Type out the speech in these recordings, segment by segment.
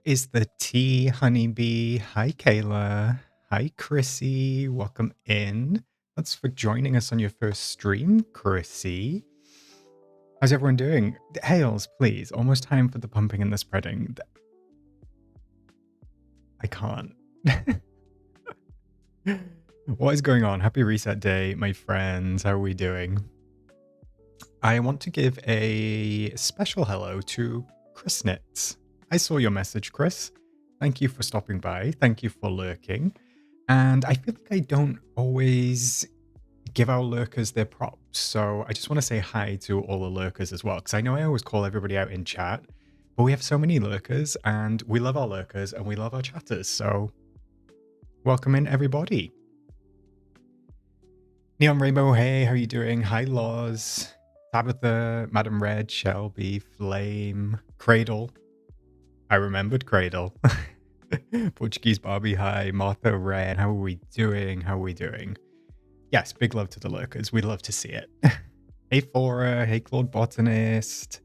is the tea, honeybee? Hi, Kayla. Hi, Chrissy. Welcome in. Thanks for joining us on your first stream, Chrissy. How's everyone doing? Hales, please. Almost time for the pumping and the spreading. I can't. What is going on? Happy reset day, my friends. How are we doing? I want to give a special hello to Chris Nitz. I saw your message, Chris. Thank you for stopping by. Thank you for lurking. And I feel like I don't always give our lurkers their props. So I just want to say hi to all the lurkers as well, because I know I always call everybody out in chat, but we have so many lurkers and we love our lurkers and we love our chatters. So welcome in, everybody. Neon Rainbow, hey, how are you doing? Hi, Laws. Tabitha, Madam Red, Shelby, Flame, Cradle. I remembered Cradle. Portuguese Barbie, hi. Martha Red, how are we doing? How are we doing? Yes, big love to the lurkers. We'd love to see it. Hey, Fora. Hey, Claude Botanist.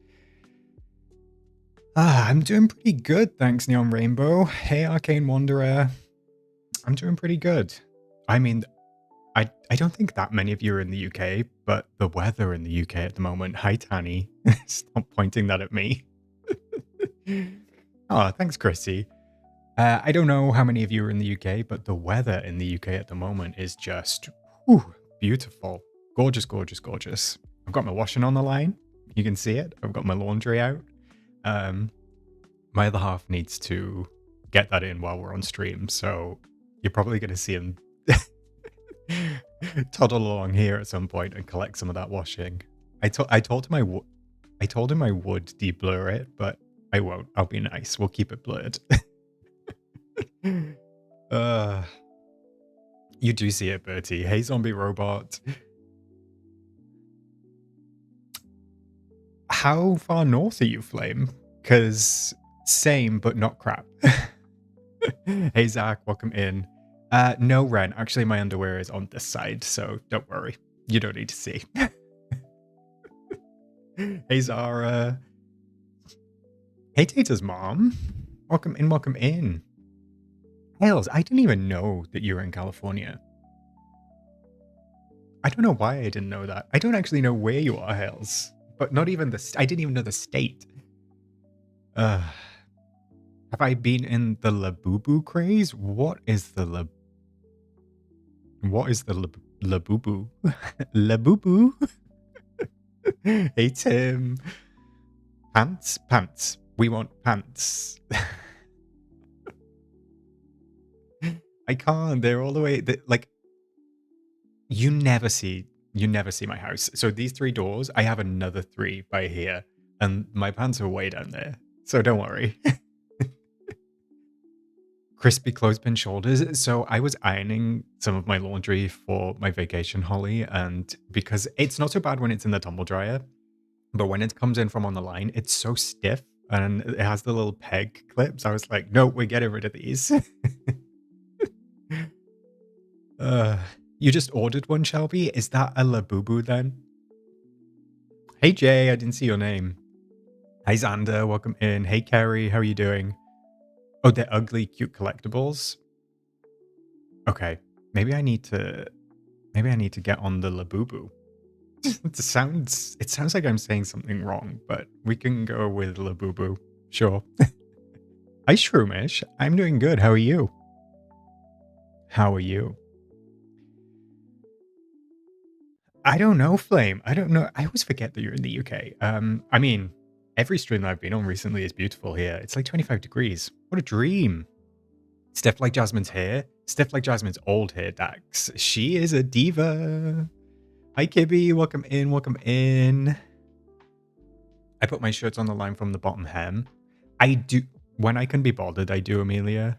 I'm doing pretty good, thanks, Neon Rainbow. Hey, Arcane Wanderer. I'm doing pretty good. I mean, I don't think that many of you are in the UK, but the weather in the UK at the moment. Hi, Tanny. Stop pointing that at me. Oh, thanks, Chrissy. I don't know how many of you are in the UK, but the weather in the UK at the moment is just beautiful. Gorgeous, gorgeous, gorgeous. I've got my washing on the line. You can see it. I've got my laundry out. My other half needs to get that in while we're on stream, so you're probably going to see him toddle along here at some point and collect some of that washing. I told him I would de-blur it, but I won't. I'll be nice. We'll keep it blurred. You do see it, Bertie. Hey, zombie robot. How far north are you, Flame? Because same, but not crap. Hey, Zach, welcome in. No, Ren. Actually, my underwear is on this side, so don't worry. You don't need to see. Hey, Zara. Hey, Tata's mom. Welcome in, welcome in. Hales, I didn't even know that you were in California. I don't know why I didn't know that. I don't actually know where you are, Hales. But not even I didn't even know the state. Have I been in the Labubu craze? What is the Labubu? Labubu? Hey, Tim. Pants? Pants. We want pants. I can't. They're all the way. Like, you never see my house. So these 3 doors, I have another 3 by here, and my pants are way down there. So don't worry. Crispy clothespin shoulders. So I was ironing some of my laundry for my vacation, Holly, and because it's not so bad when it's in the tumble dryer, but when it comes in from on the line, it's so stiff and it has the little peg clips. I was like, no, we're getting rid of these. You just ordered one, Shelby? Is that a Labubu then? Hey, Jay, I didn't see your name. Hi, Xander, welcome in. Hey, Carrie, how are you doing? Oh, they're ugly, cute collectibles? Okay, maybe I need to get on the Labubu. It sounds like I'm saying something wrong, but we can go with Labubu. Sure. Hi, Shroomish. I'm doing good. How are you? How are you? I don't know, Flame. I don't know. I always forget that you're in the UK. I mean, every stream that I've been on recently is beautiful here. It's like 25 degrees. What a dream. Stiff like Jasmine's hair. Stiff like Jasmine's old hair, Dax. She is a diva. Hi, Kibby. Welcome in. Welcome in. I put my shirts on the line from the bottom hem. I do. When I can be bothered, I do, Amelia.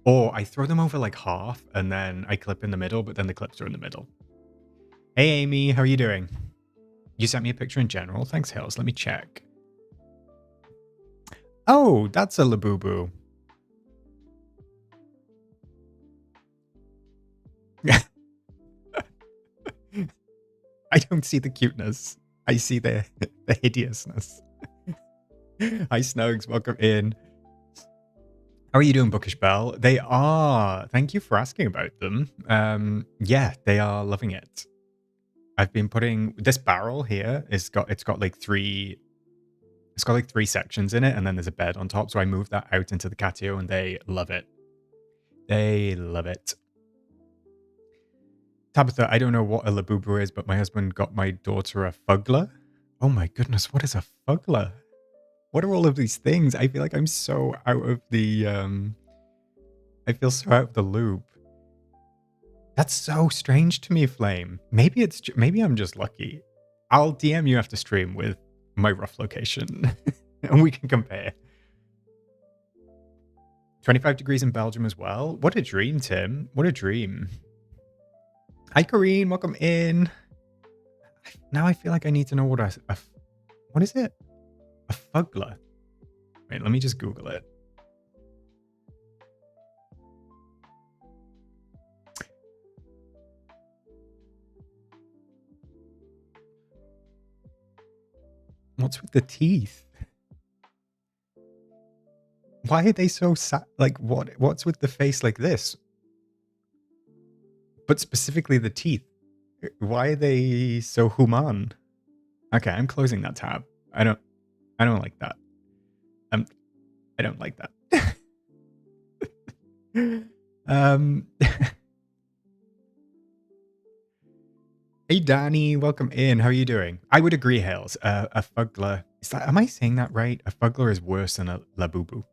Or I throw them over like half, and then I clip in the middle, but then the clips are in the middle. Hey, Amy. How are you doing? You sent me a picture in general. Thanks, Hills. Let me check. Oh, that's a Labubu. I don't see the cuteness. I see the hideousness. Hi, Snugs. Welcome in. How are you doing, Bookish Bell? They are. Thank you for asking about them. Yeah, they are loving it. I've been putting this barrel here. It's got like three sections in it, and then there's a bed on top. So I moved that out into the catio, and they love it. They love it. Tabitha, I don't know what a labubu is, but my husband got my daughter a fuggler. Oh my goodness, what is a fuggler? What are all of these things? I feel like I'm so out of the I feel so out of the loop. That's so strange to me, Flame. Maybe I'm just lucky. I'll DM you after stream with my rough location and we can compare. 25 degrees in Belgium as well. What a dream, Tim. What a dream. Hi, Corrine. Welcome in. Now I feel like I need to know what what is it? A fuggler. Wait, let me just Google it. What's with the teeth? Why are they so sad? Like, what's with the face like this? But specifically the teeth. Why are they so human? Okay, I'm closing that tab. I don't like that. I don't like that. Hey Danny, welcome in. How are you doing? I would agree, Hales. A fuggler. Am I saying that right? A fuggler is worse than a labubu.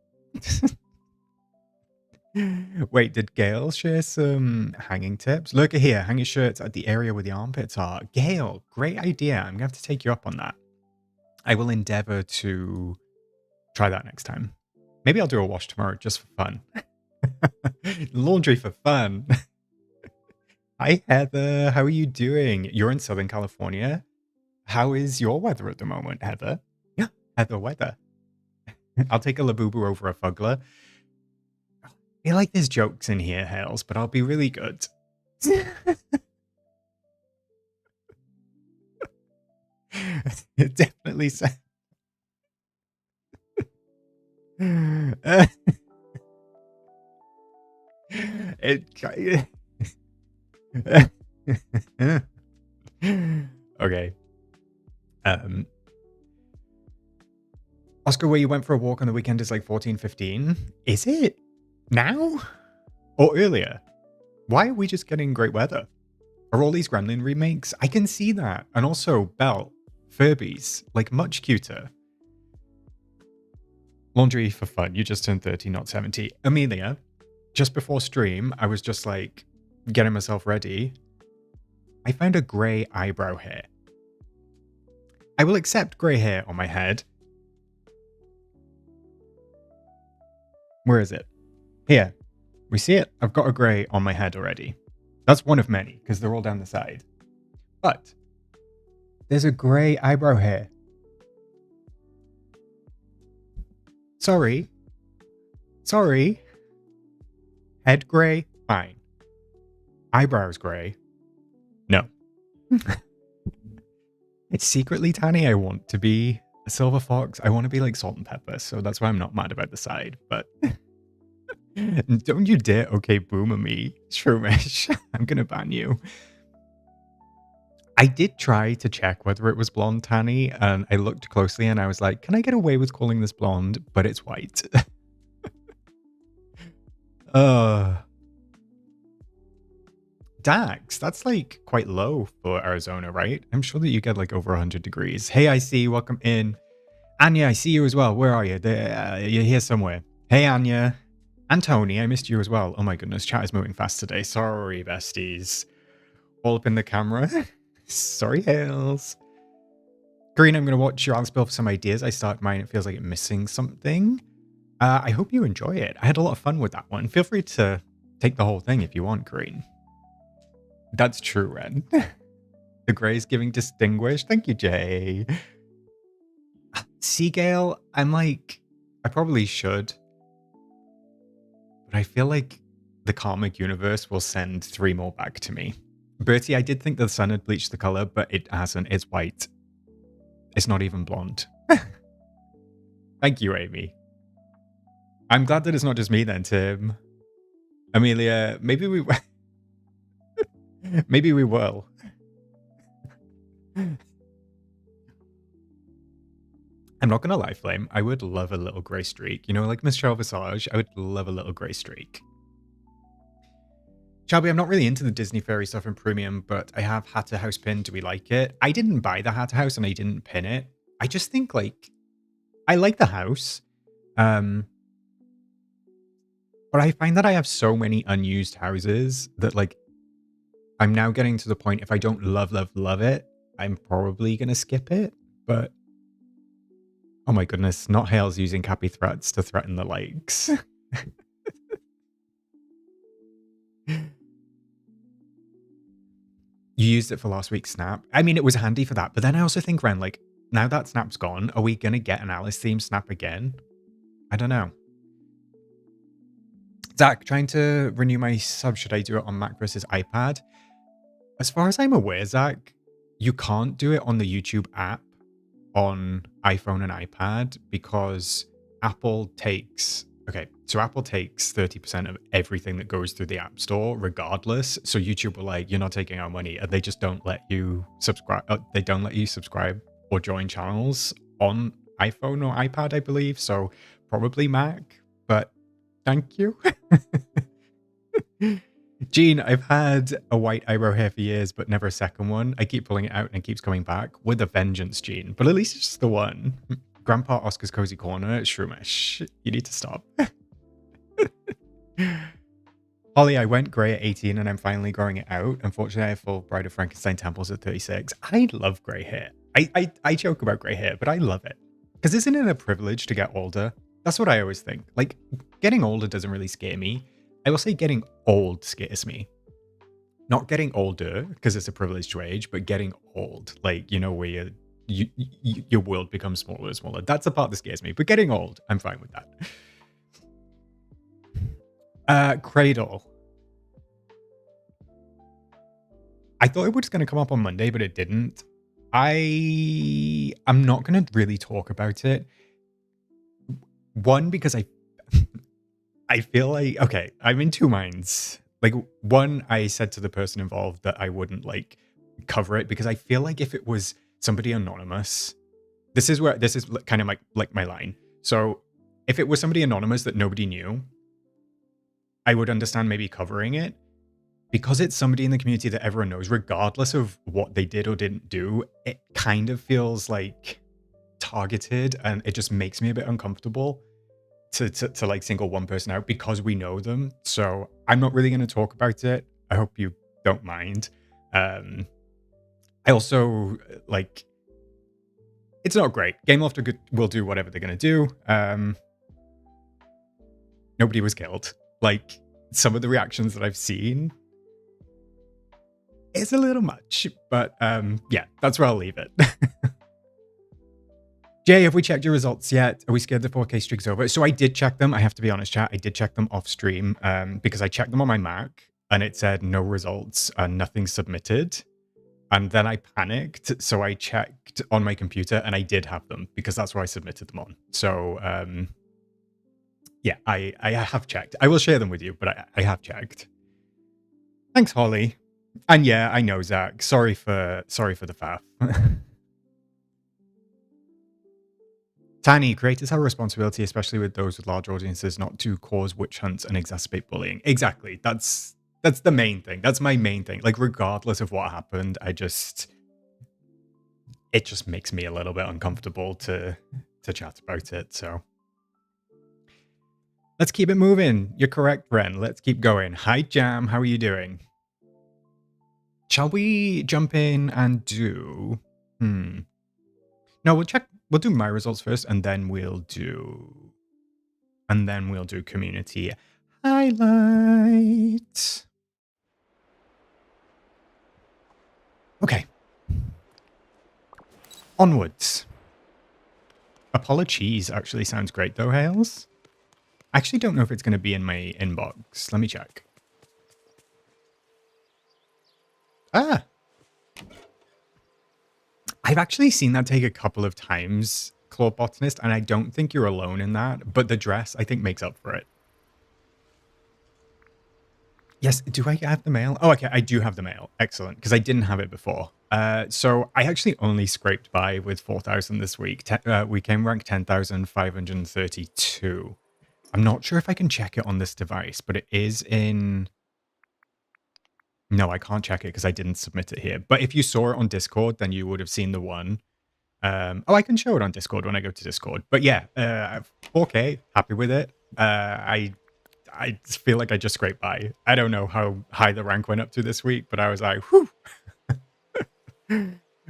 Wait, did Gail share some hanging tips? Look at here, hang your shirts at the area where the armpits are. Gail, great idea. I'm gonna have to take you up on that. I will endeavor to try that next time. Maybe I'll do a wash tomorrow just for fun. Laundry for fun. Hi, Heather. How are you doing? You're in Southern California. How is your weather at the moment, Heather? Yeah, Heather weather. I'll take a labubu over a fuggler. I feel like there's jokes in here, Hales, but I'll be really good. It definitely says. Okay. Oscar, where you went for a walk on the weekend is like 14:15. Is it? Now? Or earlier? Why are we just getting great weather? Are all these Gremlin remakes? I can see that. And also, Belle, Furbies, like much cuter. Laundry for fun. You just turned 30, not 70. Amelia, just before stream, I was just like getting myself ready. I found a grey eyebrow hair. I will accept grey hair on my head. Where is it? Here. We see it? I've got a grey on my head already. That's one of many, because they're all down the side. But there's a grey eyebrow hair. Sorry. Head grey? Fine. Eyebrows grey? No. It's secretly tanny. I want to be a silver fox. I want to be like Salt and Pepper, so that's why I'm not mad about the side, but... Don't you dare okay boomer me, Shroomish. I'm gonna ban you. I did try to check whether it was blonde tanny, and I looked closely and I was like, can I get away with calling this blonde? But it's white. Dax, that's like quite low for Arizona, right? I'm sure that you get like over 100 degrees. Hey, I see you. Welcome in. Anya, I see you as well. Where are you? You're here somewhere. Hey, Anya. And Tony, I missed you as well. Oh my goodness, chat is moving fast today. Sorry, besties. All up in the camera. Sorry, Hales. Green, I'm going to watch your Alice Bill for some ideas. I started mine. It feels like it's missing something. I hope you enjoy it. I had a lot of fun with that one. Feel free to take the whole thing if you want, Green. That's true, Ren. The Grey's giving distinguished. Thank you, Jay. Seagale, I'm like, I probably should. But I feel like the karmic universe will send 3 more back to me. Bertie, I did think the sun had bleached the color, but it hasn't. It's white. It's not even blonde. Thank you, Amy. I'm glad that it's not just me then, Tim. Amelia, maybe we maybe we will. I'm not gonna lie, Flame. I would love a little grey streak. You know, like Michelle Visage, I would love a little grey streak. Shelby, I'm not really into the Disney Fairy stuff in Premium, but I have Hatter House pin. Do we like it? I didn't buy the Hatter House and I didn't pin it. I just think, like, I like the house. But I find that I have so many unused houses that, like, I'm now getting to the point, if I don't love it, I'm probably going to skip it. But, oh my goodness, not Hales using Cappy threats to threaten the likes. You used it for last week's snap. I mean, it was handy for that. But then I also think, Ren, like, now that snap's gone, are we going to get an Alice themed snap again? I don't know. Zach, trying to renew my sub. Should I do it on Mac versus iPad? As far as I'm aware, Zach, you can't do it on the YouTube app on iPhone and iPad because Apple takes... Okay, so Apple takes 30% of everything that goes through the App Store regardless. So YouTube were like, you're not taking our money. And they just don't let you subscribe. They don't let you subscribe or join channels on iPhone or iPad, I believe. So probably Mac, but thank you. Gene, I've had a white eyebrow hair for years, but never a second one. I keep pulling it out and it keeps coming back with a vengeance, Gene. But at least it's just the one. Grandpa Oscar's Cozy Corner, Shroomish. You need to stop. Holly, I went grey at 18 and I'm finally growing it out. Unfortunately, I have full Bride of Frankenstein temples at 36. I love grey hair. I joke about grey hair, but I love it. Because isn't it a privilege to get older? That's what I always think. Like, getting older doesn't really scare me. I will say getting old scares me. Not getting older, because it's a privilege to age, but getting old. Like, you know, where your world becomes smaller and smaller. That's the part that scares me. But getting old, I'm fine with that. Cradle. I thought it was going to come up on Monday, but it didn't. I'm not going to really talk about it. One, because I feel like, okay, I'm in two minds. Like, one, I said to the person involved that I wouldn't, like, cover it because I feel like if it was somebody anonymous, this is kind of like my line. So if it was somebody anonymous that nobody knew, I would understand maybe covering it. Because it's somebody in the community that everyone knows, regardless of what they did or didn't do, it kind of feels like targeted and it just makes me a bit uncomfortable to like single one person out because we know them. So I'm not really going to talk about it. I hope you don't mind. I also, like, it's not great. Game Loft will do whatever they're going to do. Nobody was killed. Like, some of the reactions that I've seen, it's a little much, but yeah, that's where I'll leave it. Jay, have we checked your results yet? Are we scared the 4K streak's over? So I did check them. I have to be honest, chat. I did check them off stream because I checked them on my Mac and it said no results and nothing submitted. And then I panicked. So I checked on my computer and I did have them because that's where I submitted them on. So yeah, I have checked. I will share them with you, but I have checked. Thanks, Holly. And yeah, I know, Zach. Sorry for the faff. Tiny, creators have a responsibility, especially with those with large audiences, not to cause witch hunts and exacerbate bullying. Exactly. That's the main thing. That's my main thing. Like, regardless of what happened, it just makes me a little bit uncomfortable to chat about it. So let's keep it moving. You're correct, Ren. Let's keep going. Hi, Jam. How are you doing? Shall we jump in and do... No, we'll check. We'll do my results first, and then we'll do community highlights. Okay. Onwards. Apollo cheese actually sounds great, though, Hales. I actually don't know if it's going to be in my inbox. Let me check. I've actually seen that take a couple of times Claw Botanist, and I don't think you're alone in that, but the dress, I think, makes up for it. Yes, do I have the mail? Oh, okay, I do have the mail. Excellent, because I didn't have it before. So I actually only scraped by with 4,000 this week. We came rank 10,532. I'm not sure if I can check it on this device, but it is in... No, I can't check it because I didn't submit it here. But if you saw it on Discord, then you would have seen the one. Oh, I can show it on Discord when I go to Discord. But yeah, 4K, happy with it. I feel like I just scraped by. I don't know how high the rank went up to this week, but I was like, whew.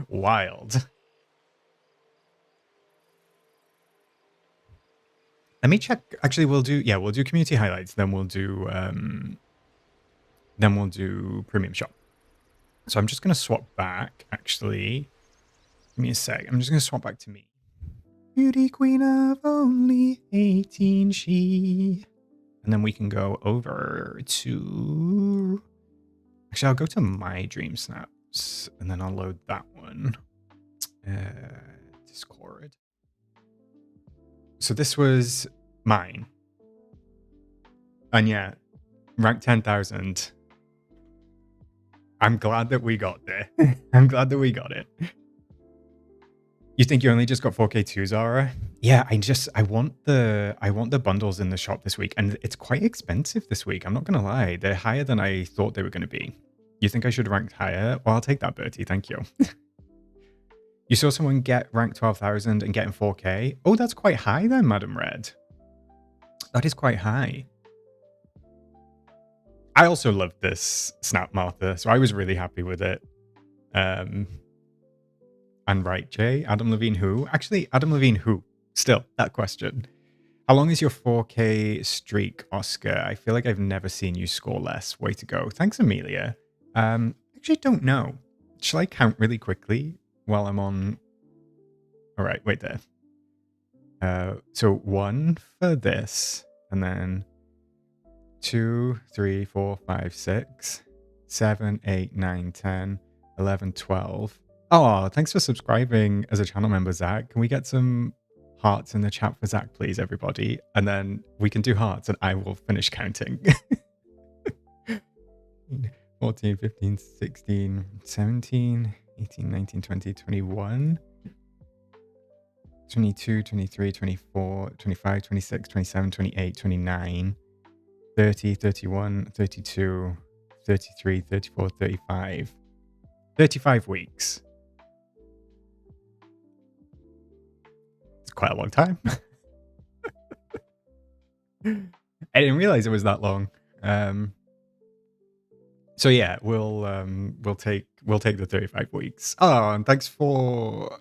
Wild. Let me check. Actually, we'll do community highlights. Then we'll do premium shop. So I'm just gonna swap back. Actually, give me a sec. I'm just gonna swap back to me. Beauty queen of only 18, she. And then we can go over to... Actually, I'll go to my DreamSnaps, and then I'll load that one. Discord. So this was mine. And yeah, rank 10,000. I'm glad that we got there. I'm glad that we got it. You think you only just got 4K2, Zara? Yeah, I want the bundles in the shop this week, and it's quite expensive this week. I'm not gonna lie, they're higher than I thought they were gonna be. You think I should have ranked higher? Well, I'll take that, Bertie. Thank you. You saw someone get rank 12,000 and getting 4K. Oh, that's quite high then, Madam Red. That is quite high. I also loved this Snap Martha, so I was really happy with it. And right, Jay, Adam Levine who? Actually, Adam Levine who? Still, that question. How long is your 4K streak, Oscar? I feel like I've never seen you score less. Way to go. Thanks, Amelia. Actually, don't know. Shall I count really quickly while I'm on? All right, wait there. So 1 for this, and then 2, 3, 4, 5, 6, 7, 8, 9, 10, 11, 12. Oh, thanks for subscribing as a channel member, Zach. Can we get some hearts in the chat for Zach, please, everybody? And then we can do hearts and I will finish counting. 14, 15, 16, 17, 18, 19, 20, 21, 22, 23, 24, 25, 26, 27, 28, 29, 30, 31, 32, 33, 34, 35. 35 weeks. It's quite a long time. I didn't realize it was that long. So yeah, we'll take the 35 weeks. Oh, and thanks for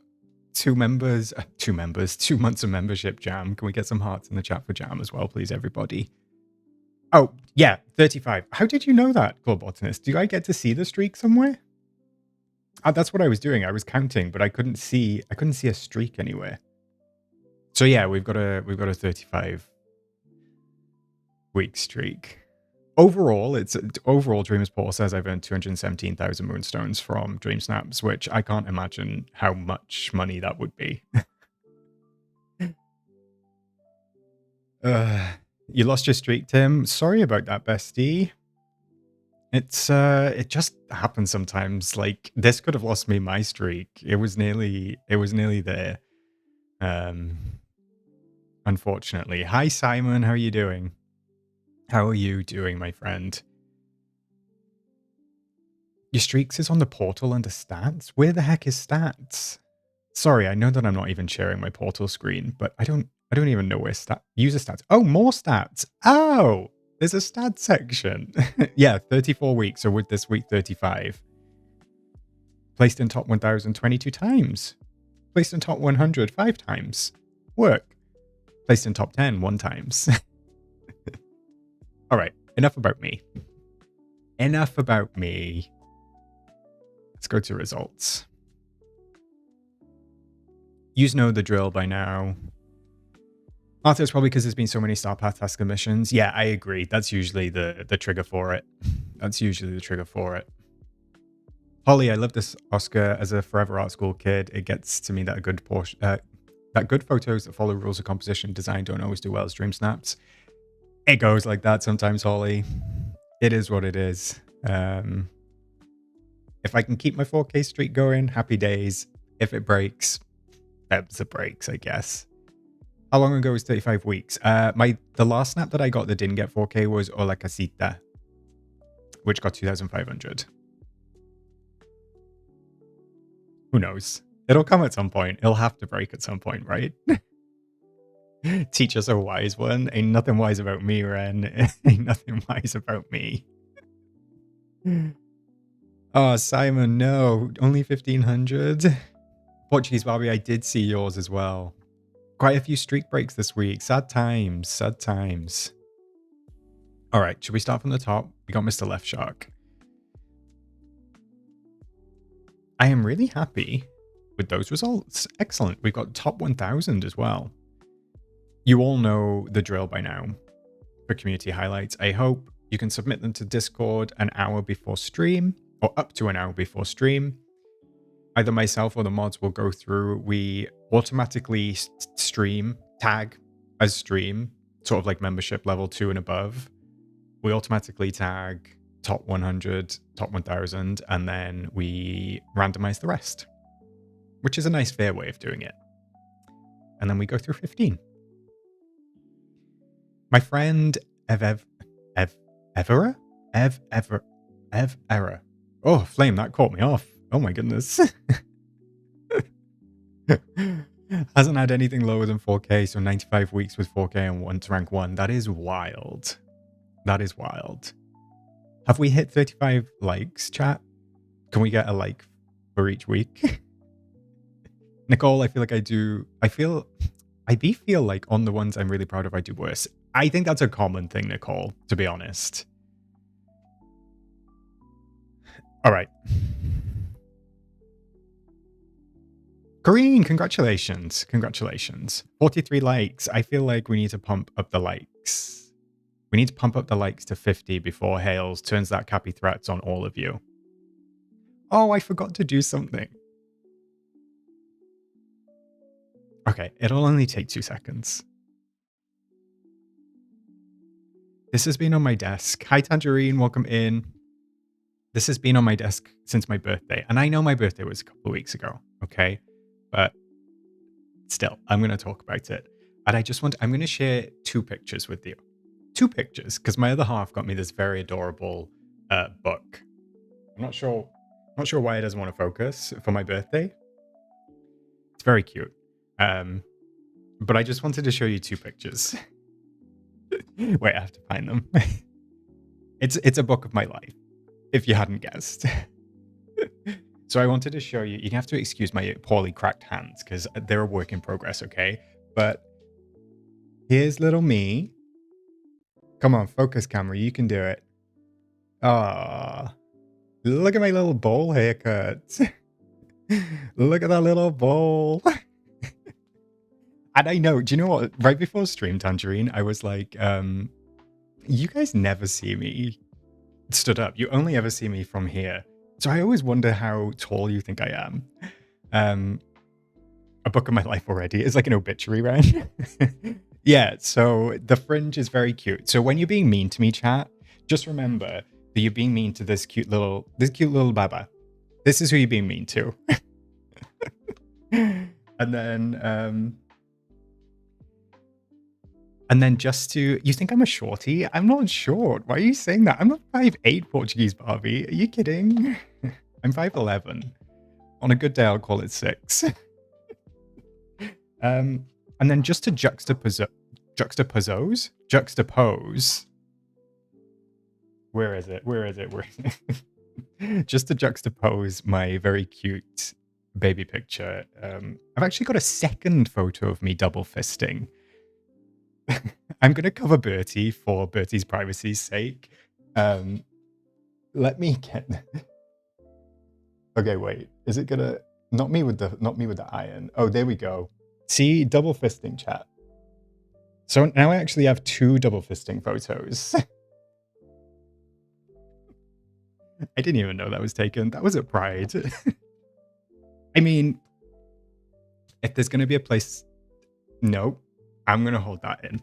2 months of membership, Jam. Can we get some hearts in the chat for Jam as well, please, everybody? Oh, yeah, 35. How did you know that, Club Botanist? Do I get to see the streak somewhere? That's what I was doing. I was counting, but I couldn't see a streak anywhere. So yeah, we've got a 35 week streak. Overall, Dreamers Portal says I've earned 217,000 moonstones from DreamSnaps, which I can't imagine how much money that would be. You lost your streak, Tim. Sorry about that, bestie. It just happens sometimes. Like, this could have lost me my streak. It was nearly there. Unfortunately. Hi, Simon. How are you doing? How are you doing, my friend? Your streaks is on the portal under stats? Where the heck is stats? Sorry, I know that I'm not even sharing my portal screen, but I don't even know where user stats. Oh, more stats. Oh, there's a stats section. Yeah, 34 weeks. So with this week, 35. Placed in top 1,000 22 times. Placed in top 100 5 times. Work. Placed in top 10 1 times. All right, enough about me. Enough about me. Let's go to results. You know the drill by now. Arthur, it's probably because there's been so many Star Path task missions. Yeah, I agree. That's usually the trigger for it. That's usually the trigger for it. Holly, I love this Oscar as a forever art school kid. It gets to me that that good photos that follow rules of composition design don't always do well as DreamSnaps. It goes like that sometimes, Holly. It is what it is. If I can keep my 4K streak going, happy days. If it breaks, them's the breaks, I guess. How long ago was 35 weeks? The last snap that I got that didn't get 4K was Hola Casita, which got 2,500. Who knows? It'll come at some point. It'll have to break at some point, right? Teach us a wise one. Ain't nothing wise about me, Ren. Ain't nothing wise about me. Oh, Simon, no. Only 1,500? Portuguese Barbie, I did see yours as well. Quite a few streak breaks this week. Sad times. Sad times. All right, should we start from the top? We got Mr. Left Shark. I am really happy with those results. Excellent. We've got top 1,000 as well. You all know the drill by now for community highlights. I hope you can submit them to Discord an hour before stream, or up to an hour before stream. Either myself or the mods will go through. We automatically tag as stream, sort of like membership level 2 and above. We automatically tag top 100, top 1,000, and then we randomize the rest, which is a nice fair way of doing it. And then we go through 15. My friend Evera? Oh, Flame, that caught me off. Oh my goodness. Hasn't had anything lower than 4K, so 95 weeks with 4K and 1 to rank 1. That is wild. That is wild. Have we hit 35 likes, chat? Can we get a like for each week? Nicole, I feel like I do feel like on the ones I'm really proud of, I do worse. I think that's a common thing, Nicole, to be honest. All right. Green, congratulations. Congratulations. 43 likes. I feel like we need to pump up the likes. We need to pump up the likes to 50 before Hales turns that Cappy threats on all of you. Oh, I forgot to do something. Okay, it'll only take 2 seconds. This has been on my desk. Hi, Tangerine. Welcome in. This has been on my desk since my birthday. And I know my birthday was a couple of weeks ago, okay? But still, I'm going to talk about it. And I'm going to share 2 pictures with you. 2 pictures, because my other half got me this very adorable book. I'm not sure why it doesn't want to focus for my birthday. It's very cute. But I just wanted to show you 2 pictures. Wait, I have to find them. It's a book of my life, if you hadn't guessed. So I wanted to show you. You have to excuse my poorly cracked hands because they're a work in progress, okay? But here's little me. Come on, focus camera. You can do it. Ah, look at my little bowl haircut. Look at that little bowl. And I know, do you know what? Right before stream, Tangerine, I was like, you guys never see me stood up. You only ever see me from here. So I always wonder how tall you think I am. A book of my life already. It's like an obituary, right? Yeah, so the fringe is very cute. So when you're being mean to me, chat, just remember that you're being mean to this cute little baba. This is who you're being mean to. And then just to, you think I'm a shorty? I'm not short. Why are you saying that? I'm not 5'8", Portuguese Barbie. Are you kidding? I'm 5'11". On a good day, I'll call it 6. And then just to juxtapose. Where is it? Just to juxtapose my very cute baby picture. I've actually got a second photo of me double fisting. I'm going to cover Bertie for Bertie's privacy's sake. Let me get... Okay, wait. Is it going to... Not me with the iron. Oh, there we go. See, double fisting, chat. So now I actually have 2 double fisting photos. I didn't even know that was taken. That was at Pride. I mean, if there's going to be a place Nope. I'm gonna hold that in.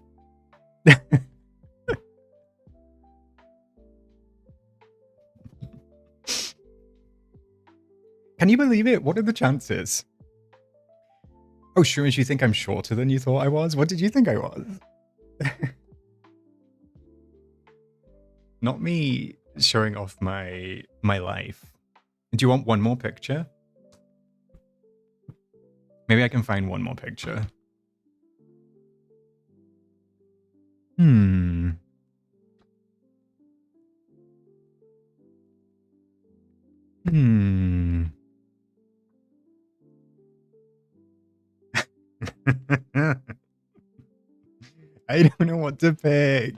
Can you believe it? What are the chances? Oh, Shrooms, you think I'm shorter than you thought I was? What did you think I was? Not me showing off my life. Do you want one more picture? Maybe I can find one more picture. Hmm. Hmm. I don't know what to pick.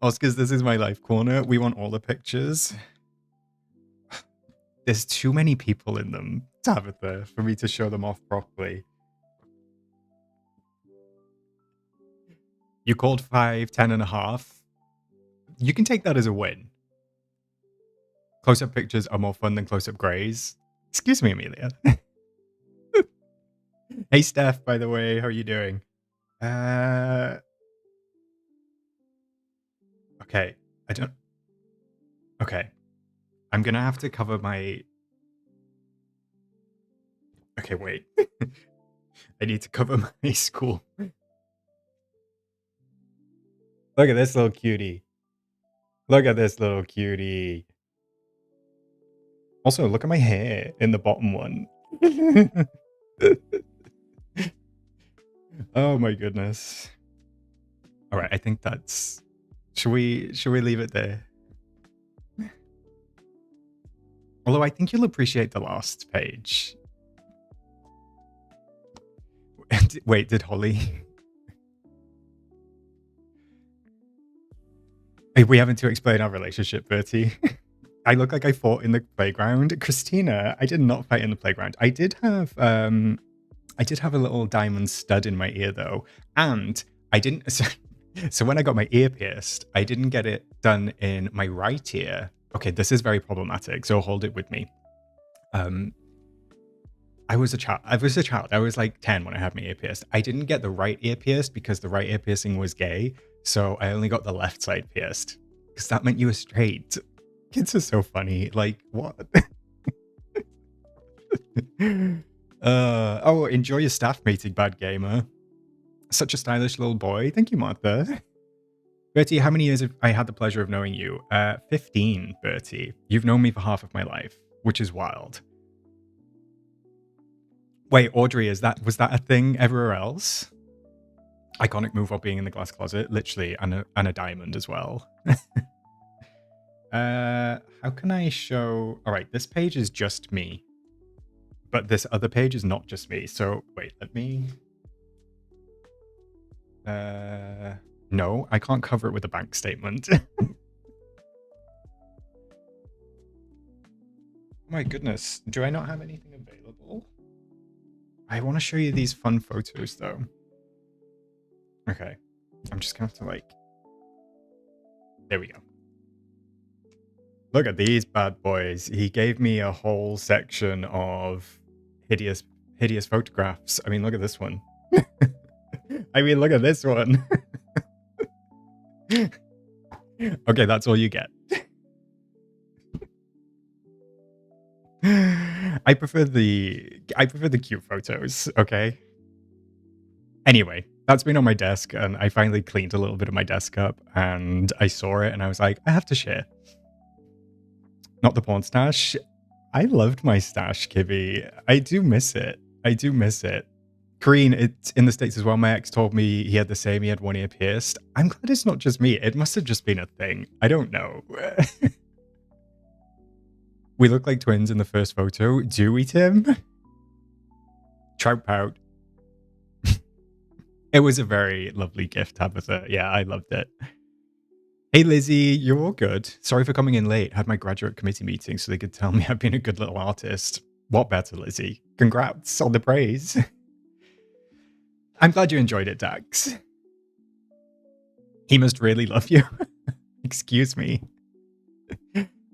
Oscars, this is my life corner. We want all the pictures. There's too many people in them, Tabitha, for me to show them off properly. You called 5, 10.5. You can take that as a win. Close-up pictures are more fun than close-up grays. Excuse me, Amelia. Hey, Steph, by the way. How are you doing? Okay. I don't... Okay. I'm gonna have to cover my... Okay, wait. I need to cover my school. Look at this little cutie. Look at this little cutie. Also, look at my hair in the bottom one. Oh my goodness. All right, I think that's... Should we leave it there? Although I think you'll appreciate the last page. Wait, did Holly... Hey, we having to explain our relationship, Bertie. I look like I fought in the playground. Christina, I did not fight in the playground. I did have a little diamond stud in my ear though. And I didn't... So when I got my ear pierced, I didn't get it done in my right ear. Okay, this is very problematic, so hold it with me. I was a child. I was like 10 when I had my ear pierced. I didn't get the right ear pierced because the right ear piercing was gay. So I only got the left side pierced because that meant you were straight. Kids are so funny. Like, what? Oh, enjoy your staff meeting, bad gamer. Such a stylish little boy. Thank you, Martha. Bertie, how many years have I had the pleasure of knowing you? 15, Bertie. You've known me for half of my life, which is wild. Wait, Audrey, was that a thing everywhere else? Iconic move while being in the glass closet, literally, and a diamond as well. How can I show... All right, this page is just me. But this other page is not just me. So, wait, let me... No, I can't cover it with a bank statement. My goodness, do I not have anything available? I want to show you these fun photos, though. Okay, I'm just gonna have to, like... There we go. Look at these bad boys. He gave me a whole section of hideous photographs. I mean, look at this one. I mean, look at this one. Okay, that's all you get. I prefer the cute photos, okay? Anyway, that's been on my desk, and I finally cleaned a little bit of my desk up, and I saw it, and I was like, I have to share. Not the porn stash. I loved my stash, Kibby. I do miss it. I do miss it. Green, it's in the States as well. My ex told me he had the same. He had one ear pierced. I'm glad it's not just me. It must have just been a thing. I don't know. We look like twins in the first photo. Do we, Tim? Trout pout. It was a very lovely gift, Tabitha. Yeah, I loved it. Hey, Lizzie, you're all good. Sorry for coming in late. Had my graduate committee meeting so they could tell me I've been a good little artist. What better, Lizzie? Congrats on the praise. I'm glad you enjoyed it, Dax. He must really love you. Excuse me.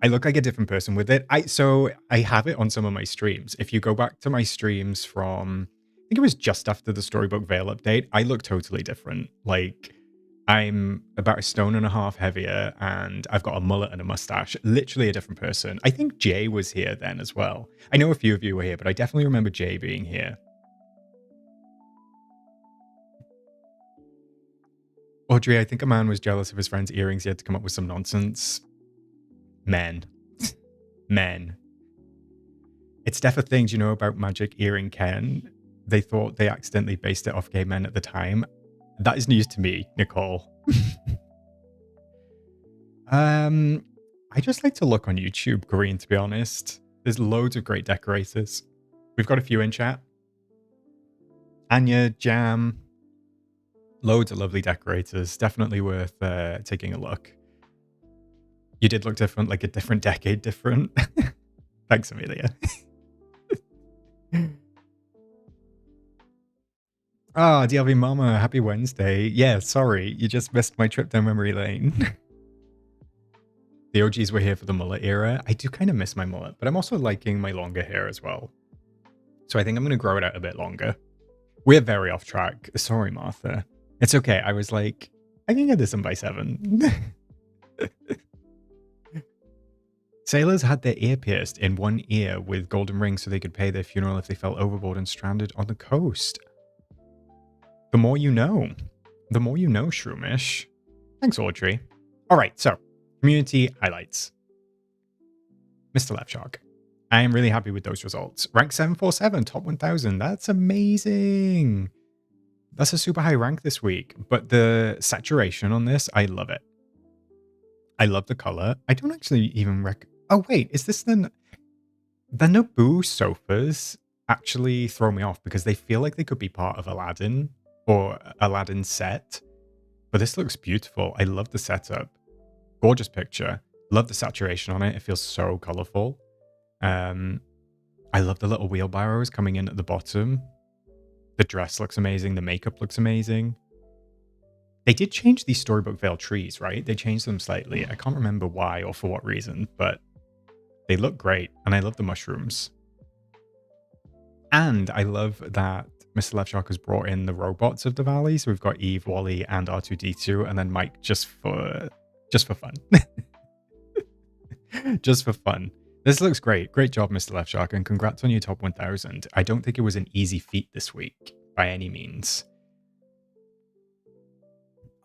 I look like a different person with it. So I have it on some of my streams. If you go back to my streams from think it was just after the Storybook Veil update, I look totally different. Like, I'm about a stone and a half heavier, and I've got a mullet and a mustache. Literally a different person. I think Jay was here then as well. I know a few of you were here, but I definitely remember Jay being here. Audrey, I think a man was jealous of his friend's earrings. He had to come up with some nonsense. Men. Men. It's definitely things you know about Magic Earring Ken. They thought they accidentally based it off gay men at the time. That is news to me, Nicole. I just like to look on YouTube green, to be honest. There's loads of great decorators. We've got a few in chat. Anya, Jam. Loads of lovely decorators. Definitely worth taking a look. You did look different, like a different decade different. Thanks, Amelia. Ah, DLV Mama, happy Wednesday. Yeah, sorry, you just missed my trip down memory lane. The OGs were here for the mullet era. I do kind of miss my mullet, but I'm also liking my longer hair as well. So I think I'm going to grow it out a bit longer. We're very off track. Sorry, Martha. It's okay. I was like, I can get this in by 7. Sailors had their ear pierced in one ear with golden rings so they could pay their funeral if they fell overboard and stranded on the coast. The more you know. The more you know, Shroomish. Thanks, Audrey. All right, so community highlights. Mr. Left Shark. I am really happy with those results. Rank 747, top 1000. That's amazing. That's a super high rank this week. But the saturation on this, I love it. I love the color. I don't actually even Oh, wait. Is this the Naboo sofas actually throw me off because they feel like they could be part of Aladdin or Aladdin set. But this looks beautiful. I love the setup. Gorgeous picture. Love the saturation on it. It feels so colorful. I love the little wheelbarrows coming in at the bottom. The dress looks amazing. The makeup looks amazing. They did change these Storybook Veil trees, right? They changed them slightly. I can't remember why or for what reason, but they look great. And I love the mushrooms. And I love that Mr. Left Shark has brought in the robots of the valley. So we've got Eve, Wally, and R2-D2, and then Mike just for fun. Just for fun. This looks great. Great job, Mr. Left Shark, and congrats on your top 1000. I don't think it was an easy feat this week, by any means.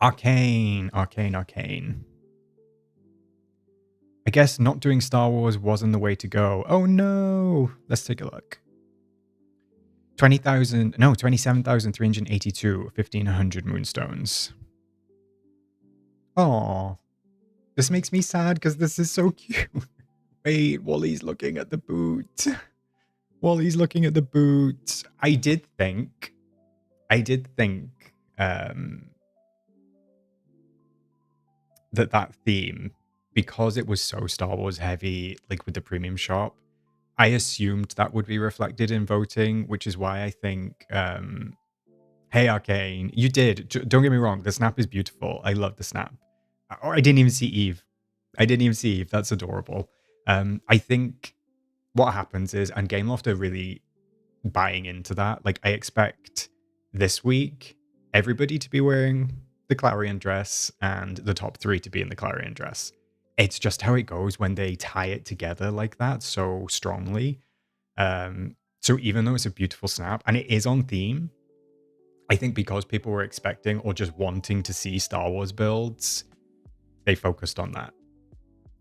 Arcane. I guess not doing Star Wars wasn't the way to go. Oh no! Let's take a look. 27,382, 1,500 moonstones. Oh, this makes me sad because this is so cute. Wait, Wally's looking at the boot. Wally's looking at the boot. I did think that theme, because it was so Star Wars heavy, like with the premium shop, I assumed that would be reflected in voting, which is why I think, hey, Arcane, you did. Don't get me wrong. The snap is beautiful. I love the snap. I didn't even see Eve. That's adorable. I think what happens is, and Gameloft are really buying into that. Like, I expect this week everybody to be wearing the Clarion dress and the top 3 to be in the Clarion dress. It's just how it goes when they tie it together like that so strongly. So even though it's a beautiful snap and it is on theme, I think because people were expecting or just wanting to see Star Wars builds, they focused on that,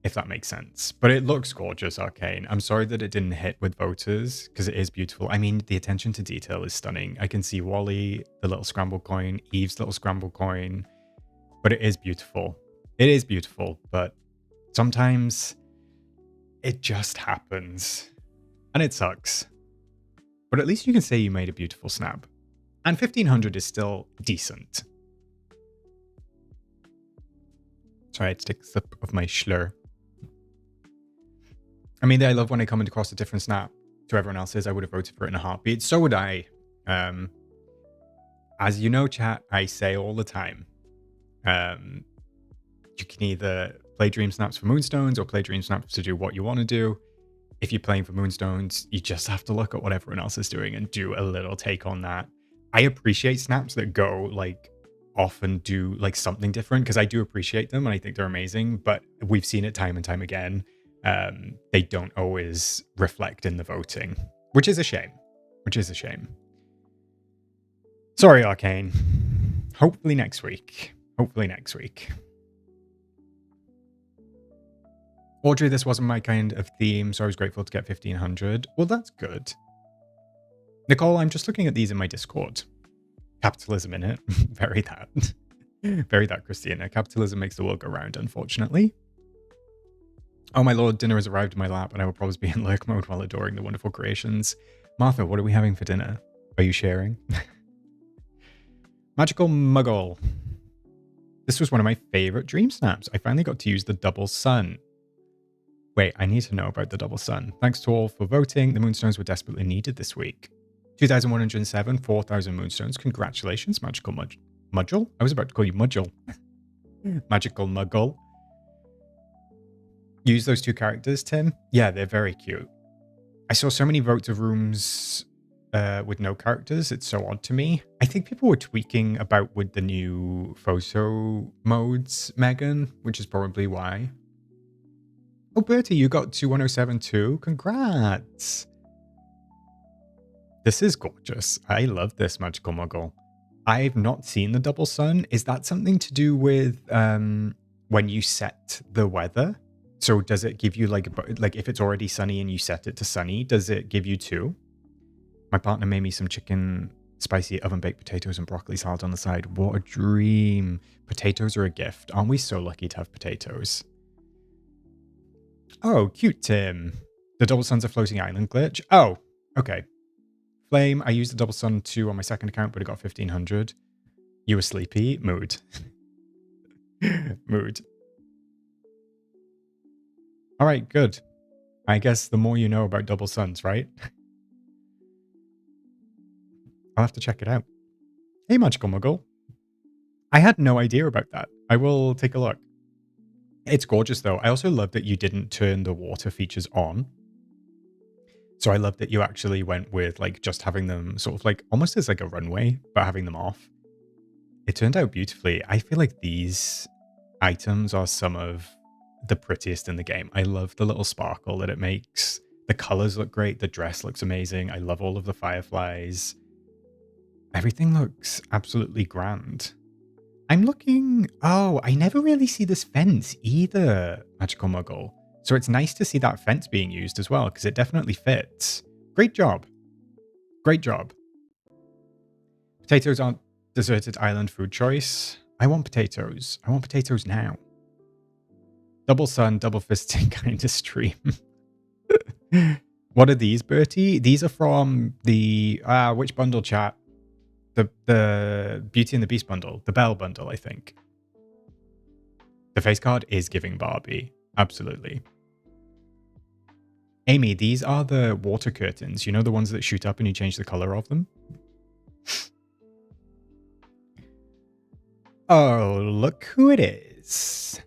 if that makes sense. But it looks gorgeous, Arcane. I'm sorry that it didn't hit with voters because it is beautiful. I mean, the attention to detail is stunning. I can see Wally, the little scramble coin, Eve's little scramble coin, but it is beautiful. It is beautiful, but sometimes it just happens and it sucks. But at least you can say you made a beautiful snap. And 1,500 is still decent. Sorry, I had to take a sip of my schlur. I mean, I love when I come across a different snap to everyone else's. I would have voted for it in a heartbeat. So would I. As you know, chat, I say all the time, you can either play Dream Snaps for Moonstones or play Dream Snaps to do what you want to do. if you're playing for Moonstones, you just have to look at what everyone else is doing and do a little take on that. I appreciate snaps that go like off and do like something different because I do appreciate them and I think they're amazing, but we've seen it time and time again. They don't always reflect in the voting, which is a shame. Sorry, Arcane. Hopefully next week. Audrey, this wasn't my kind of theme, so I was grateful to get 1500. Well, that's good. Nicole, I'm just looking at these in my Discord. Capitalism in it. Very that. Very that, Christina. Capitalism makes the world go round, unfortunately. Oh my lord, dinner has arrived in my lap and I will probably be in lurk mode while adoring the wonderful creations. Martha, what are we having for dinner? Are you sharing? Magical Muggle. This was one of my favorite Dreamsnaps. I finally got to use the double sun. Wait, I need to know about the double sun. Thanks to all for voting. The Moonstones were desperately needed this week. 2,107, 4,000 Moonstones. Congratulations, Magical Mudgel? I was about to call you Mudgel. Magical Muggle. Use those two characters, Tim? Yeah, they're very cute. I saw so many votes of rooms with no characters. It's so odd to me. I think people were tweaking about with the new photo modes, Megan, which is probably why. Oh, Bertie, you got 2107 too. Congrats. This is gorgeous. I love this Magical Muggle. I've not seen the double sun. Is that something to do with when you set the weather? So does it give you like if it's already sunny and you set it to sunny, does it give you two? My partner made me some chicken, spicy oven-baked potatoes and broccoli salad on the side. What a dream. Potatoes are a gift. Aren't we so lucky to have potatoes? Oh, cute, Tim. The double sun's a floating island glitch. Oh, okay. Flame, I used the double sun 2 on my second account, but it got 1,500. You were sleepy? Mood. Mood. All right, good. I guess the more you know about double suns, right? I'll have to check it out. Hey, Magical Muggle. I had no idea about that. I will take a look. It's gorgeous, though. I also love that you didn't turn the water features on. So I love that you actually went with like just having them sort of like almost as like a runway, but having them off. It turned out beautifully. I feel like these items are some of the prettiest in the game. I love the little sparkle that it makes. The colors look great. The dress looks amazing. I love all of the fireflies. Everything looks absolutely grand. I'm looking... Oh, I never really see this fence either, Magical Muggle. So it's nice to see that fence being used as well, because it definitely fits. Great job. Great job. Potatoes aren't deserted island food choice. I want potatoes. I want potatoes now. Double sun, double fisting kind of stream. What are these, Bertie? These are from the... which bundle, chat? The Beauty and the Beast bundle. The Belle bundle, I think. The face card is giving Barbie. Absolutely. Amy, these are the water curtains. You know the ones that shoot up and you change the color of them? Oh, look who it is.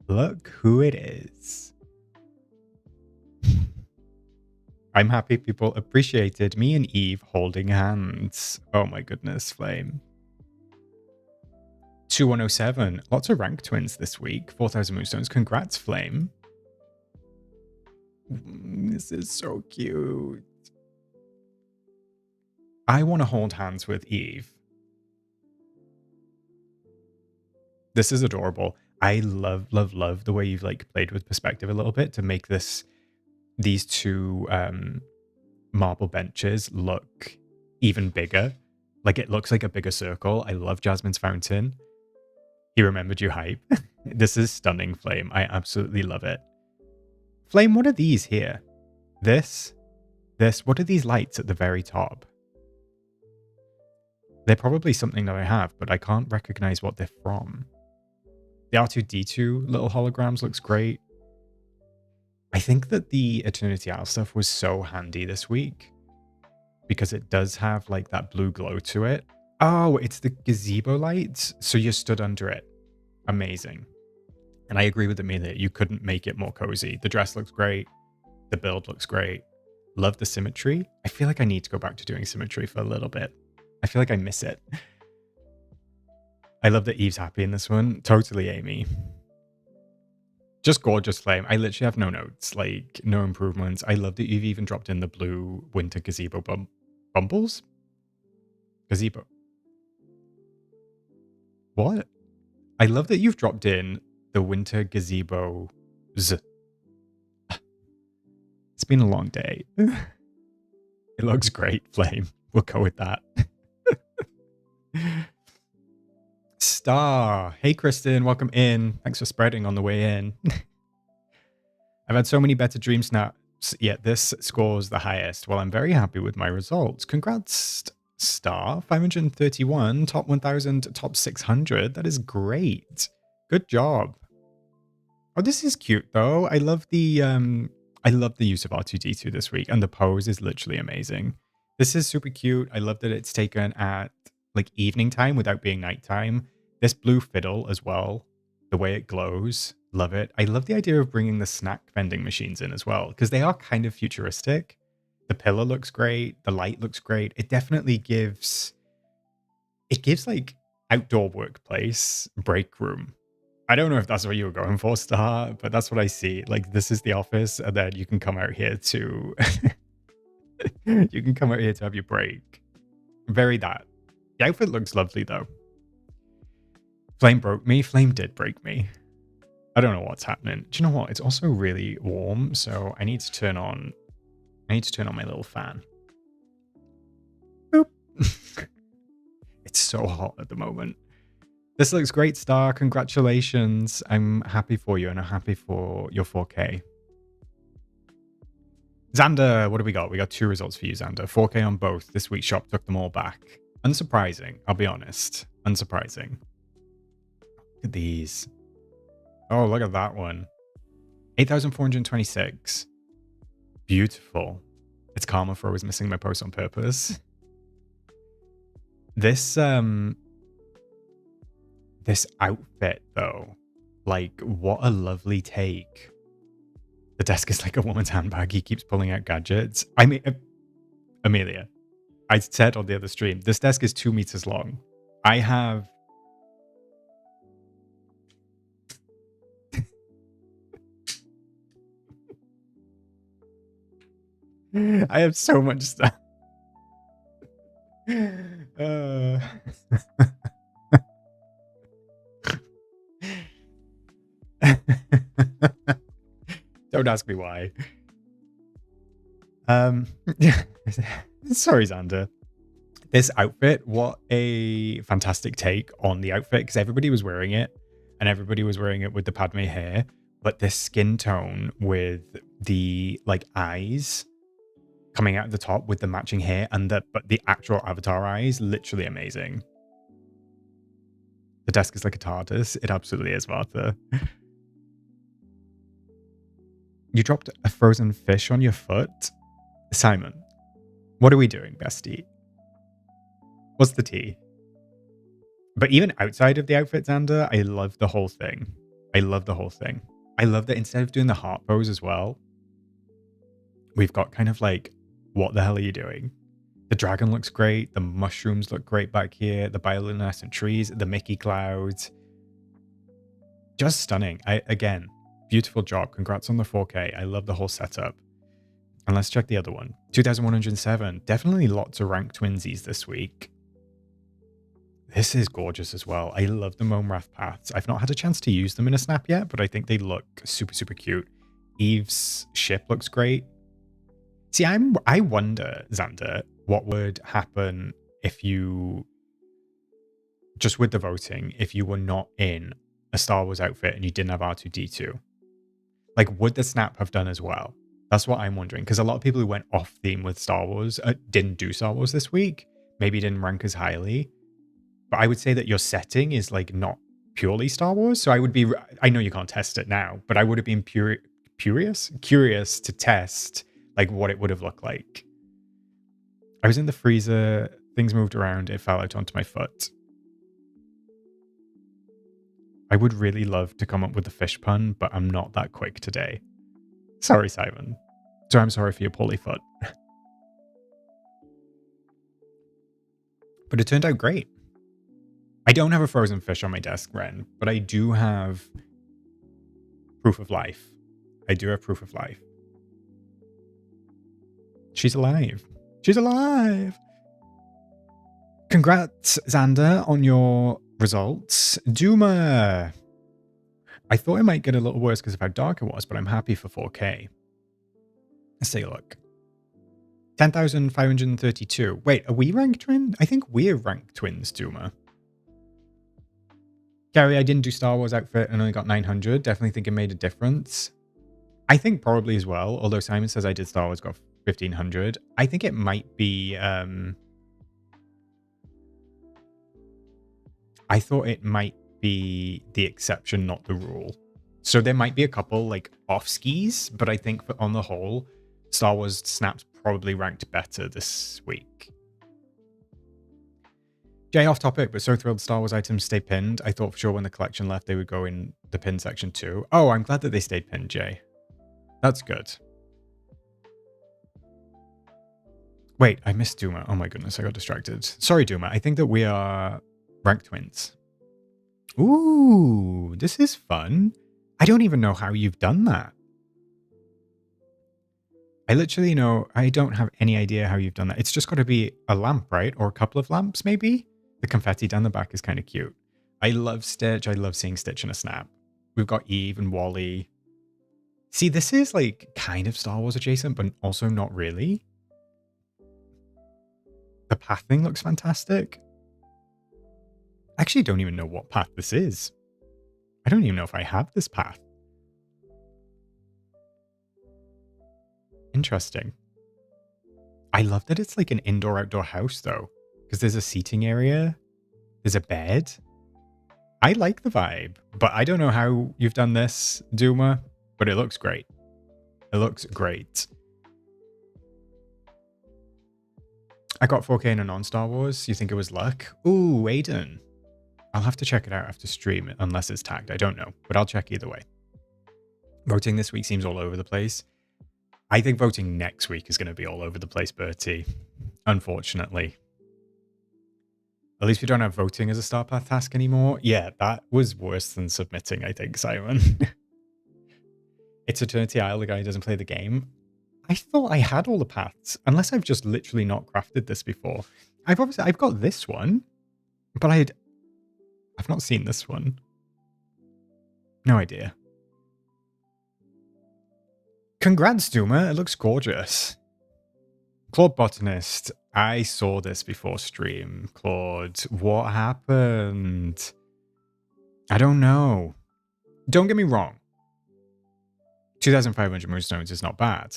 Look who it is. I'm happy people appreciated me and Eve holding hands. Oh my goodness, Flame. 2107. Lots of rank twins this week. 4,000 moonstones. Congrats, Flame. This is so cute. I want to hold hands with Eve. This is adorable. I love, love, love the way you've like played with perspective a little bit to make these two marble benches look even bigger. Like it looks like a bigger circle. I love Jasmine's fountain. He remembered you hype. This is stunning, Flame. I absolutely love it. Flame, what are these here? This. What are these lights at the very top? They're probably something that I have, but I can't recognize what they're from. The R2-D2 little holograms looks great. I think that the Eternity Isle stuff was so handy this week because it does have like that blue glow to it. Oh, it's the gazebo lights. So you stood under it. Amazing. And I agree with Amelia. You couldn't make it more cozy. The dress looks great. The build looks great. Love the symmetry. I feel like I need to go back to doing symmetry for a little bit. I feel like I miss it. I love that Eve's happy in this one. Totally, Amy. Just gorgeous flame. I literally have no notes, like no improvements. I love that you've even dropped in the blue winter gazebo bumbles. Gazebo. What? I love that you've dropped in the winter gazebo. It's been a long day. It looks great, Flame. We'll go with that. Star. Hey, Kristen. Welcome in. Thanks for spreading on the way in. I've had so many better DreamSnaps, yet this scores the highest. Well, I'm very happy with my results. Congrats, Star. 531, top 1,000, top 600. That is great. Good job. Oh, this is cute, though. I love the use of R2-D2 this week, and the pose is literally amazing. This is super cute. I love that it's taken at like evening time without being nighttime. This blue fiddle as well, the way it glows, love it. I love the idea of bringing the snack vending machines in as well, because they are kind of futuristic. The pillar looks great. The light looks great. It definitely gives like outdoor workplace break room. I don't know if that's what you were going for, Star, but that's what I see. Like, this is the office, and then you can come out here to you can come out here to have your break. Very that. The outfit looks lovely though. Flame broke me. Flame did break me. I don't know what's happening. Do you know what? It's also really warm, so I need to turn on my little fan. Boop. It's so hot at the moment. This looks great, Star. Congratulations. I'm happy for you, and I'm happy for your 4K. Xander, what do we got? We got 2 results for you, Xander. 4K on both. This week's shop took them all back. Unsurprising, I'll be honest. Unsurprising. Look at these. Oh, look at that one. 8,426. Beautiful. It's karma for always missing my post on purpose. This outfit, though, like, what a lovely take. The desk is like a woman's handbag. He keeps pulling out gadgets. I mean, Amelia, I said on the other stream, this desk is 2 meters long. I have... I have so much stuff. Don't ask me why. Sorry, Xander. This outfit, what a fantastic take on the outfit, because everybody was wearing it, and everybody was wearing it with the Padme hair, but this skin tone with the like eyes coming out of the top with the matching hair and the actual avatar eyes, literally amazing. The desk is like a TARDIS. It absolutely is, Martha. You dropped a frozen fish on your foot? Simon, what are we doing, bestie? What's the tea? But even outside of the outfit, Xander, I love the whole thing. I love the whole thing. I love that instead of doing the heart pose as well, we've got kind of like, what the hell are you doing? The dragon looks great. The mushrooms look great back here. The bioluminescent trees, the Mickey clouds. Just stunning. Again, beautiful job. Congrats on the 4K. I love the whole setup. And let's check the other one. 2,107. Definitely lots of rank twinsies this week. This is gorgeous as well. I love the Momrath paths. I've not had a chance to use them in a snap yet, but I think they look super, super cute. Eve's ship looks great. See, I wonder, Xander, what would happen if you, just with the voting, if you were not in a Star Wars outfit and you didn't have R2-D2. Like, would the snap have done as well? That's what I'm wondering, because a lot of people who went off theme with Star Wars didn't do Star Wars this week, maybe didn't rank as highly. But I would say that your setting is like not purely Star Wars. So I know you can't test it now, but I would have been curious to test like what it would have looked like. I was in the freezer, things moved around, it fell out onto my foot. I would really love to come up with a fish pun, but I'm not that quick today. Sorry, Simon. So I'm sorry for your poorly foot. But it turned out great. I don't have a frozen fish on my desk, Ren, but I do have proof of life. I do have proof of life. She's alive. She's alive. Congrats, Xander, on your results. Duma. I thought it might get a little worse because of how dark it was, but I'm happy for 4K. Let's take a look. 10,532. Wait, are we ranked twins? I think we're ranked twins, Duma. Gary, I didn't do Star Wars outfit and only got 900. Definitely think it made a difference. I think probably as well, although Simon says I did Star Wars, got 1,500. I think it might be... I thought it might be the exception, not the rule. So there might be a couple like off skis, but I think on the whole, Star Wars Snaps probably ranked better this week. Jay, off topic, but so thrilled Star Wars items stay pinned. I thought for sure when the collection left, they would go in the pin section too. Oh, I'm glad that they stayed pinned, Jay. That's good. Wait, I missed Duma. Oh my goodness, I got distracted. Sorry, Duma. I think that we are ranked twins. Ooh, this is fun. I don't even know how you've done that. I literally know, I don't have any idea how you've done that. It's just got to be a lamp, right? Or a couple of lamps, maybe? The confetti down the back is kind of cute. I love Stitch. I love seeing Stitch in a snap. We've got Eve and Wally. See, this is like kind of Star Wars adjacent, but also not really. The pathing looks fantastic. I actually don't even know what path this is. I don't even know if I have this path. Interesting. I love that it's like an indoor-outdoor house, though, because there's a seating area. There's a bed. I like the vibe, but I don't know how you've done this, Duma, but it looks great. It looks great. I got 4K in a non-Star Wars. You think it was luck? Ooh, Aiden. I'll have to check it out after stream, unless it's tagged. I don't know, but I'll check either way. Voting this week seems all over the place. I think voting next week is going to be all over the place, Bertie. Unfortunately. At least we don't have voting as a Star Path task anymore. Yeah, that was worse than submitting, I think, Simon. It's Eternity Isle, the guy who doesn't play the game. I thought I had all the paths, unless I've just literally not crafted this before. I've got this one, but I've not seen this one. No idea. Congrats, Duma. It looks gorgeous. Claude Botanist. I saw this before stream. Claude, what happened? I don't know. Don't get me wrong. 2,500 moonstones is not bad.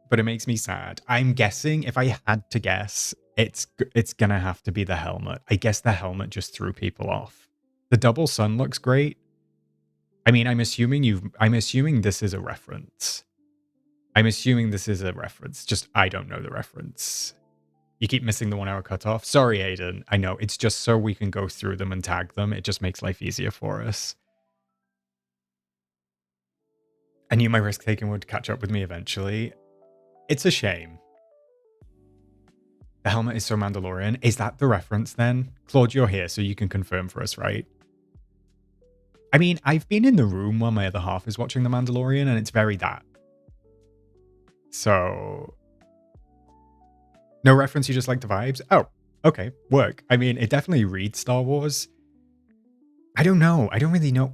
But it makes me sad. I'm guessing, if I had to guess, it's gonna have to be the helmet. I guess the helmet just threw people off. The double sun looks great. I mean, I'm assuming this is a reference. Just I don't know the reference. You keep missing the 1 hour cutoff. Sorry, Aiden. I know. It's just so we can go through them and tag them. It just makes life easier for us. I knew my risk taking would catch up with me eventually. It's a shame. The helmet is so Mandalorian. Is that the reference then? Claude, you're here, so you can confirm for us, right? I mean, I've been in the room while my other half is watching The Mandalorian, and it's very that. So... no reference, you just like the vibes? Oh, okay, work. I mean, it definitely reads Star Wars. I don't know. I don't really know.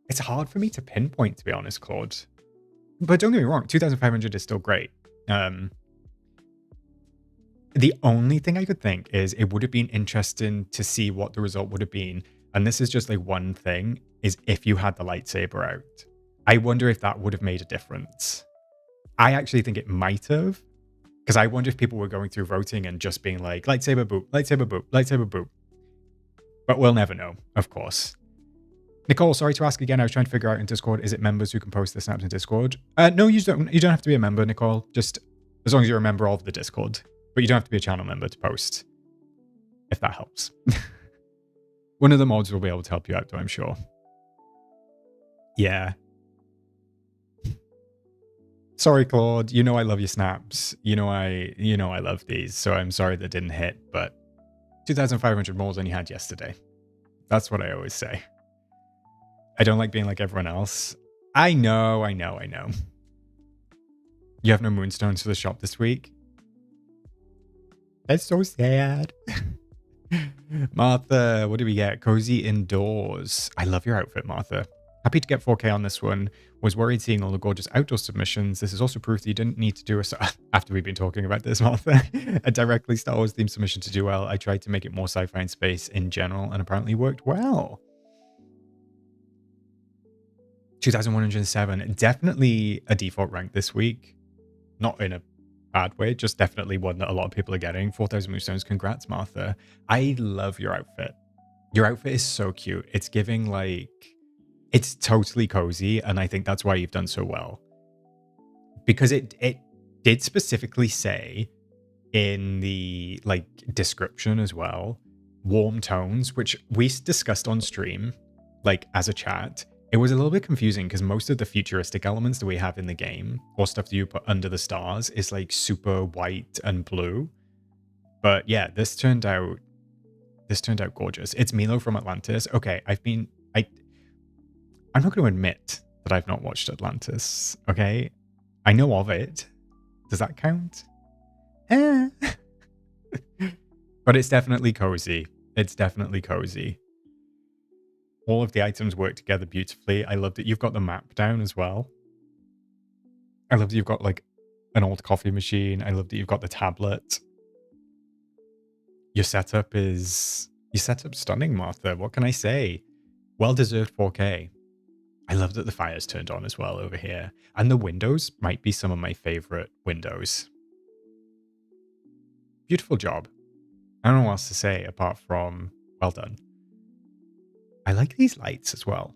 It's hard for me to pinpoint, to be honest, Claude. But don't get me wrong, 2,500 is still great. The only thing I could think is it would have been interesting to see what the result would have been. And this is just like one thing, is if you had the lightsaber out. I wonder if that would have made a difference. I actually think it might have. Because I wonder if people were going through voting and just being like, lightsaber boop, lightsaber boop, lightsaber boop. But we'll never know, of course. Nicole, sorry to ask again. I was trying to figure out in Discord, is it members who can post the snaps in Discord? No, you don't have to be a member, Nicole. Just as long as you're a member of the Discord. But you don't have to be a channel member to post. If that helps. One of the mods will be able to help you out, though, I'm sure. Yeah. Sorry, Claude. You know I love your snaps. You know I love these. So I'm sorry that didn't hit, but 2,500 more than you had yesterday. That's what I always say. I don't like being like everyone else. I know. You have no moonstones for the shop this week? That's so sad. Martha, what do we get? Cozy indoors. I love your outfit, Martha. Happy to get 4K on this one. Was worried seeing all the gorgeous outdoor submissions. This is also proof that you didn't need to do after we've been talking about this, Martha. A directly Star Wars themed submission to do well. I tried to make it more sci-fi and space in general and apparently worked well. 2,107. Definitely a default rank this week. Not in a bad way, just definitely one that a lot of people are getting. 4,000 moonstones. Congrats, Martha. I love your outfit. Your outfit is so cute. It's giving like, it's totally cozy, and I think that's why you've done so well. Because it did specifically say in the like description as well, warm tones, which we discussed on stream, like as a chat. It was a little bit confusing because most of the futuristic elements that we have in the game, or stuff that you put under the stars, is like super white and blue. But yeah, this turned out gorgeous. It's Milo from Atlantis. Okay, I'm not going to admit that I've not watched Atlantis. Okay, I know of it. Does that count? But it's definitely cozy. It's definitely cozy. All of the items work together beautifully. I love that you've got the map down as well. I love that you've got like an old coffee machine. I love that you've got the tablet. Your setup's stunning, Martha. What can I say? Well-deserved 4K. I love that the fire's turned on as well over here. And the windows might be some of my favorite windows. Beautiful job. I don't know what else to say apart from well done. I like these lights as well.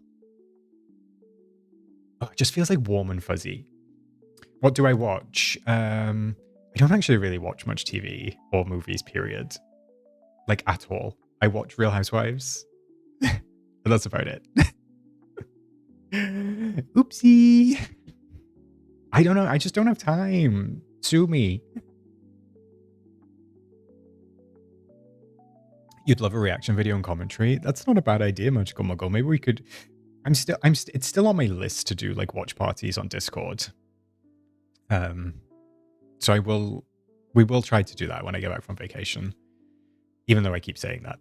Oh, it just feels like warm and fuzzy. What do I watch? I don't actually really watch much TV or movies, period. Like, at all. I watch Real Housewives. But that's about it. Oopsie. I don't know. I just don't have time. Sue me. You'd love a reaction video and commentary. That's not a bad idea, Magical Muggle. Maybe we could... it's still on my list to do like watch parties on Discord. So we will try to do that when I get back from vacation. Even though I keep saying that.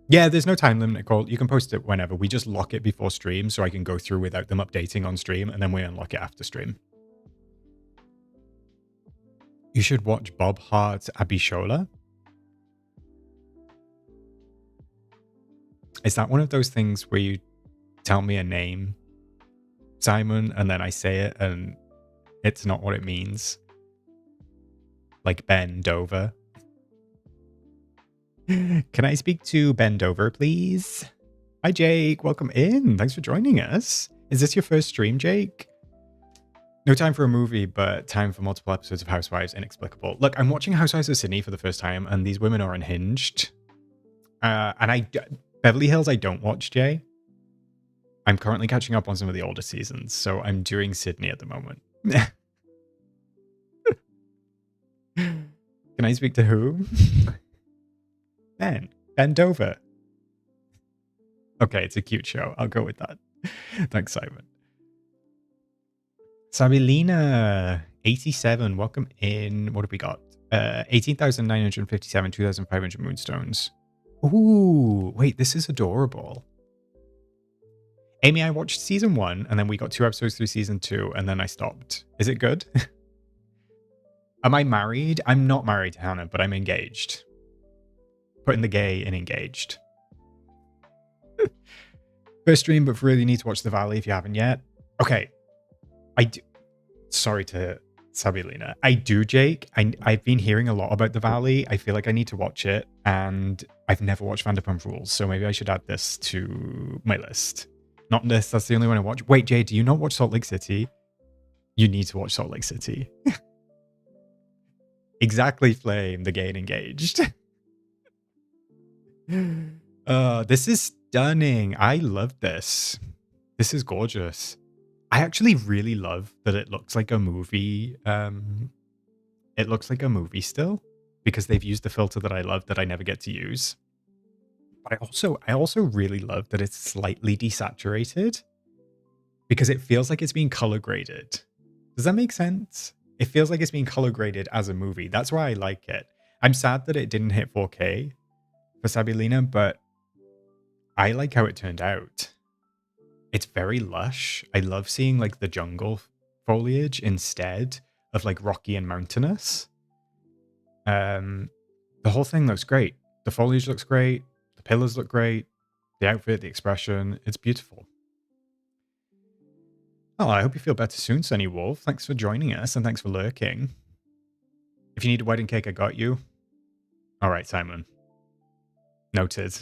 Yeah, there's no time limit, Nicole. You can post it whenever. We just lock it before stream so I can go through without them updating on stream, and then we unlock it after stream. You should watch Bob Hart's Abishola. Is that one of those things where you tell me a name, Simon, and then I say it and it's not what it means? Like Ben Dover. Can I speak to Ben Dover, please? Hi, Jake. Welcome in. Thanks for joining us. Is this your first stream, Jake? No time for a movie, but time for multiple episodes of Housewives. Inexplicable. Look, I'm watching Housewives of Sydney for the first time, and these women are unhinged. Beverly Hills, I don't watch, Jay. I'm currently catching up on some of the older seasons, so I'm doing Sydney at the moment. Can I speak to who? Ben Dover. Okay, it's a cute show. I'll go with that. Thanks, Simon. Sabilina, 87. Welcome in. What have we got? 18,957, 2,500 moonstones. Ooh, wait, this is adorable. Amy, I watched season 1, and then we got 2 episodes through season 2, and then I stopped. Is it good? Am I married? I'm not married to Hannah, but I'm engaged. Putting the gay in engaged. First stream, but really need to watch The Valley if you haven't yet. Okay. I do. Sorry to Sabilina. I do, Jake. I've been hearing a lot about The Valley. I feel like I need to watch it, and I've never watched Vanderpump Rules, so maybe I should add this to my list. Not this, that's the only one I watch. Wait, Jay, do you not watch Salt Lake City? You need to watch Salt Lake City. Exactly, Flame, the gay and engaged. This is stunning. I love this. This is gorgeous. I actually really love that it looks like a movie. It looks like a movie still because they've used the filter that I love that I never get to use. But I also really love that it's slightly desaturated because it feels like it's being color graded. Does that make sense? It feels like it's being color graded as a movie. That's why I like it. I'm sad that it didn't hit 4K for Sabulina, but I like how it turned out. It's very lush. I love seeing like the jungle foliage instead of like rocky and mountainous. The whole thing looks great. The foliage looks great. The pillars look great. The outfit, the expression, it's beautiful. Oh, I hope you feel better soon, Sunny Wolf. Thanks for joining us and thanks for lurking. If you need a wedding cake, I got you. All right, Simon. Noted.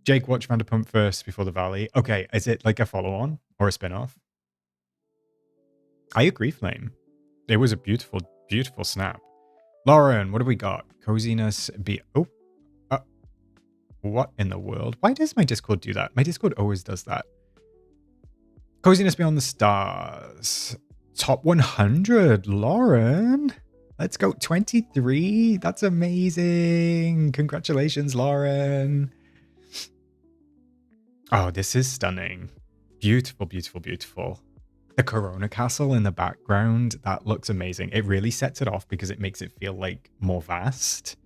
Jake, watch Vanderpump first before the Valley. Okay, is it like a follow-on or a spin-off? I agree, Flame. It was a beautiful, beautiful snap. Lauren, what have we got? Coziness be... Oh. What in the world? Why does my Discord do that? My Discord always does that. Coziness Beyond the Stars. Top 100, Lauren. Let's go. 23. That's amazing. Congratulations, Lauren. Oh, this is stunning. Beautiful, beautiful, beautiful. The Corona Castle in the background, that looks amazing. It really sets it off because it makes it feel like more vast.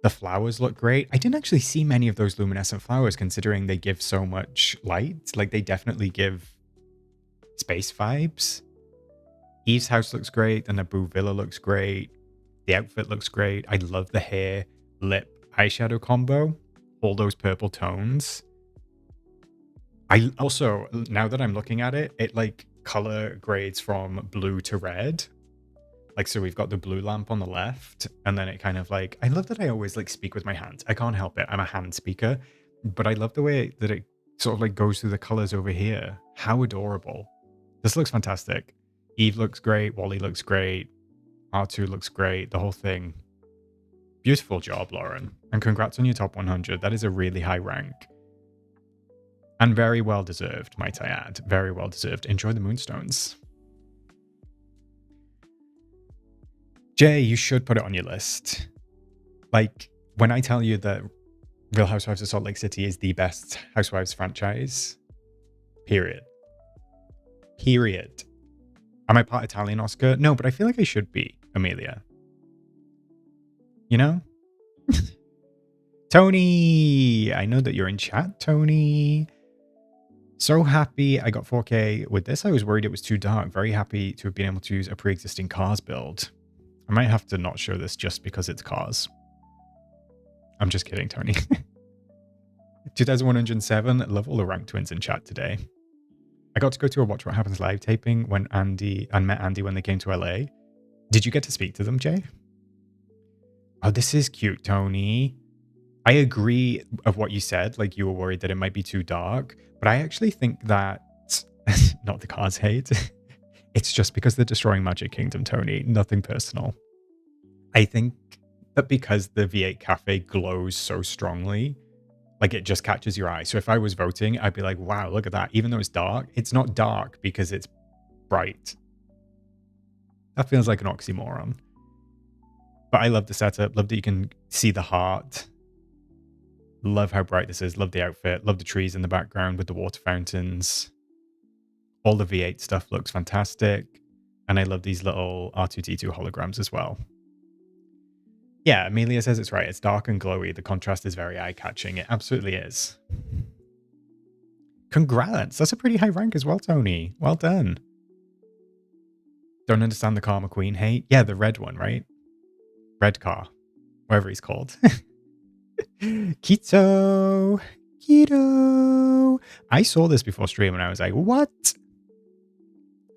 The flowers look great. I didn't actually see many of those luminescent flowers considering they give so much light. Like they definitely give space vibes. Eve's house looks great. The Naboo Villa looks great. The outfit looks great. I love the hair, lip, eyeshadow combo. All those purple tones. I also, now that I'm looking at it, it like color grades from blue to red. Like, so we've got the blue lamp on the left, and then it kind of like, I love that I always like speak with my hands. I can't help it. I'm a hand speaker, but I love the way that it sort of like goes through the colors over here. How adorable. This looks fantastic. Eve looks great. Wally looks great. R2 looks great. The whole thing. Beautiful job, Lauren. And congrats on your top 100. That is a really high rank. And very well deserved, might I add. Very well deserved. Enjoy the Moonstones. Jay, you should put it on your list. Like, when I tell you that Real Housewives of Salt Lake City is the best Housewives franchise, period. Period. Am I part Italian, Oscar? No, but I feel like I should be, Amelia. You know? Tony! I know that you're in chat, Tony. So happy I got 4K with this. I was worried it was too dark. Very happy to have been able to use a pre-existing Cars build. I might have to not show this just because it's Cars. I'm just kidding, Tony. 2107. Love all the rank twins in chat today. I got to go to a Watch What Happens live taping when met Andy when they came to LA. Did you get to speak to them, Jay? Oh, this is cute, Tony. I agree of what you said. Like you were worried that it might be too dark, but I actually think that not the Cars hate. It's just because they're destroying Magic Kingdom, Tony. Nothing personal. I think that because the V8 Cafe glows so strongly, like it just catches your eye. So if I was voting, I'd be like, wow, look at that. Even though it's dark, it's not dark because it's bright. That feels like an oxymoron. But I love the setup. Love that you can see the heart. Love how bright this is. Love the outfit. Love the trees in the background with the water fountains. All the V8 stuff looks fantastic. And I love these little R2-D2 holograms as well. Yeah, Amelia says it's right. It's dark and glowy. The contrast is very eye-catching. It absolutely is. Congrats. That's a pretty high rank as well, Tony. Well done. Don't understand the Karma Queen hate. Yeah, the red one, right? Red car. Whatever he's called. Keto. Keto. I saw this before stream and I was like, what?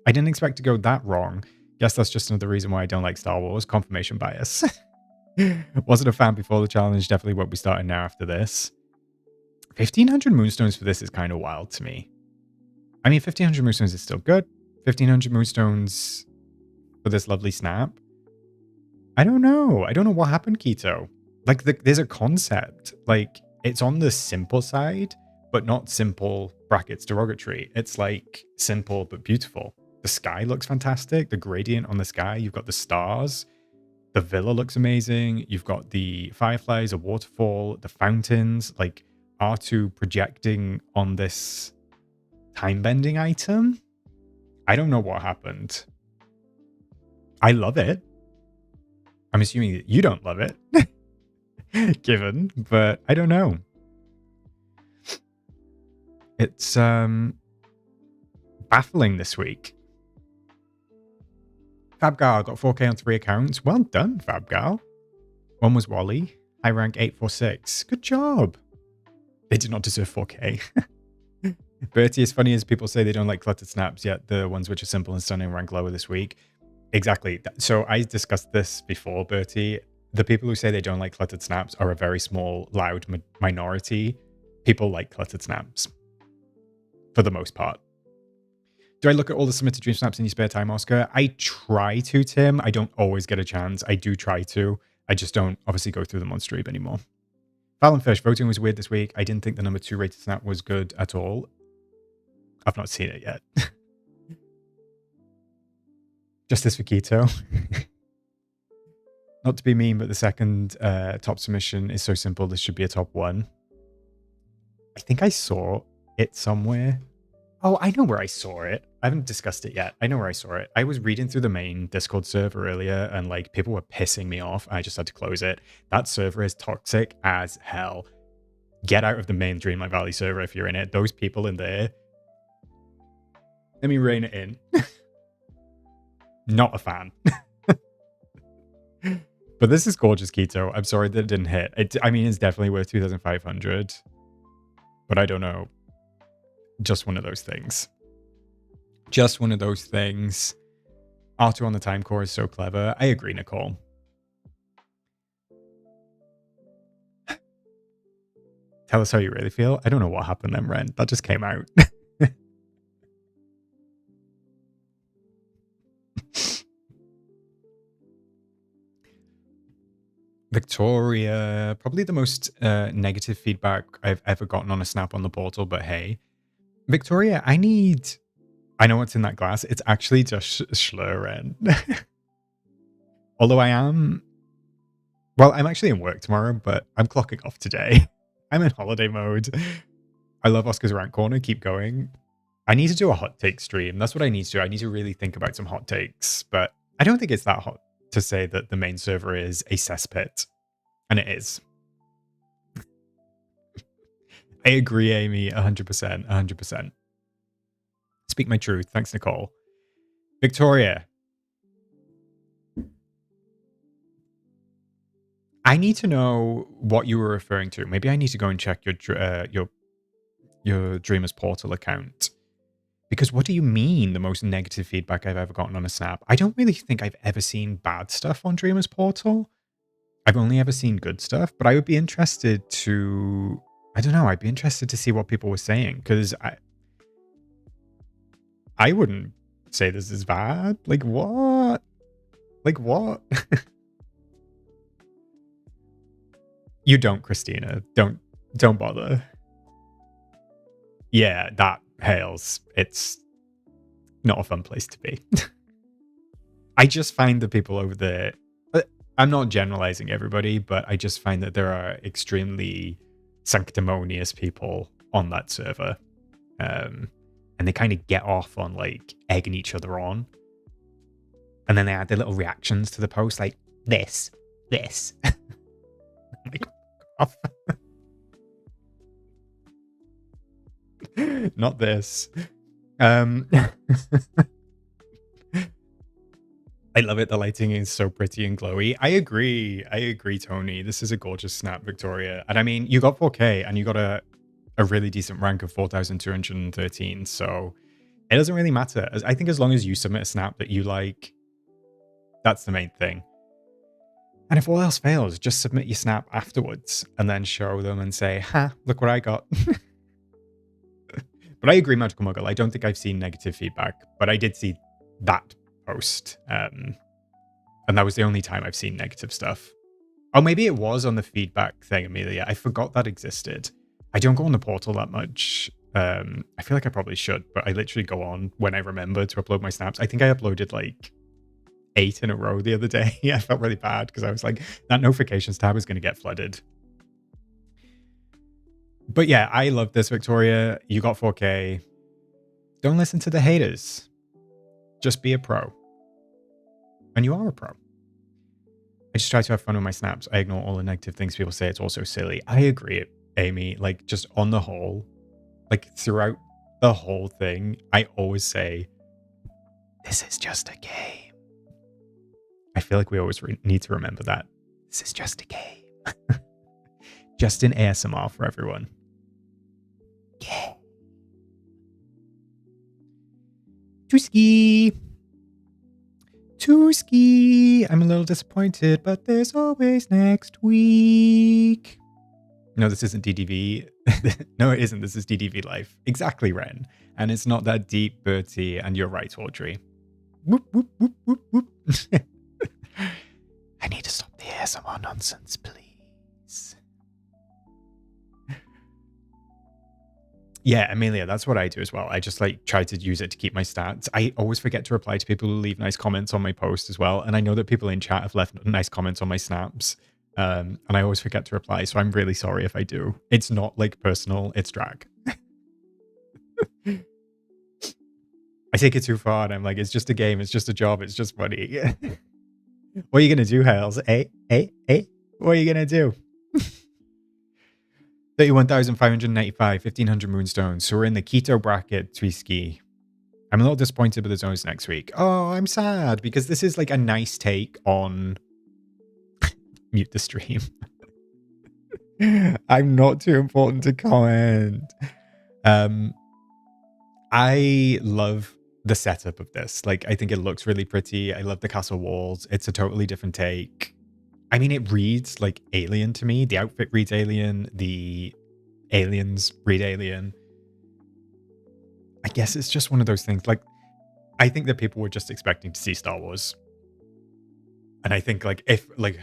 I didn't expect to go that wrong. Guess that's just another reason why I don't like Star Wars. Confirmation bias. Wasn't a fan before the challenge. Definitely won't be starting now after this. 1,500 Moonstones for this is kind of wild to me. I mean, 1,500 Moonstones is still good. 1,500 Moonstones for this lovely snap. I don't know. I don't know what happened, Keto. Like, there's a concept. Like, it's on the simple side, but not simple brackets derogatory. It's like simple but beautiful. The sky looks fantastic. The gradient on the sky, you've got the stars. The villa looks amazing. You've got the fireflies, a waterfall, the fountains, like R2 projecting on this time-bending item. I don't know what happened. I love it. I'm assuming that you don't love it, given, but I don't know. It's baffling this week. Fabgal got 4K on 3 accounts. Well done, Fabgal. One was Wally. High rank 846. Good job. They did not deserve 4K. Bertie, as funny as people say they don't like cluttered snaps, yet the ones which are simple and stunning rank lower this week. Exactly. So I discussed this before, Bertie. The people who say they don't like cluttered snaps are a very small, loud minority. People like cluttered snaps, for the most part. Do I look at all the submitted DreamSnaps in your spare time, Oscar? I try to, Tim. I don't always get a chance. I do try to. I just don't obviously go through them on stream anymore. Fallon Fish, voting was weird this week. I didn't think the number 2 rated snap was good at all. I've not seen it yet. Justice for Keto. Not to be mean, but the second top submission is so simple. This should be a top 1. I think I saw it somewhere. Oh, I know where I saw it. I haven't discussed it yet. I know where I saw it. I was reading through the main Discord server earlier and like people were pissing me off. I just had to close it. That server is toxic as hell. Get out of the main Dreamlight Valley server if you're in it. Those people in there. Let me rein it in. Not a fan. But this is gorgeous, Keto. I'm sorry that it didn't hit. I mean, it's definitely worth 2,500. But I don't know. Just one of those things. Just one of those things. R2 on the time core is so clever. I agree, Nicole. Tell us how you really feel. I don't know what happened then, Ren. That just came out. Victoria, probably the most negative feedback I've ever gotten on a snap on the portal, but hey. Victoria, I know what's in that glass. It's actually just Schlurren. Although I'm actually in work tomorrow, but I'm clocking off today. I'm in holiday mode. I love Oscar's Rant Corner. Keep going. I need to do a hot take stream. That's what I need to do. I need to really think about some hot takes, but I don't think it's that hot to say that the main server is a cesspit. And it is. I agree, Amy, 100%, 100%. Speak my truth. Thanks, Nicole. Victoria. I need to know what you were referring to. Maybe I need to go and check your Dreamers Portal account. Because what do you mean the most negative feedback I've ever gotten on a snap? I don't really think I've ever seen bad stuff on Dreamers Portal. I've only ever seen good stuff, but I would be interested to... I don't know. I'd be interested to see what people were saying, because I wouldn't say this is bad. Like, what? Like, what? You don't, Christina. Don't bother. Yeah, that hails. It's not a fun place to be. I just find the people over there... I'm not generalizing everybody, but I just find that there are extremely sanctimonious people on that server. And they kind of get off on like egging each other on. And then they add their little reactions to the post, like this. Like, off. Not this. I love it. The lighting is so pretty and glowy. I agree, Tony. This is a gorgeous snap, Victoria. And I mean, you got 4K and you got a really decent rank of 4,213. So it doesn't really matter. I think as long as you submit a snap that you like, that's the main thing. And if all else fails, just submit your snap afterwards and then show them and say, ha, look what I got. But I agree, Magical Muggle. I don't think I've seen negative feedback, but I did see that post. And that was the only time I've seen negative stuff. Oh, maybe it was on the feedback thing, Amelia. I forgot that existed. I don't go on the portal that much. I feel like I probably should, but I literally go on when I remember to upload my snaps. I think I uploaded like 8 in a row the other day. I felt really bad because I was like, that notifications tab is going to get flooded. But yeah, I love this, Victoria. You got 4K. Don't listen to the haters. Just be a pro. And you are a pro. I just try to have fun with my snaps. I ignore all the negative things people say. It's also silly. I agree, Amy. Like, just on the whole, like throughout the whole thing, I always say, this is just a game. I feel like we always need to remember that. This is just a game. Just in ASMR for everyone. Yeah. Tuski. I'm a little disappointed, but there's always next week. No, this isn't DDV. No, it isn't. This is DDV Life. Exactly, Ren. And it's not that deep, Bertie. And you're right, Audrey. Whoop, whoop, whoop, whoop, whoop. I need to stop the ASMR nonsense, please. Yeah, Amelia, that's what I do as well. I just like try to use it to keep my stats. I always forget to reply to people who leave nice comments on my post as well. And I know that people in chat have left nice comments on my snaps. And I always forget to reply. So I'm really sorry if I do. It's not like personal, it's drag. I take it too far and I'm like, it's just a game. It's just a job. It's just funny. What are you going to do, Hales? Hey. What are you going to do? 31,595, 1,500 moonstones. So we're in the keto bracket, Twiski. I'm a little disappointed with the zones next week. Oh, I'm sad because this is like a nice take on mute the stream. I'm not too important to comment. I love the setup of this. Like, I think it looks really pretty. I love the castle walls. It's a totally different take. I mean, it reads like Alien to me. The outfit reads Alien. The aliens read Alien. I guess it's just one of those things. Like, I think that people were just expecting to see Star Wars. And I think, like, if, like,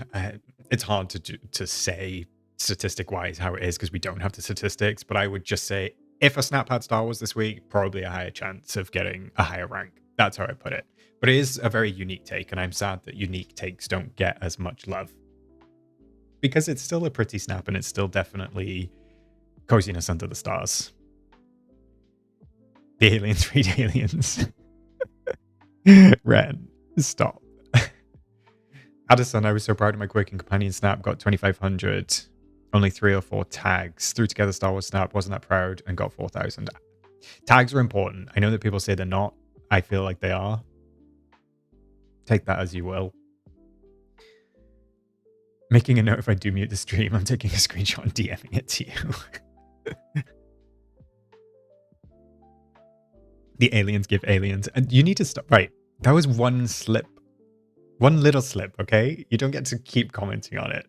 it's hard to say statistic-wise how it is because we don't have the statistics. But I would just say, if a snap had Star Wars this week, probably a higher chance of getting a higher rank. That's how I put it. But it is a very unique take, and I'm sad that unique takes don't get as much love. Because it's still a pretty snap, and it's still definitely coziness under the stars. The aliens read aliens. Ren, stop. Addison, I was so proud of my quick and companion snap, got 2,500. Only 3 or 4 tags. Threw together Star Wars snap, wasn't that proud, and got 4,000. Tags are important. I know that people say they're not. I feel like they are. Take that as you will. Making a note if I do mute the stream, I'm taking a screenshot and DMing it to you. The aliens give aliens. And you need to stop. Right. That was one slip. One little slip, okay? You don't get to keep commenting on it.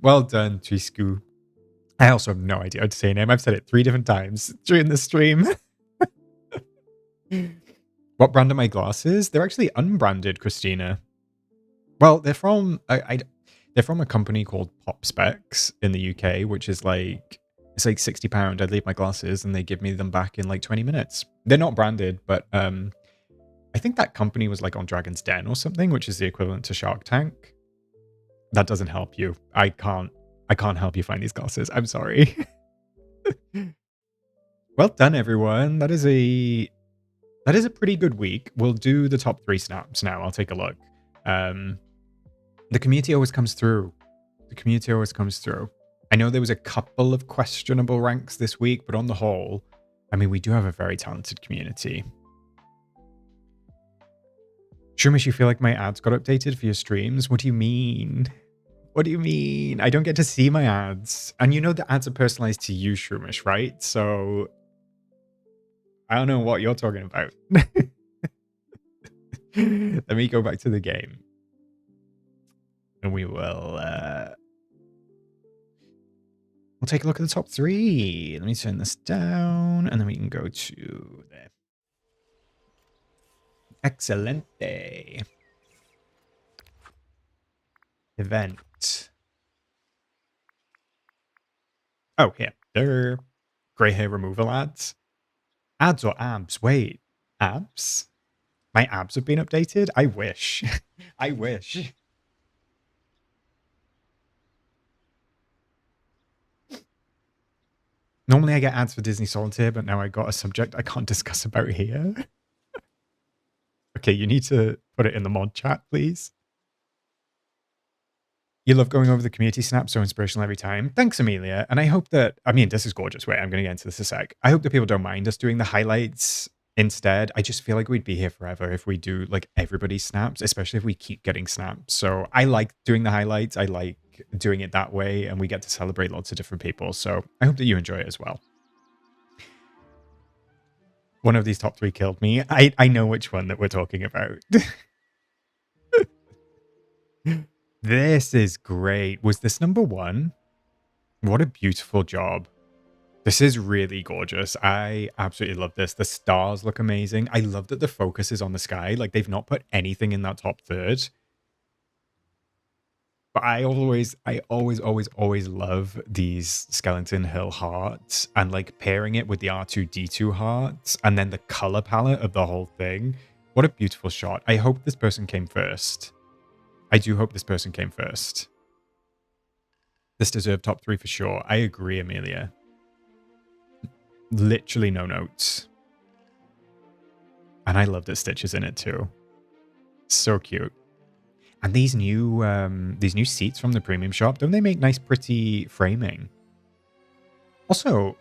Well done, Trisku. I also have no idea how to say your name. I've said it 3 different times during the stream. What brand are my glasses? They're actually unbranded, Christina. Well, they're from they're from a company called Pop Specs in the UK, which is like, it's like £60. I leave my glasses and they give me them back in like 20 minutes. They're not branded, but I think that company was like on Dragon's Den or something, which is the equivalent to Shark Tank. That doesn't help you. I can't help you find these glasses. I'm sorry. Well done, everyone. That is a pretty good week. We'll do the top 3 snaps now. I'll take a look. The community always comes through. The community always comes through. I know there was a couple of questionable ranks this week, but on the whole, I mean, we do have a very talented community. Shroomish, you feel like my ads got updated for your streams? What do you mean? What do you mean? I don't get to see my ads. And you know the ads are personalized to you, Shroomish, right? So I don't know what you're talking about. Let me go back to the game. And we will we'll take a look at the top 3. Let me turn this down and then we can go to there. Excelente. Event. Oh, here. They're grey hair removal ads. Ads or abs? Wait. Abs? My abs have been updated? I wish. I wish. Normally I get ads for Disney Solitaire, but now I got a subject I can't discuss about here. Okay, you need to put it in the mod chat, please. You love going over the community snaps, so inspirational every time. Thanks, Amelia. And I hope that, I mean, this is gorgeous. Wait, I'm going to get into this in a sec. I hope that people don't mind us doing the highlights instead. I just feel like we'd be here forever if we do like everybody's snaps, especially if we keep getting snaps. So I like doing the highlights. I like doing it that way, and we get to celebrate lots of different people. So I hope that you enjoy it as well. One of these top 3 killed me. I know which one that we're talking about. This is great. Was this number 1? What a beautiful job. This is really gorgeous. I absolutely love this. The stars look amazing. I love that the focus is on the sky. Like, they've not put anything in that top third. But I always love these Skeleton Hill hearts and like pairing it with the R2-D2 hearts and then the color palette of the whole thing. What a beautiful shot. I hope this person came first. I do hope this person came first. This deserved top 3 for sure. I agree, Amelia. Literally no notes. And I love that Stitch is in it too. So cute. And these new seats from the premium shop, don't they make nice, pretty framing? Also,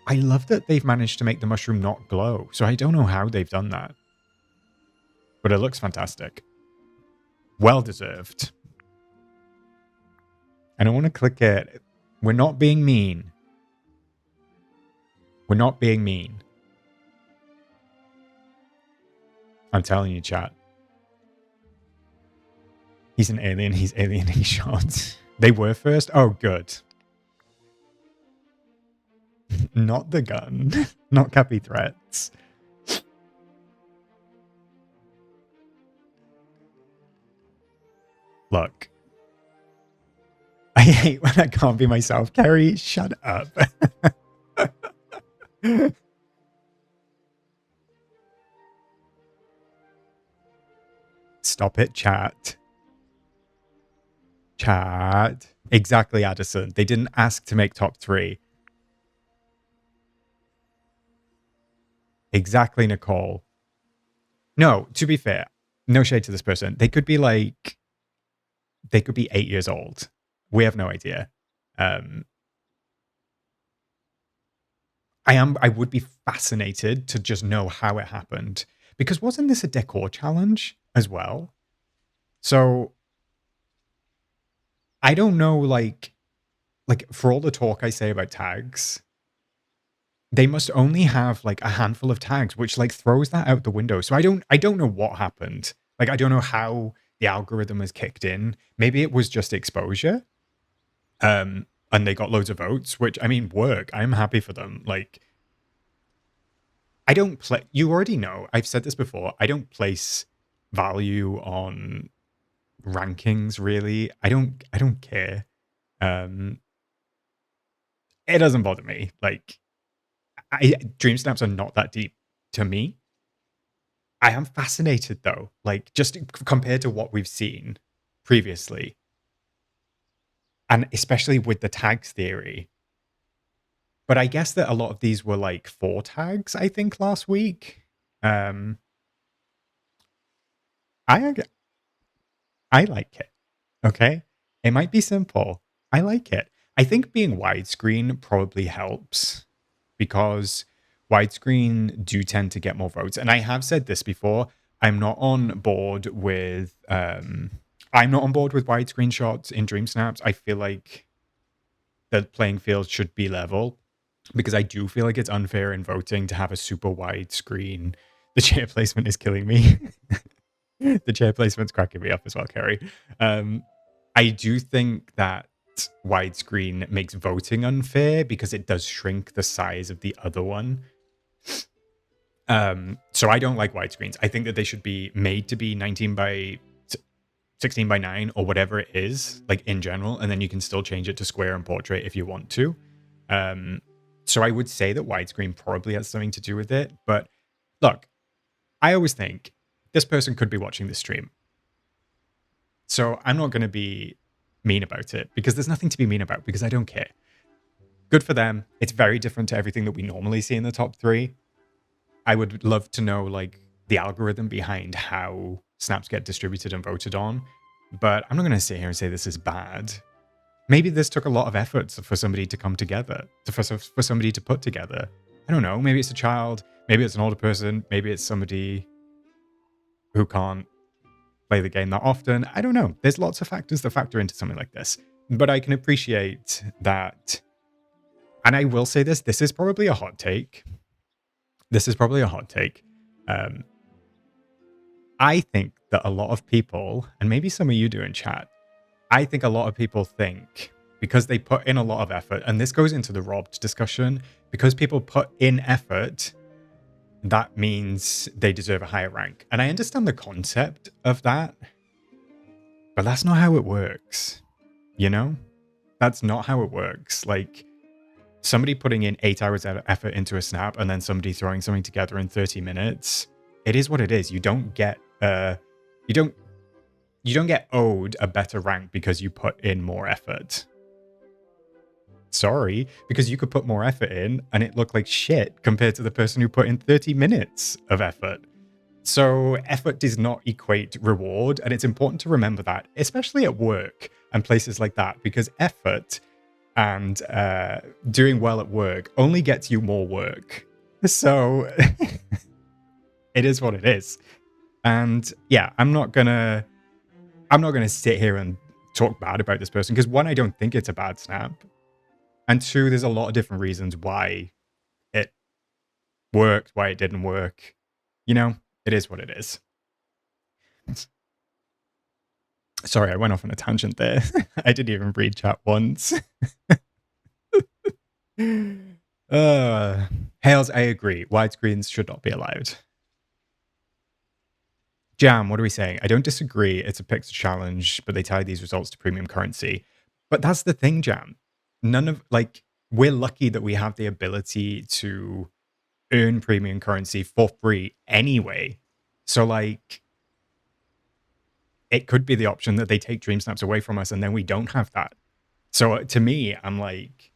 I love that they've managed to make the mushroom not glow. So I don't know how they've done that. But it looks fantastic. Well deserved. I don't want to click it. We're not being mean. We're not being mean. I'm telling you, chat. He's an alien. He's alienating shots. They were first? Oh, good. Not the gun. Not Cappy threats. Look. I hate when I can't be myself. Carrie, shut up. Stop it, chat. Chat. Exactly, Addison. They didn't ask to make top 3. Exactly, Nicole. No, to be fair, no shade to this person. They could be like, they could be 8 years old. We have no idea. I would be fascinated to just know how it happened. Because wasn't this a decor challenge as well? So I don't know, like for all the talk I say about tags, they must only have like a handful of tags, which like throws that out the window. So I don't know what happened. Like, I don't know how the algorithm was kicked in. Maybe it was just exposure. And they got loads of votes, which, I mean, work. I'm happy for them. Like, I don't play. You already know. I've said this before. I don't place value on rankings, really. I don't care. It doesn't bother me. Like, DreamSnaps are not that deep to me. I am fascinated though, like just compared to what we've seen previously. And especially with the tags theory. But I guess that a lot of these were like 4 tags, I think, last week. I like it. Okay? It might be simple. I like it. I think being widescreen probably helps because widescreen do tend to get more votes. And I have said this before. I'm not on board with widescreen shots in DreamSnaps. I feel like the playing field should be level because I do feel like it's unfair in voting to have a super wide screen. The chair placement is killing me. The chair placement's cracking me up as well, Kerry. I do think that widescreen makes voting unfair because it does shrink the size of the other one. So I don't like widescreens. I think that they should be made to be 19 by 16 by 9 or whatever it is, like in general, and then you can still change it to square and portrait if you want to. So I would say that widescreen probably has something to do with it. But look, I always think this person could be watching the stream. So I'm not going to be mean about it because there's nothing to be mean about because I don't care. Good for them. It's very different to everything that we normally see in the top 3. I would love to know like the algorithm behind how snaps get distributed and voted on. But I'm not going to sit here and say this is bad. Maybe this took a lot of effort for somebody to come together, for somebody to put together. I don't know. Maybe it's a child. Maybe it's an older person. Maybe it's somebody who can't play the game that often. I don't know. There's lots of factors that factor into something like this. But I can appreciate that. And I will say this. This is probably a hot take. I think that a lot of people, and maybe some of you do in chat, I think a lot of people think because they put in a lot of effort, and this goes into the robbed discussion, because people put in effort, that means they deserve a higher rank. And I understand the concept of that, but that's not how it works. You know? That's not how it works. Like, somebody putting in 8 hours of effort into a snap and then somebody throwing something together in 30 minutes, it is what it is. You don't get you don't get owed a better rank because you put in more effort. Sorry, because you could put more effort in and it looked like shit compared to the person who put in 30 minutes of effort. So effort does not equate reward, and it's important to remember that, especially at work and places like that, because effort and doing well at work only gets you more work. So it is what it is. And yeah, I'm not gonna sit here and talk bad about this person because 1, I don't think it's a bad snap, and 2, there's a lot of different reasons why it worked, why it didn't work. You know, it is what it is. Sorry, I went off on a tangent there. I didn't even read chat once. Hales, I agree. Widescreens should not be allowed. Jam, what are we saying? I don't disagree. It's a pixel challenge, but they tie these results to premium currency. But that's the thing, Jam. We're lucky that we have the ability to earn premium currency for free anyway. So, like, it could be the option that they take DreamSnaps away from us and then we don't have that. So, to me, I'm like,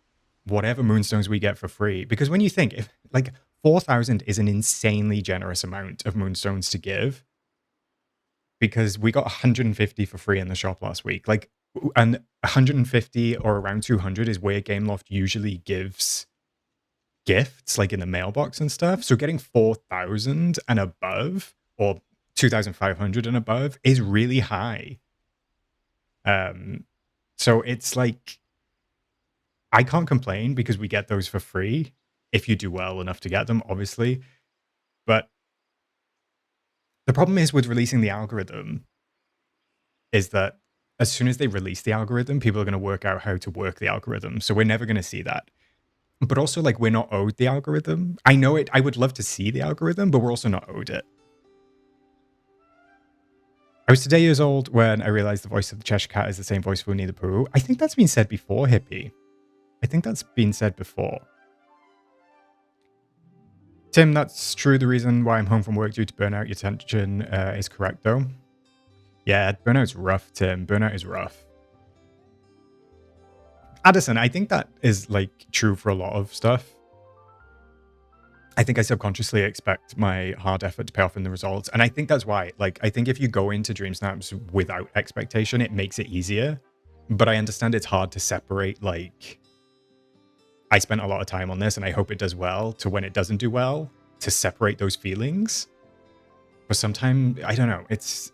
whatever moonstones we get for free. Because when you think, if like 4,000 is an insanely generous amount of moonstones to give, because we got 150 for free in the shop last week. Like, and 150 or around 200 is where Gameloft usually gives gifts, like in the mailbox and stuff. So getting 4,000 and above, or 2,500 and above, is really high. So it's like, I can't complain because we get those for free if you do well enough to get them, obviously. But the problem is with releasing the algorithm is that as soon as they release the algorithm, people are going to work out how to work the algorithm. So we're never going to see that. But also, like, we're not owed the algorithm. I know it. I would love to see the algorithm, but we're also not owed it. I was today years old when I realized the voice of the Cheshire Cat is the same voice for Winnie the Pooh. I think that's been said before, Hippie. I think that's been said before. Tim, that's true. The reason why I'm home from work due to burnout, your tension is correct, though. Yeah, burnout's rough, Tim. Burnout is rough. Addison, I think that is, like, true for a lot of stuff. I think I subconsciously expect my hard effort to pay off in the results. And I think that's why, like, I think if you go into DreamSnaps without expectation, it makes it easier. But I understand it's hard to separate, like, I spent a lot of time on this and I hope it does well, to when it doesn't do well, to separate those feelings. But sometimes, I don't know, it's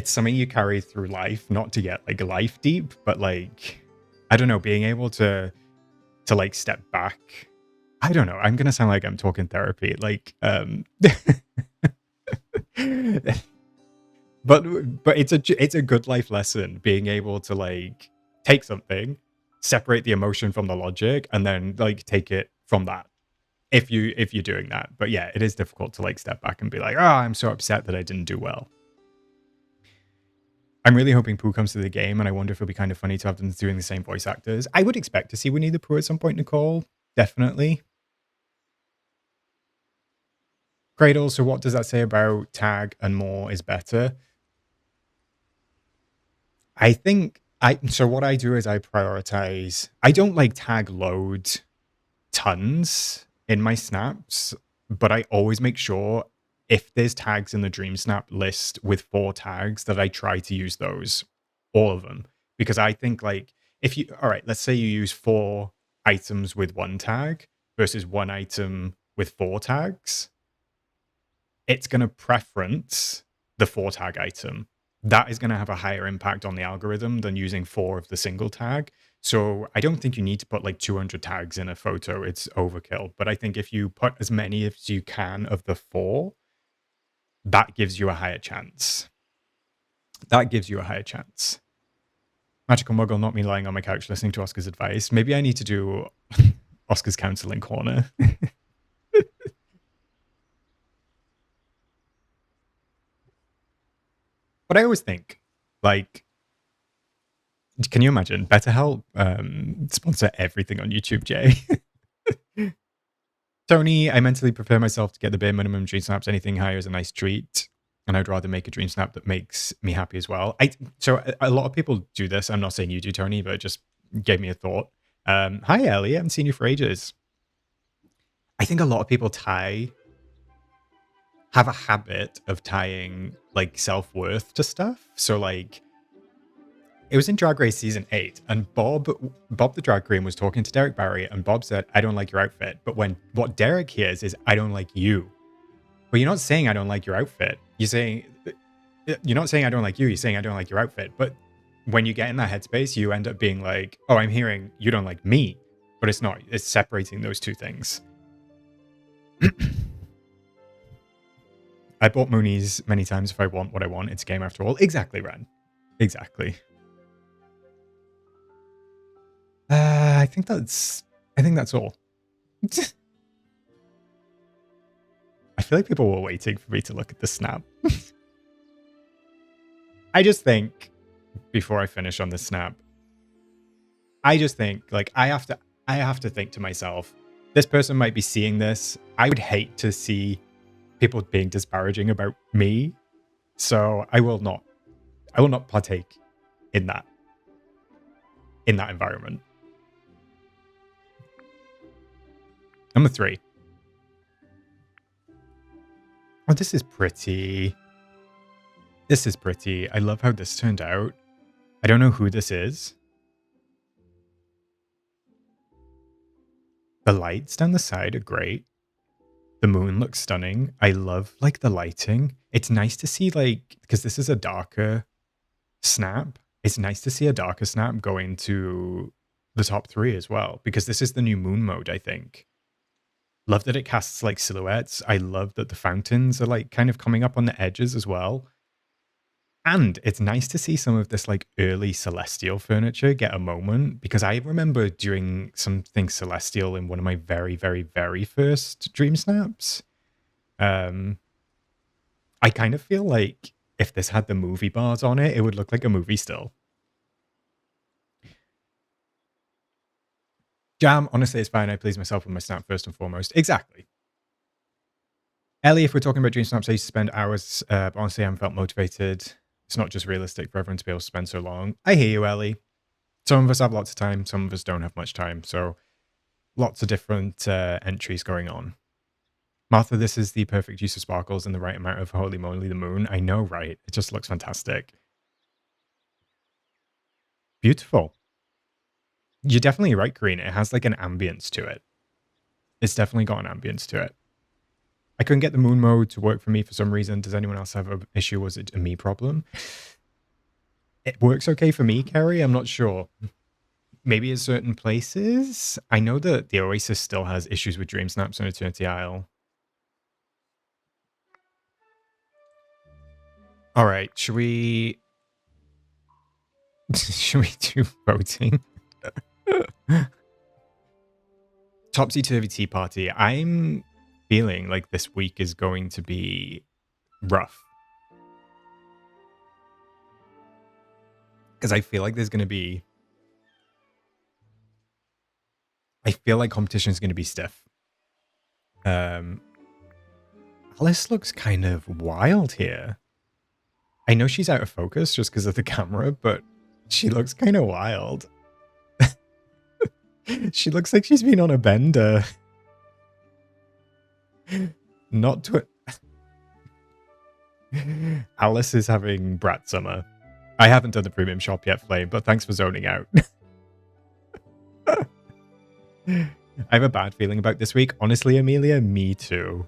something you carry through life, not to get, like, life deep, but, like, I don't know, being able to like, step back. I don't know, I'm going to sound like I'm talking therapy, like, but it's a good life lesson, being able to, like, take something, separate the emotion from the logic, and then, like, take it from that, if you're doing that. But yeah, it is difficult to, like, step back and be like, oh, I'm so upset that I didn't do well. I'm really hoping Pooh comes to the game, and I wonder if it'll be kind of funny to have them doing the same voice actors. I would expect to see Winnie the Pooh at some point, Nicole. Definitely. Cradle, so what does that say about tag and more is better? I think so what I do is I prioritize. I don't like tag load tons in my snaps, but I always make sure if there's tags in the DreamSnap list with 4 tags that I try to use those, all of them. Because I think like if you, all right, let's say you use 4 items with 1 tag versus 1 item with 4 tags, it's going to preference the 4 tag item. That is going to have a higher impact on the algorithm than using 4 of the single tag. So I don't think you need to put like 200 tags in a photo. It's overkill. But I think if you put as many as you can of the 4, that gives you a higher chance. That gives you a higher chance. Magical Muggle, not me lying on my couch listening to Oscar's advice. Maybe I need to do Oscar's counseling corner. But I always think, like, can you imagine BetterHelp sponsor everything on YouTube, Jay? Tony, I mentally prepare myself to get the bare minimum DreamSnaps. Anything higher is a nice treat. And I'd rather make a DreamSnap that makes me happy as well. So a lot of people do this. I'm not saying you do, Tony, but it just gave me a thought. Hi, Ellie. I haven't seen you for ages. I think a lot of people have a habit of tying like self-worth to stuff. So like it was in Drag Race season 8, and Bob the drag queen was talking to Derek Barry, and Bob said, "I don't like your outfit." But what Derek hears is, "I don't like you." But you're not saying I don't like your outfit. You're not saying I don't like you. You're saying I don't like your outfit. But when you get in that headspace, you end up being like, "Oh, I'm hearing you don't like me," but it's not. It's separating those two things. I bought Moonies many times if I want what I want. It's a game after all. Exactly, Ren. Exactly. I think that's all. I feel like people were waiting for me to look at the snap. I just think, before I finish on the snap, I just think like I have to think to myself, this person might be seeing this. I would hate to see people being disparaging about me. So I will not partake in that environment. Number 3. Oh, this is pretty. This is pretty. I love how this turned out. I don't know who this is. The lights down the side are great. The moon looks stunning. I love like the lighting. It's nice to see like, because this is a darker snap. It's nice to see a darker snap go into the top 3 as well, because this is the new moon mode, I think. Love that it casts like silhouettes. I love that the fountains are like kind of coming up on the edges as well. And it's nice to see some of this like early Celestial furniture get a moment, because I remember doing something Celestial in one of my very, very, very first DreamSnaps. I kind of feel like if this had the movie bars on it, it would look like a movie still. Jam, honestly, it's fine. I please myself with my snap first and foremost. Exactly. Ellie, if we're talking about DreamSnaps, I used to spend hours, but honestly, I haven't felt motivated. It's not just realistic for everyone to be able to spend so long. I hear you, Ellie. Some of us have lots of time. Some of us don't have much time. So lots of different entries going on. Martha, this is the perfect use of sparkles and the right amount of holy moly the moon. I know, right? It just looks fantastic. Beautiful. You're definitely right, Karina. It has like an ambience to it. It's definitely got an ambience to it. I couldn't get the moon mode to work for me for some reason. Does anyone else have an issue? Was it a me problem? It works okay for me, Carrie. I'm not sure. Maybe in certain places. I know that the Oasis still has issues with DreamSnaps and Eternity Isle. All right, should we do voting? Topsy-turvy tea party. I'm feeling like this week is going to be rough. Because I feel like there's going to be... I feel like competition is going to be stiff. Alice looks kind of wild here. I know she's out of focus just because of the camera, but she looks kind of wild. She looks like she's been on a bender. Not to... Alice is having brat summer. I haven't done the premium shop yet, Flame, but thanks for zoning out. I have a bad feeling about this week. Honestly, Amelia, me too.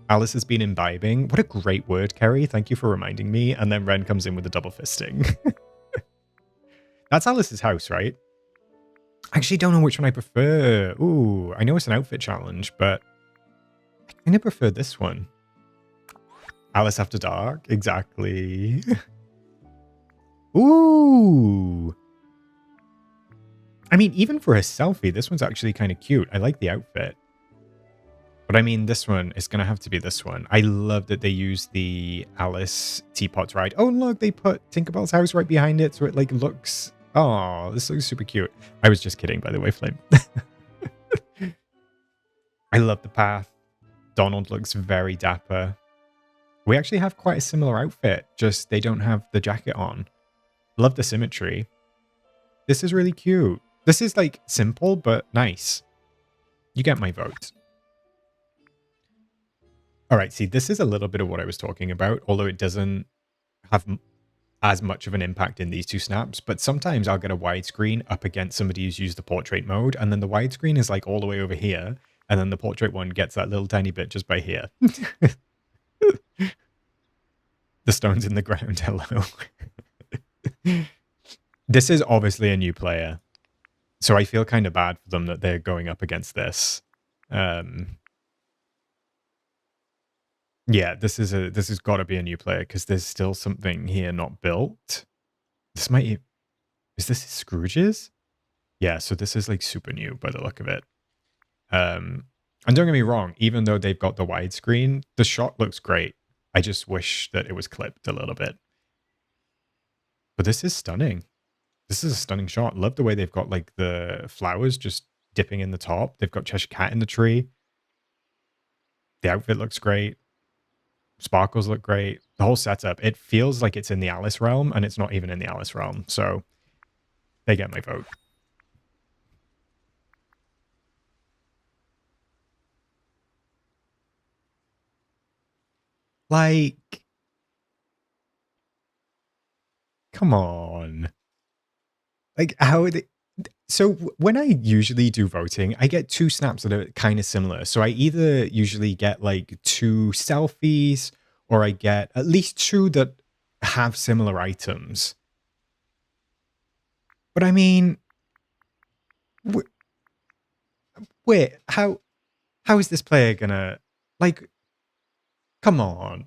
Alice has been imbibing. What a great word, Kerry. Thank you for reminding me. And then Ren comes in with a double fisting. That's Alice's house, right? I actually don't know which one I prefer. Ooh, I know it's an outfit challenge, but I kind of prefer this one. Alice After Dark, exactly. Ooh. I mean, even for a selfie, this one's actually kind of cute. I like the outfit. But I mean, this one is going to have to be this one. I love that they use the Alice teapot ride. Oh, look, they put Tinkerbell's house right behind it. So it like looks... Oh, this looks super cute. I was just kidding, by the way, Flame. I love the path. Donald looks very dapper. We actually have quite a similar outfit, just they don't have the jacket on. Love the symmetry. This is really cute. This is like simple, but nice. You get my vote. All right, see, this is a little bit of what I was talking about, although it doesn't have as much of an impact in these two snaps. But sometimes I'll get a widescreen up against somebody who's used the portrait mode, and then the widescreen is like all the way over here, and then the portrait one gets that little tiny bit just by here. The stones in the ground, hello. This is obviously a new player, so I feel kind of bad for them that they're going up against this. Yeah, this has got to be a new player because there's still something here not built. This might... Is this Scrooge's? Yeah, so this is like super new by the look of it. And don't get me wrong, even though they've got the widescreen, the shot looks great. I just wish that it was clipped a little bit. But this is stunning. This is a stunning shot. Love the way they've got like the flowers just dipping in the top. They've got Cheshire Cat in the tree. The outfit looks great. Sparkles look great. The whole setup, it feels like it's in the Alice realm, and it's not even in the Alice realm. So they get my vote. Like, come on. Like, how are they... So when I usually do voting, I get two snaps that are kind of similar. So I either usually get like two selfies, or I get at least two that have similar items. But I mean, wait, how is this player gonna... Like, come on.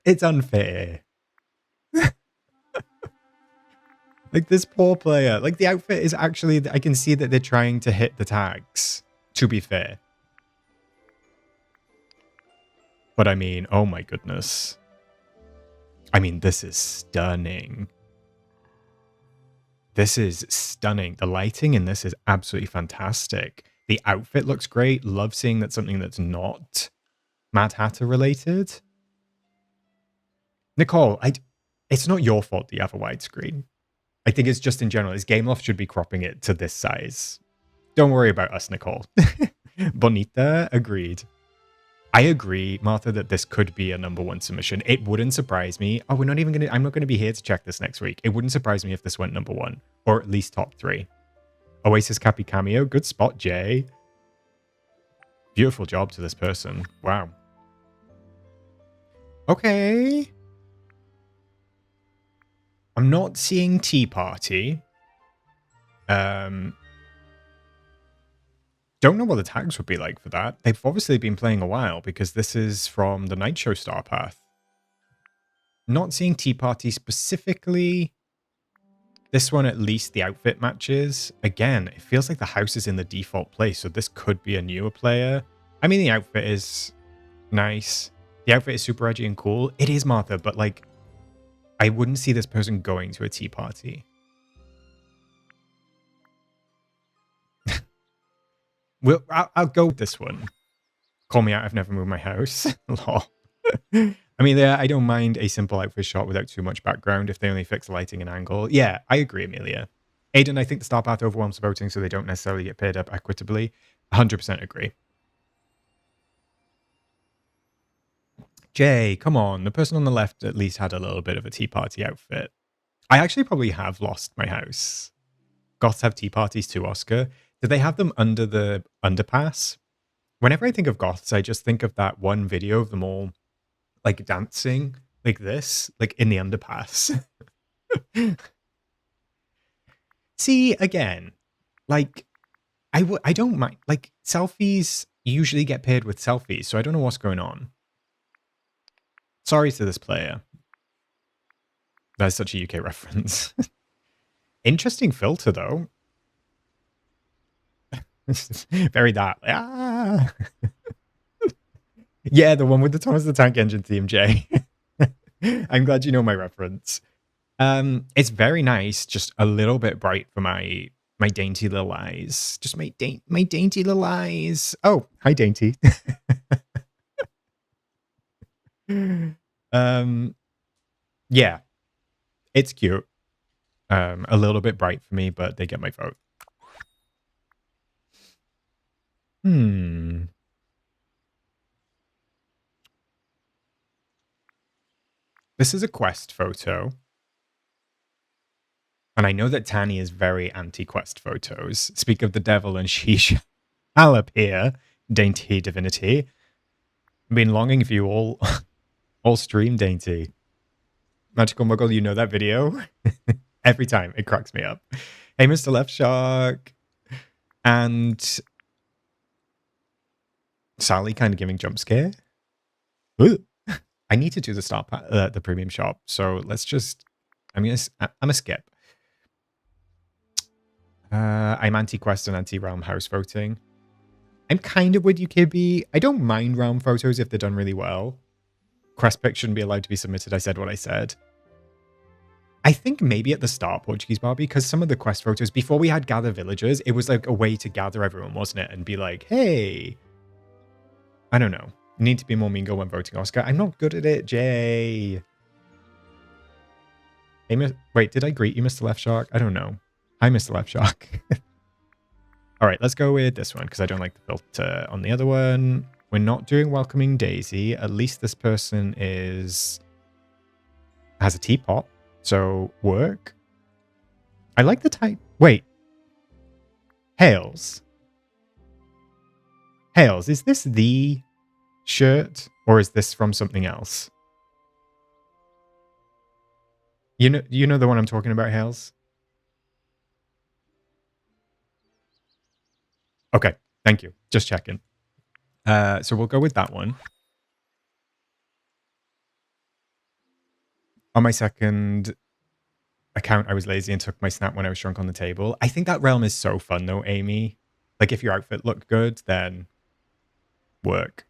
It's unfair. Like, this poor player. Like, the outfit is actually... I can see that they're trying to hit the tags, to be fair. But I mean, oh my goodness. I mean, this is stunning. This is stunning. The lighting in this is absolutely fantastic. The outfit looks great. Love seeing that something that's not Mad Hatter related. Nicole, it's not your fault that you have a widescreen. I think it's just in general. Gameloft should be cropping it to this size. Don't worry about us, Nicole. Bonita, agreed. I agree, Martha, that this could be a #1 submission. It wouldn't surprise me. Oh, I'm not going to be here to check this next week. It wouldn't surprise me if this went #1, or at least top 3. Oasis Cappy cameo. Good spot, Jay. Beautiful job to this person. Wow. Okay. I'm not seeing Tea Party. Don't know what the tags would be like for that. They've obviously been playing a while because this is from the Night Show Star Path. Not seeing Tea Party specifically. This one, at least the outfit matches. Again, it feels like the house is in the default place, so this could be a newer player. I mean, the outfit is nice. The outfit is super edgy and cool. It is, Martha, but like, I wouldn't see this person going to a tea party. Well, I'll go with this one. Call me out, I've never moved my house. Lol. I mean, I don't mind a simple outfit shot without too much background if they only fix lighting and angle. Yeah, I agree, Amelia. Aiden, I think the star path overwhelms voting, so they don't necessarily get paired up equitably. 100% agree. Jay, come on. The person on the left at least had a little bit of a tea party outfit. I actually probably have lost my house. Goths have tea parties too, Oscar. Do they have them under the underpass? Whenever I think of goths, I just think of that one video of them all like dancing like this, like in the underpass. See, again, like I don't mind. Like selfies usually get paired with selfies, so I don't know what's going on. Sorry to this player. That's such a UK reference. Interesting filter, though. Very that. Ah. Yeah, the one with the Thomas the Tank Engine theme, Jay. I'm glad you know my reference. It's very nice, just a little bit bright for my dainty little eyes. Just my dainty little eyes. Oh, hi, dainty. Yeah, it's cute. A little bit bright for me, but they get my vote. This is a quest photo. And I know that Tanny is very anti-quest photos. Speak of the devil and she shall appear, dainty divinity. I've been longing for you all stream, dainty. Magical Muggle, you know that video? Every time, it cracks me up. Hey, Mr. Left Shark. And Sally kind of giving jump scare. Ooh. I need to do the premium shop, so let's just... I'm a skip. I'm anti-quest and anti-realm house voting. I'm kind of with you, Kibby. I don't mind realm photos if they're done really well. Quest pics shouldn't be allowed to be submitted. I said what I said. I think maybe at the start, Portuguese Barbie, because some of the quest photos, before we had gather villagers, it was like a way to gather everyone, wasn't it? And be like, hey... I don't know. Need to be more mean girl when voting, Oscar. I'm not good at it, Jay. Hey, wait, did I greet you, Mr. Left Shark? I don't know. Hi, Mr. Left Shark. All right, let's go with this one because I don't like the filter on the other one. We're not doing Welcoming Daisy. At least this person has a teapot, so work. I like the type. Wait. Hales. Hales, is this the shirt or is this from something else? You know the one I'm talking about, Hales? Okay, thank you. Just checking. So we'll go with that one. On my second account, I was lazy and took my snap when I was shrunk on the table. I think that realm is so fun though, Amy. Like if your outfit looked good, then work.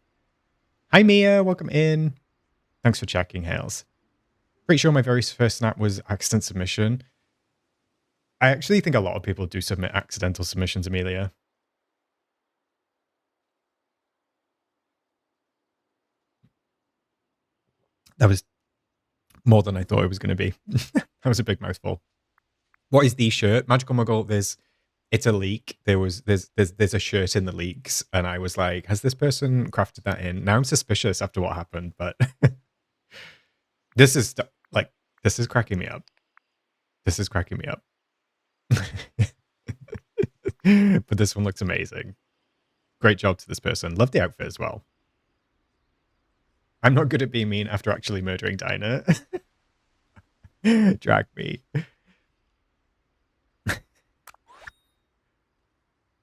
Hi Mia, welcome in. Thanks for checking, Hales. Pretty sure my very first snap was accident submission. I actually think a lot of people do submit accidental submissions, Amelia. That was more than I thought it was going to be. That was a big mouthful. What is the shirt? Magical Muggle, it's a leak. There's a shirt in the leaks, and I was like, has this person crafted that in? Now I'm suspicious after what happened, but this is cracking me up. This is cracking me up. But this one looks amazing. Great job to this person. Love the outfit as well. I'm not good at being mean after actually murdering Dinah. Drag me.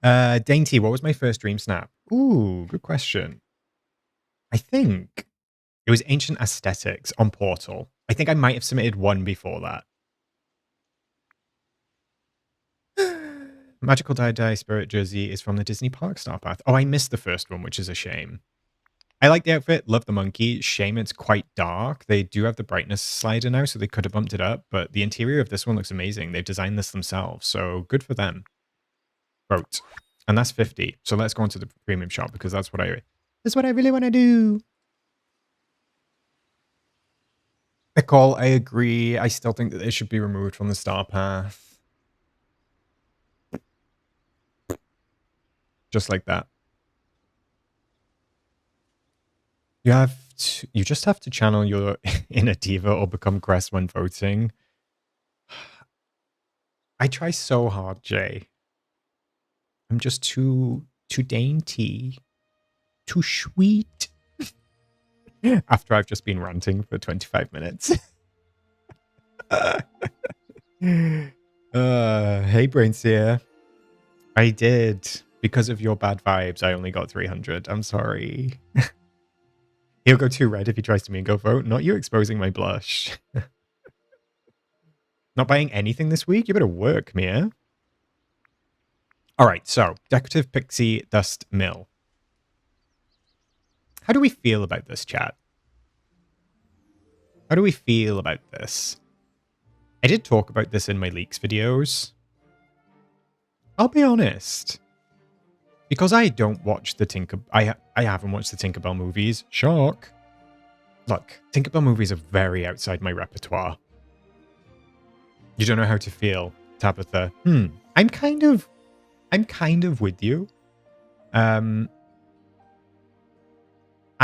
Dainty, what was my first dream snap? Ooh, good question. I think it was Ancient Aesthetics on Portal. I think I might have submitted one before that. Magical Die Die Spirit Jersey is from the Disney Park Star Path. Oh, I missed the first one, which is a shame. I like the outfit. Love the monkey. Shame it's quite dark. They do have the brightness slider now, so they could have bumped it up. But the interior of this one looks amazing. They've designed this themselves, so good for them. Vote. And that's 50. So let's go on to the premium shop because that's what I really want to do. Nicole, I agree. I still think that it should be removed from the star path. Just like that. You just have to channel your inner diva or become Crest when voting. I try so hard, Jay. I'm just too dainty. Too sweet. After I've just been ranting for 25 minutes. Hey, Brainseer. I did. Because of your bad vibes, I only got 300. I'm sorry. He'll go too red if he tries to me and go vote. Not you exposing my blush. Not buying anything this week? You better work, Mia. All right, so decorative pixie dust mill. How do we feel about this, chat? How do we feel about this? I did talk about this in my leaks videos. I'll be honest. Because I don't watch the I haven't watched the Tinkerbell movies. Shock. Look, Tinkerbell movies are very outside my repertoire. You don't know how to feel, Tabitha. I'm kind of with you. I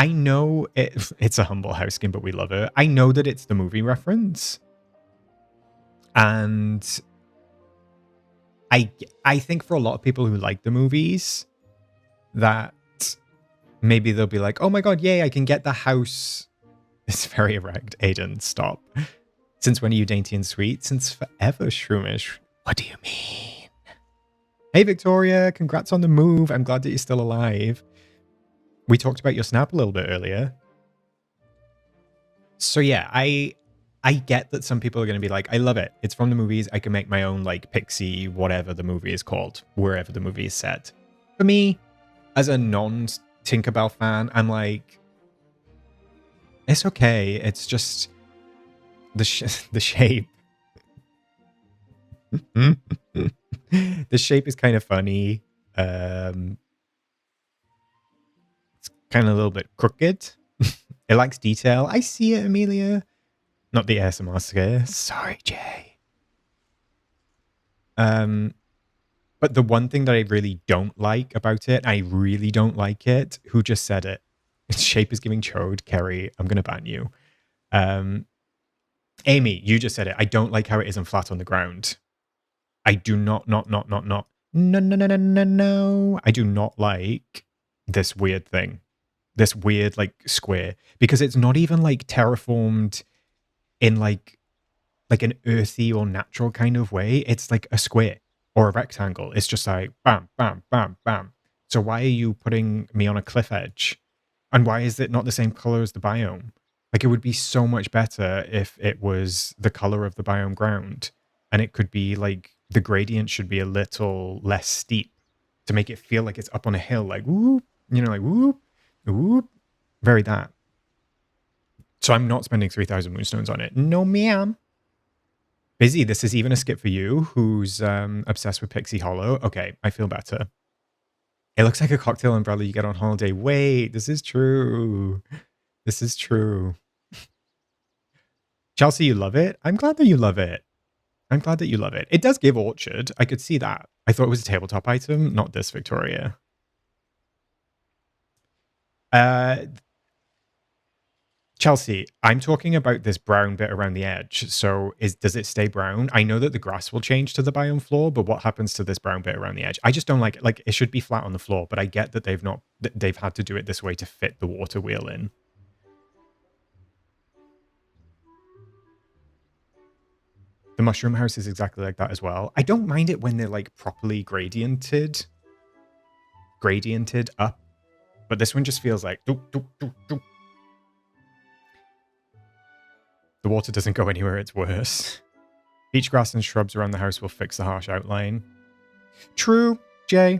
know it's a Humble House skin, but we love it. I know that it's the movie reference. And I think for a lot of people who like the movies, that maybe they'll be like, oh my god, yay, I can get the house. It's very erect. Aiden, stop. Since when are you dainty and sweet? Since forever, Shroomish. What do you mean? Hey, Victoria, congrats on the move. I'm glad that you're still alive. We talked about your snap a little bit earlier. So yeah, I get that some people are going to be like, I love it. It's from the movies. I can make my own like pixie, whatever the movie is called, wherever the movie is set. For me, as a non-Tinkerbell fan, I'm like, it's okay. It's just the shape. The shape is kind of funny. It's kind of a little bit crooked. It lacks detail. I see it, Amelia. Not the ASMR scare. Sorry, Jay. But the one thing that I really don't like about it, I really don't like it. Who just said it? Its shape is giving chode. Kerry, I'm going to ban you. Amy, you just said it. I don't like how it isn't flat on the ground. I do not. No. I do not like this weird thing. This weird, like, square. Because it's not even, like, terraformed in, like an earthy or natural kind of way. It's like a square or a rectangle. It's just like, bam, bam, bam, bam. So why are you putting me on a cliff edge? And why is it not the same color as the biome? Like, it would be so much better if it was the color of the biome ground. And it could be, like, the gradient should be a little less steep to make it feel like it's up on a hill, like, whoop, you know, like, whoop, whoop. Very that. So I'm not spending 3,000 moonstones on it. No, ma'am. Busy, this is even a skip for you, who's obsessed with Pixie Hollow. Okay, I feel better. It looks like a cocktail umbrella you get on holiday. Wait, this is true. This is true. Chelsea, you love it? I'm glad that you love it. I'm glad that you love it. It does give orchard. I could see that. I thought it was a tabletop item, not this, Victoria. Chelsea, I'm talking about this brown bit around the edge. So does it stay brown? I know that the grass will change to the biome floor, but what happens to this brown bit around the edge? I just don't like it. Like, it should be flat on the floor, but I get that they've had to do it this way to fit the water wheel in. The mushroom house is exactly like that as well. I don't mind it when they're like properly gradiented up, but this one just feels like doop, doop, doop, doop. The water doesn't go anywhere, it's worse. Beach grass and shrubs around the house will fix the harsh outline. True, Jay.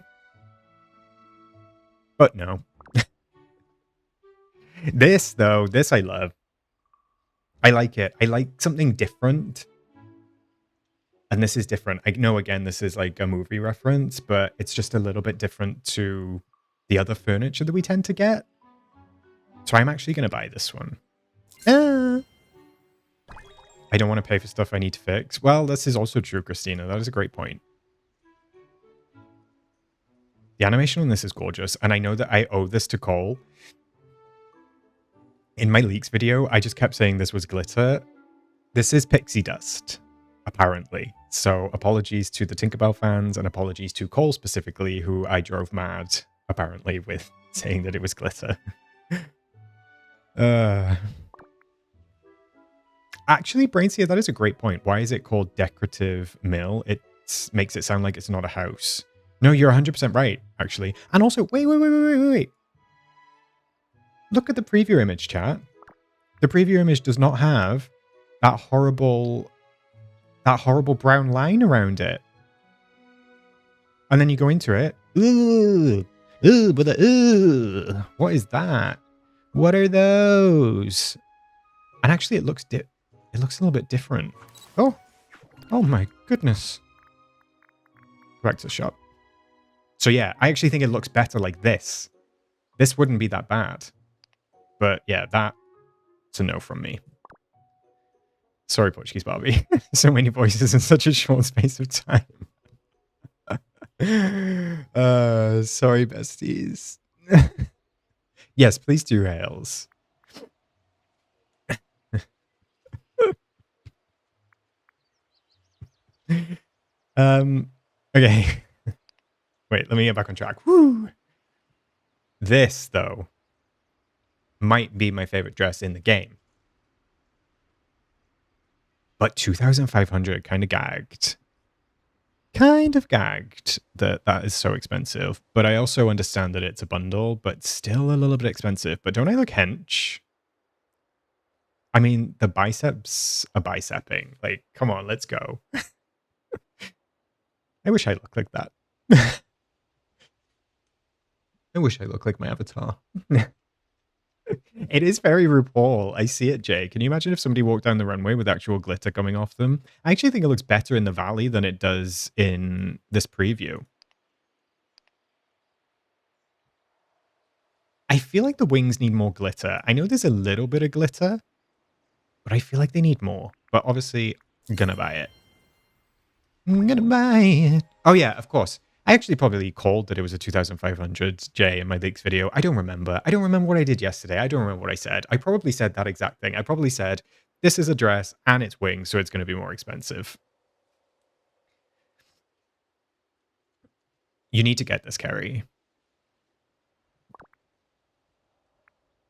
But no. This, though, this I love. I like it. I like something different. And this is different. I know, again, this is like a movie reference, but it's just a little bit different to the other furniture that we tend to get. So I'm actually going to buy this one. I don't want to pay for stuff I need to fix. Well, this is also true, Christina. That is a great point. The animation on this is gorgeous. And I know that I owe this to Cole. In my leaks video, I just kept saying this was glitter. This is pixie dust, apparently. So apologies to the Tinkerbell fans and apologies to Cole specifically, who I drove mad, apparently, with saying that it was glitter. Actually, Brainseer, that is a great point. Why is it called Decorative Mill? It makes it sound like it's not a house. No, you're 100% right, actually. And also, wait. Look at the preview image, chat. The preview image does not have that horrible brown line around it. And then you go into it. What is that? What are those? And actually, it looks a little bit different. Oh my goodness. Go back to the shop. So yeah, I actually think it looks better like this. This wouldn't be that bad. But yeah, that's a no from me. Sorry, Portuguese Barbie. So many voices in such a short space of time. Sorry, besties. Yes, please do, Rails. Okay. Wait, let me get back on track. Woo! This, though, might be my favorite dress in the game. But 2,500 kind of gagged. Kind of gagged that is so expensive. But I also understand that it's a bundle, but still a little bit expensive. But don't I look hench? I mean, the biceps are bicepping. Like, come on, let's go. I wish I looked like that. I wish I looked like my avatar. It is very RuPaul. I see it, Jay. Can you imagine if somebody walked down the runway with actual glitter coming off them? I actually think it looks better in the valley than it does in this preview. I feel like the wings need more glitter. I know there's a little bit of glitter, but I feel like they need more. But obviously, I'm gonna buy it. I'm gonna buy it. Oh yeah, of course. I actually probably called that it was a 2,500 J in my leaks video. I don't remember. I don't remember what I did yesterday. I don't remember what I said. I probably said that exact thing. I probably said, this is a dress and it's wings, so it's going to be more expensive. You need to get this, Kerry.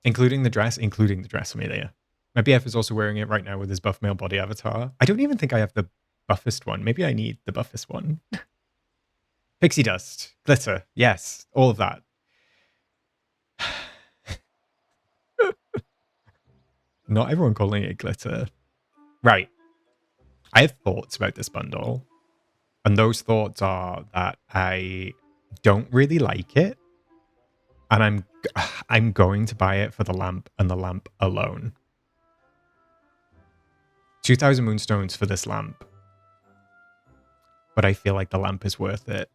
Including the dress, Amelia. My BF is also wearing it right now with his buff male body avatar. I don't even think I have the buffest one. Maybe I need the buffest one. Pixie dust, glitter, yes, all of that. Not everyone calling it glitter. Right. I have thoughts about this bundle. And those thoughts are that I don't really like it. And I'm going to buy it for the lamp and the lamp alone. 2,000 moonstones for this lamp. But I feel like the lamp is worth it.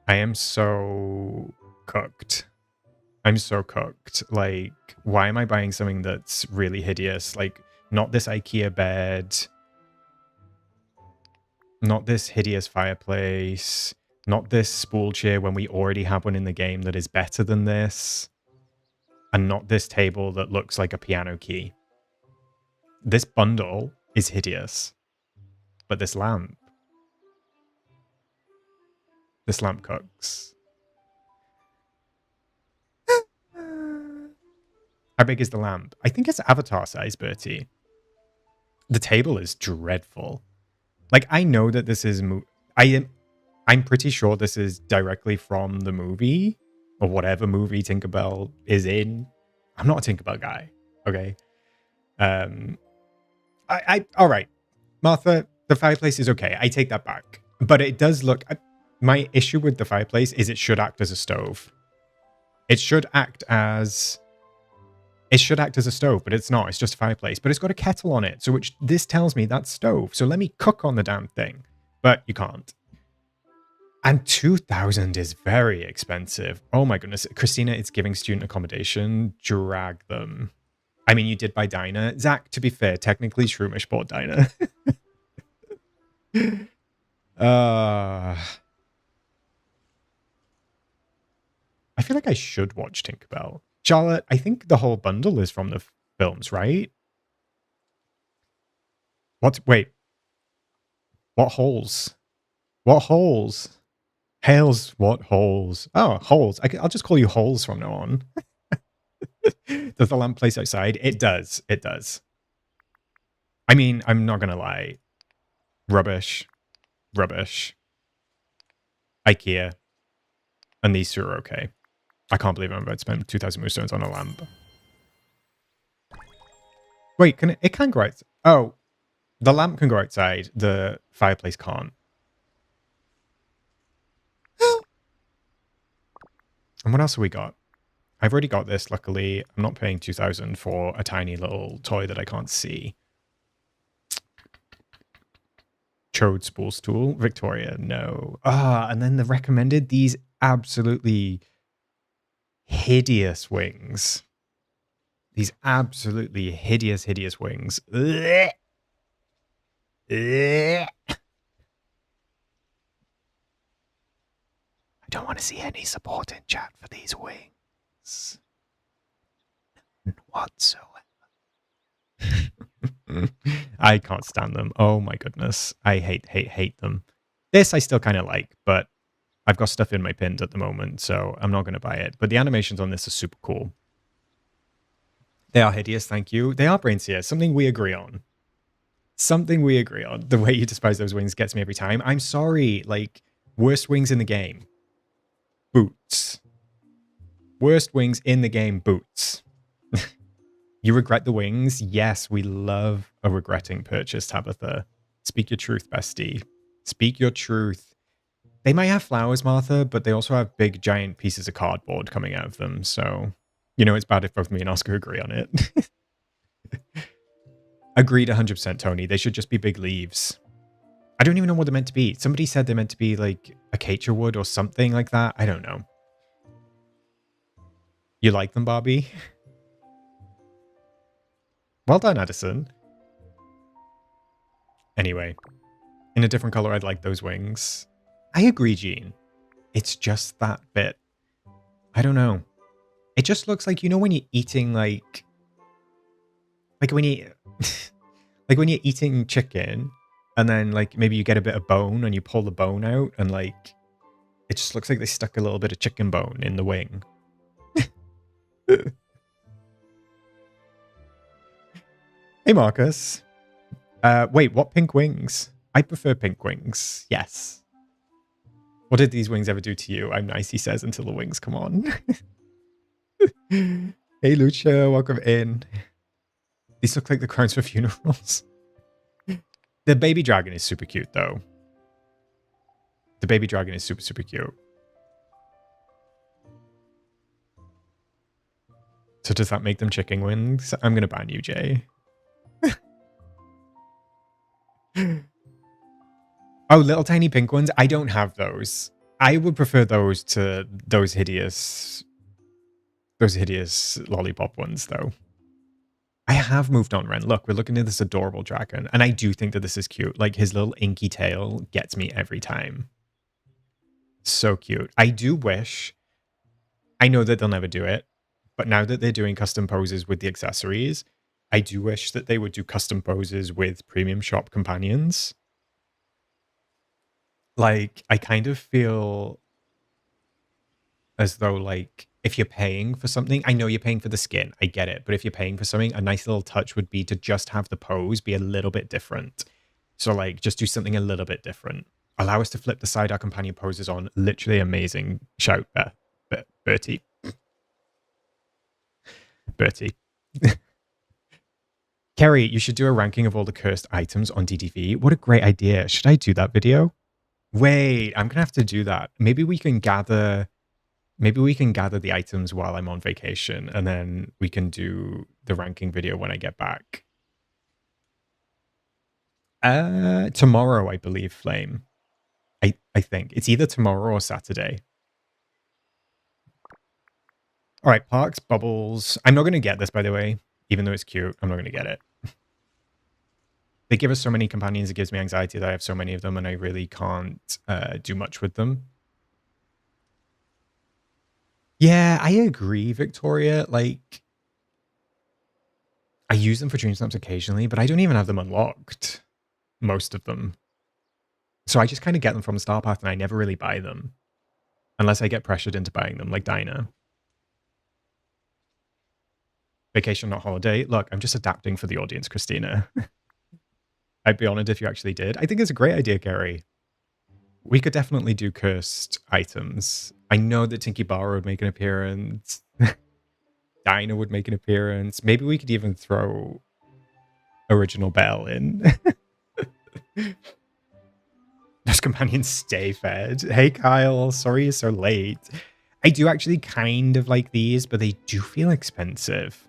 I am so cooked. I'm so cooked. Like, why am I buying something that's really hideous? Like, not this IKEA bed. Not this hideous fireplace. Not this spool chair when we already have one in the game that is better than this. And not this table that looks like a piano key. This bundle is hideous. But this lamp cooks. How big is the lamp? I think it's avatar size, Bertie. The table is dreadful. Like, I know that this is... I'm pretty sure this is directly from the movie. Or whatever movie Tinkerbell is in. I'm not a Tinkerbell guy. Okay? All right. Martha, the fireplace is okay. I take that back. But it does look... My issue with the fireplace is it should act as a stove. It should act as a stove, but it's not. It's just a fireplace. But it's got a kettle on it, so which this tells me that's stove. So let me cook on the damn thing. But you can't. And 2,000 is very expensive. Oh my goodness. Christina, it's giving student accommodation. Drag them. I mean, you did buy diner. Zach, to be fair, technically Shroomish bought diner. I feel like I should watch Tinkerbell. Charlotte, I think the whole bundle is from the films, right? Wait. What holes? What holes? Hales, what holes? Oh, holes. I'll just call you holes from now on. Does the lamp place outside? It does. It does. I mean, I'm not going to lie. Rubbish. Rubbish. IKEA. And these two are okay. I can't believe I'm about to spend 2,000 moonstones on a lamp. Wait, it can go outside. Oh, the lamp can go outside. The fireplace can't. And what else have we got? I've already got this, luckily. I'm not paying 2,000 for a tiny little toy that I can't see. Chode spool stool. Victoria, no. And then the recommended, these absolutely hideous wings. These absolutely hideous wings. Ugh. Ugh. I don't want to see any support in chat for these wings. Whatsoever. I can't stand them. Oh my goodness. I hate them. This I still kind of like, but I've got stuff in my pins at the moment, so I'm not going to buy it. But the animations on this are super cool. They are hideous, thank you. They are brainseer, something we agree on. Something we agree on. The way you despise those wings gets me every time. I'm sorry, like, worst wings in the game. Boots. Worst wings in the game, boots. You regret the wings? Yes, we love a regretting purchase, Tabitha. Speak your truth, bestie. Speak your truth. They might have flowers, Martha, but they also have big, giant pieces of cardboard coming out of them. So, you know, it's bad if both me and Oscar agree on it. Agreed 100%, Tony. They should just be big leaves. I don't even know what they're meant to be. Somebody said they're meant to be like acacia wood or something like that. I don't know. You like them, Barbie? Well done, Addison. Anyway, in a different color, I'd like those wings. I agree, Jean. It's just that bit. I don't know. It just looks like, you know, when you're eating like when you like when you're eating chicken and then like maybe you get a bit of bone and you pull the bone out and like it just looks like they stuck a little bit of chicken bone in the wing. Hey, Marcus. Wait, what pink wings? I prefer pink wings. Yes. What did these wings ever do to you? I'm nice, he says, until the wings come on. Hey, Lucia, welcome in. These look like the crowns for funerals. The baby dragon is super cute, though. The baby dragon is super, super cute. So does that make them chicken wings? I'm going to ban you, Jay. Oh, little tiny pink ones? I don't have those. I would prefer those to those hideous lollipop ones, though. I have moved on, Ren. Look, we're looking at this adorable dragon, and I do think that this is cute. Like, his little inky tail gets me every time. So cute. I do wish... I know that they'll never do it, but now that they're doing custom poses with the accessories, I do wish that they would do custom poses with premium shop companions. Like, I kind of feel as though, like, if you're paying for something, I know you're paying for the skin, I get it, but if you're paying for something, a nice little touch would be to just have the pose be a little bit different. So, like, just do something a little bit different. Allow us to flip the side our companion poses on. Literally amazing. Shout, Bertie. Bertie. Kerry, you should do a ranking of all the cursed items on DDV. What a great idea. Should I do that video? Wait, I'm going to have to do that. Maybe we can gather Maybe we can gather the items while I'm on vacation, and then we can do the ranking video when I get back. Tomorrow, I believe, Flame. I think. It's either tomorrow or Saturday. All right, Parks, Bubbles. I'm not going to get this, by the way. Even though it's cute, I'm not going to get it. They give us so many companions, it gives me anxiety that I have so many of them, and I really can't do much with them. Yeah, I agree, Victoria. Like, I use them for DreamSnaps occasionally, but I don't even have them unlocked. Most of them. So I just kind of get them from Star Path, and I never really buy them. Unless I get pressured into buying them, like Dinah. Vacation, not holiday. Look, I'm just adapting for the audience, Christina. I'd be honored if you actually did. I think it's a great idea, Gary. We could definitely do cursed items. I know that Tinky Bar would make an appearance. Dinah would make an appearance. Maybe we could even throw Original Bell in. Those companions stay fed. Hey, Kyle. Sorry you're so late. I do actually kind of like these, but they do feel expensive.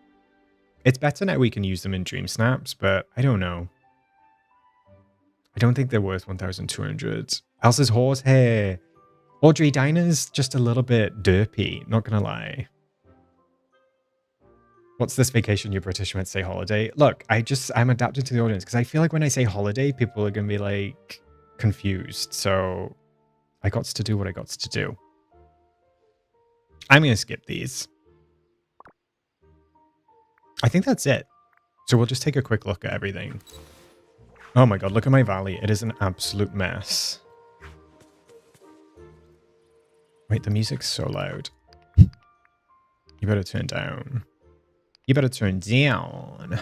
It's better now we can use them in DreamSnaps, but I don't know. I don't think they're worth 1,200. Elsa's horsehair. Audrey, Dinah's just a little bit derpy, not gonna lie. What's this vacation you British might say holiday? Look, I'm adapted to the audience because I feel like when I say holiday, people are gonna be like confused. So I got to do what I got to do. I'm gonna skip these. I think that's it. So we'll just take a quick look at everything. Oh my god, look at my valley. It is an absolute mess. Wait, the music's so loud. You better turn down. You better turn down.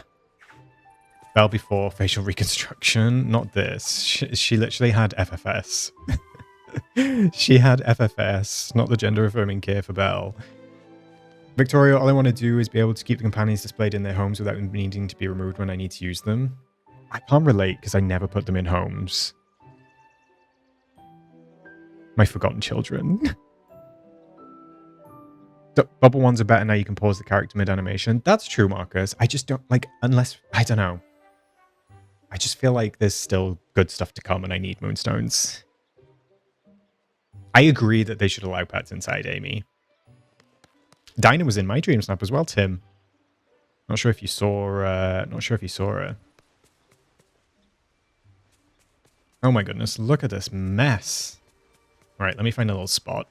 Bell before facial reconstruction. Not this. She literally had FFS. She had FFS, not the gender-affirming care for Belle. Victoria, all I want to do is be able to keep the companions displayed in their homes without them needing to be removed when I need to use them. I can't relate because I never put them in homes. My forgotten children. The bubble ones are better now. You can pause the character mid-animation. That's true, Marcus. I just don't, like, unless, I don't know. I just feel like there's still good stuff to come and I need moonstones. I agree that they should allow pets inside, Amy. Dinah was in my DreamSnap as well, Tim. Not sure if you saw, not sure if you saw her. Oh my goodness, look at this mess. All right, let me find a little spot.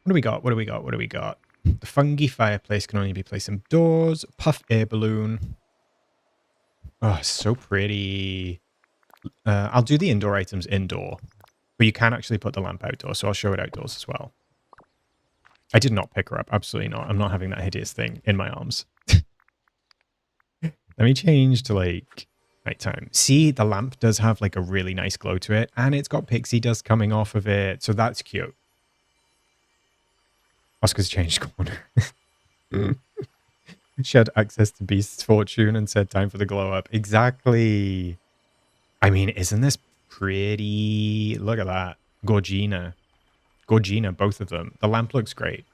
What do we got? What do we got? What do we got? The fungi fireplace can only be placed indoors. Puff air balloon. Oh, so pretty. I'll do the indoor items indoor. But you can actually put the lamp outdoors, so I'll show it outdoors as well. I did not pick her up. Absolutely not. I'm not having that hideous thing in my arms. Let me change to, like, nighttime. See, the lamp does have, like, a really nice glow to it. And it's got pixie dust coming off of it. So that's cute. Oscar's changed corner. She had access to Beast's fortune and said time for the glow up. Exactly. I mean, isn't this pretty? Look at that. Gorgina. Gorgina, both of them. The lamp looks great.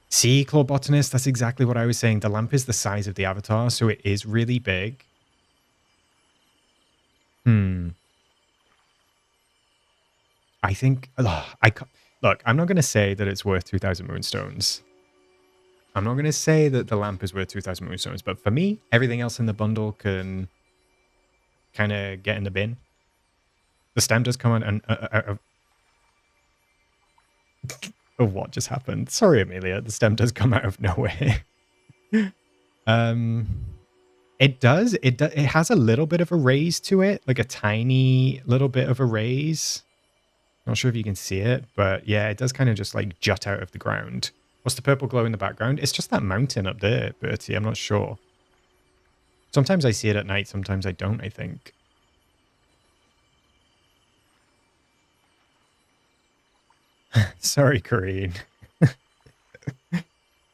See, Claw Botanist, that's exactly what I was saying. The lamp is the size of the avatar, so it is really big. I think... Look, I'm not going to say that it's worth 2,000 moonstones. I'm not going to say that the lamp is worth 2,000 moonstones, but for me, everything else in the bundle can kind of get in the bin. The stem does come on and... oh, what just happened? Sorry, Amelia. The stem does come out of nowhere. It does. It has a little bit of a raise to it, like a tiny little bit of a raise. Not sure if you can see it, but yeah, it does kind of just like jut out of the ground. What's the purple glow in the background? It's just that mountain up there, Bertie. I'm not sure. Sometimes I see it at night. Sometimes I don't, I think. Sorry, Corrine.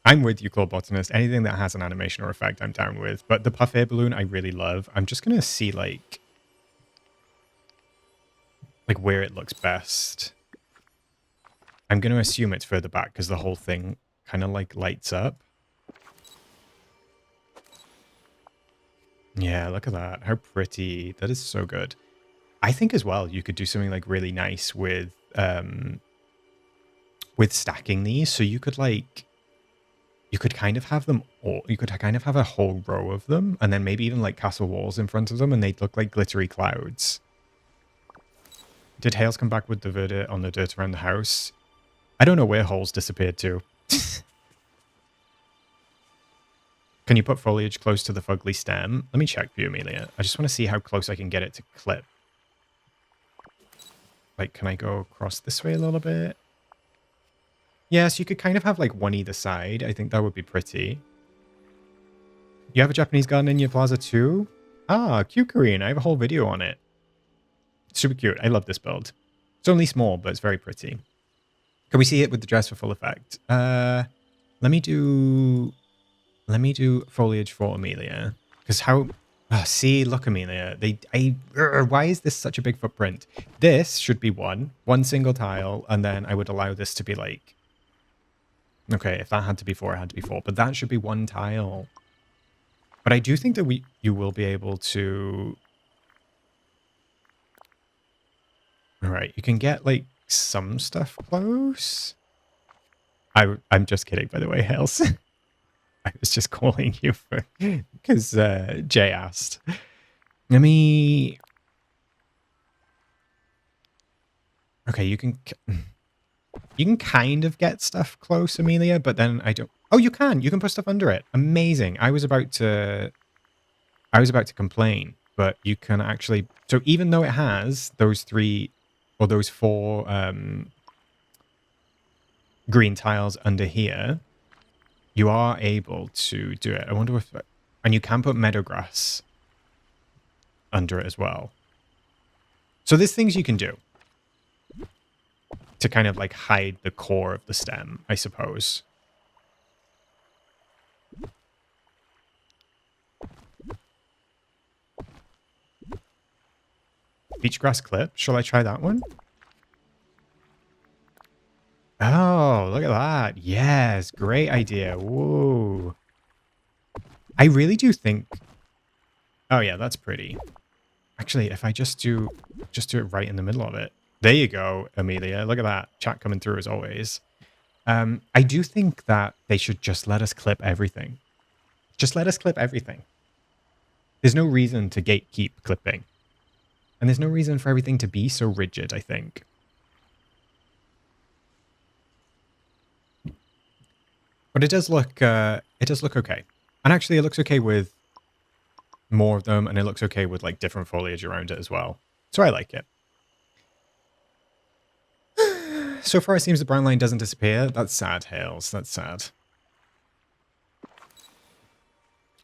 I'm with you, Claw Botanist. Anything that has an animation or effect, I'm down with. But the puff air balloon, I really love. I'm just going to see, like where it looks best. I'm going to assume it's further back because the whole thing kind of like lights up. Yeah, look at that. How pretty. That is so good. I think as well, you could do something like really nice with stacking these. So you could like, you could kind of have them all, you could kind of have a whole row of them and then maybe even like castle walls in front of them and they'd look like glittery clouds. Did Hales come back with the verdict on the dirt around the house? I don't know where holes disappeared to. Can you put foliage close to the fugly stem? Let me check for you, Amelia. I just want to see how close I can get it to clip. Like, can I go across this way a little bit? Yes, you could kind of have like one either side. I think that would be pretty. You have a Japanese garden in your plaza too? Ah, cute Korean. I have a whole video on it. Super cute. I love this build. It's only small, but it's very pretty. Can we see it with the dress for full effect? Let me do foliage for Amelia. Because how... Oh, see, look, Amelia. Why is this such a big footprint? This should be one single tile, and then I would allow this to be like... Okay, if that had to be four, it had to be four. But that should be one tile. But I do think that you will be able to... All right, you can get like some stuff close. I'm just kidding, by the way, Hales. I was just calling you for because Jay asked. Let me. Okay, you can kind of get stuff close, Amelia, but then I don't. Oh, you can. You can put stuff under it. Amazing. I was about to complain, but you can actually. So even though it has those three or those four green tiles under here, you are able to do it. I wonder if... And you can put meadow grass under it as well. So there's things you can do to kind of like hide the core of the stem, I suppose. Beach grass clip. Shall I try that one? Oh, look at that. Yes, great idea. Whoa. I really do think... Oh, yeah, that's pretty. Actually, if I just do it right in the middle of it. There you go, Amelia. Look at that. Chat coming through as always. I do think that they should just let us clip everything. Just let us clip everything. There's no reason to gatekeep clipping. And there's no reason for everything to be so rigid, I think. But it does look okay. And actually it looks okay with more of them, and it looks okay with like different foliage around it as well. So I like it. So far it seems the brown line doesn't disappear. That's sad, Hales. That's sad.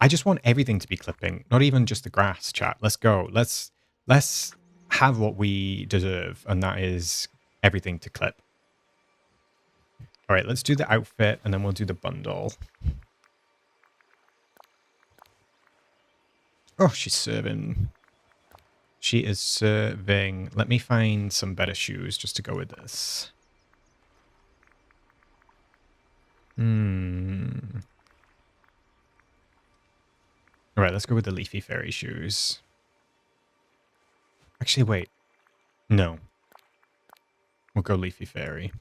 I just want everything to be clipping, not even just the grass, chat. Let's go. Let's have what we deserve, and that is everything to clip. All right, let's do the outfit, and then we'll do the bundle. Oh, she's serving. She is serving. Let me find some better shoes just to go with this. All right, let's go with the Leafy Fairy shoes. Actually, wait. No. We'll go Leafy Fairy.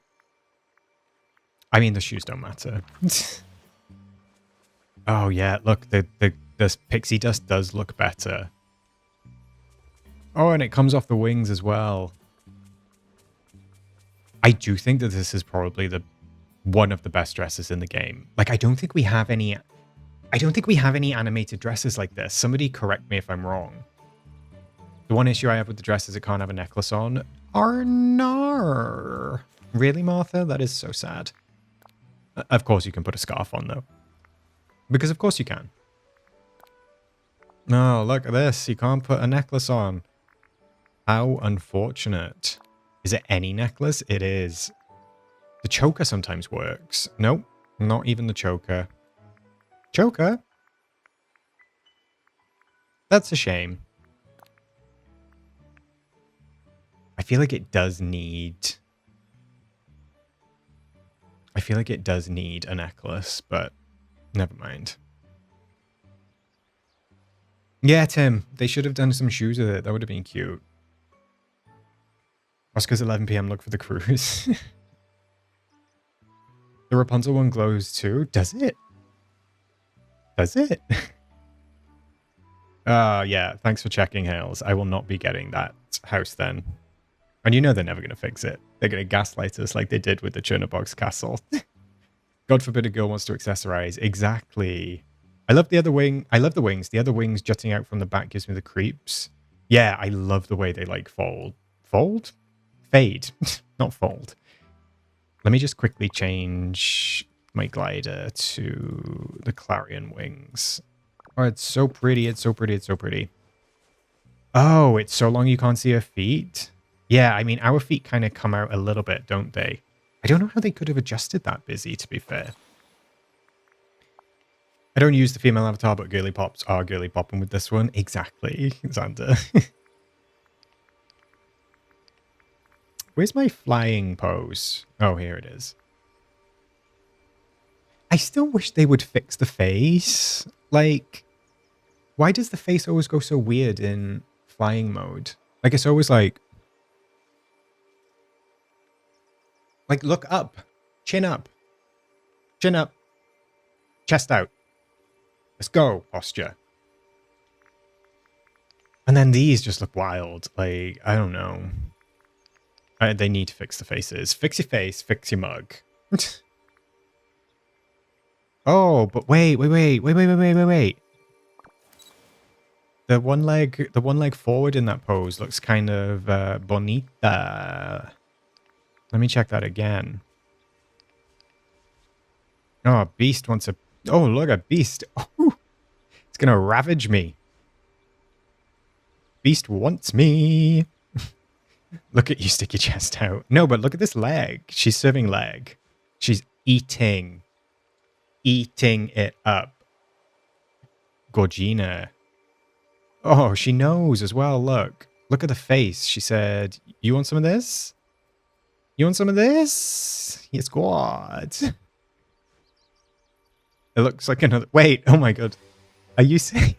I mean, the shoes don't matter. Oh, yeah. Look, the pixie dust does look better. Oh, and it comes off the wings as well. I do think that this is probably one of the best dresses in the game. Like, I don't think we have any animated dresses like this. Somebody correct me if I'm wrong. The one issue I have with the dress is it can't have a necklace on. Arnar. Really, Martha? That is so sad. Of course you can put a scarf on, though. Because of course you can. No, look at this. You can't put a necklace on. How unfortunate. Is it any necklace? It is. The choker sometimes works. Nope, not even the choker. Choker? That's a shame. I feel like it does need... feel like it does need a necklace, but never mind. Yeah, Tim, they should have done some shoes with it. That would have been cute. Oscar's 11 p.m. Look for the cruise. The Rapunzel one glows too. Does it? Does it? Yeah. Thanks for checking, Hales. I will not be getting that house then. And you know they're never going to fix it. They're going to gaslight us like they did with the Chernobog's castle. God forbid a girl wants to accessorize. Exactly. I love the other wing. I love the wings. The other wings jutting out from the back gives me the creeps. Yeah, I love the way they like fold. Fold? Fade. Not fold. Let me just quickly change my glider to the Clarion wings. Oh, it's so pretty. It's so pretty. It's so pretty. Oh, it's so long you can't see her feet? Yeah, I mean, our feet kind of come out a little bit, don't they? I don't know how they could have adjusted that busy, to be fair. I don't use the female avatar, but girly pops are girly popping with this one. Exactly, Xander. Where's my flying pose? Oh, here it is. I still wish they would fix the face. Like, why does the face always go so weird in flying mode? Like, it's always like, look up, chin up, chest out. Let's go, posture. And then these just look wild. Like, I don't know. They need to fix the faces. Fix your face, fix your mug. Oh, but wait. The one leg forward in that pose looks kind of bonita. Let me check that again. Oh, Beast wants a... Oh, look at Beast. Oh, it's going to ravage me. Beast wants me. Look at you, stick your chest out. No, but look at this leg. She's serving leg. She's eating. Eating it up. Gorgina. Oh, she knows as well. Look. Look at the face. She said, you want some of this? You want some of this? Yes, God. It looks like another... Wait, oh my God. Are you saying...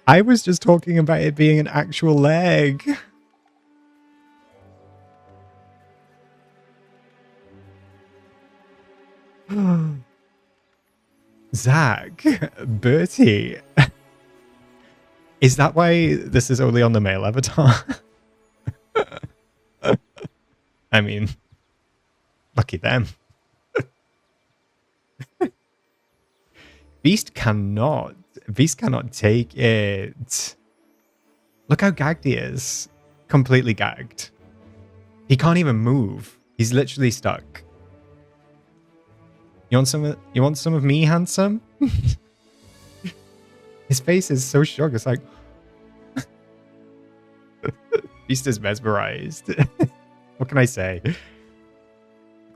I was just talking about it being an actual leg. Zach, Bertie. Is that why this is only on the male avatar? I mean, lucky them. Beast cannot take it. Look how gagged he is. Completely gagged. He can't even move. He's literally stuck. You want some of me, handsome? His face is so shocked. It's like... Beast is mesmerized. What can I say?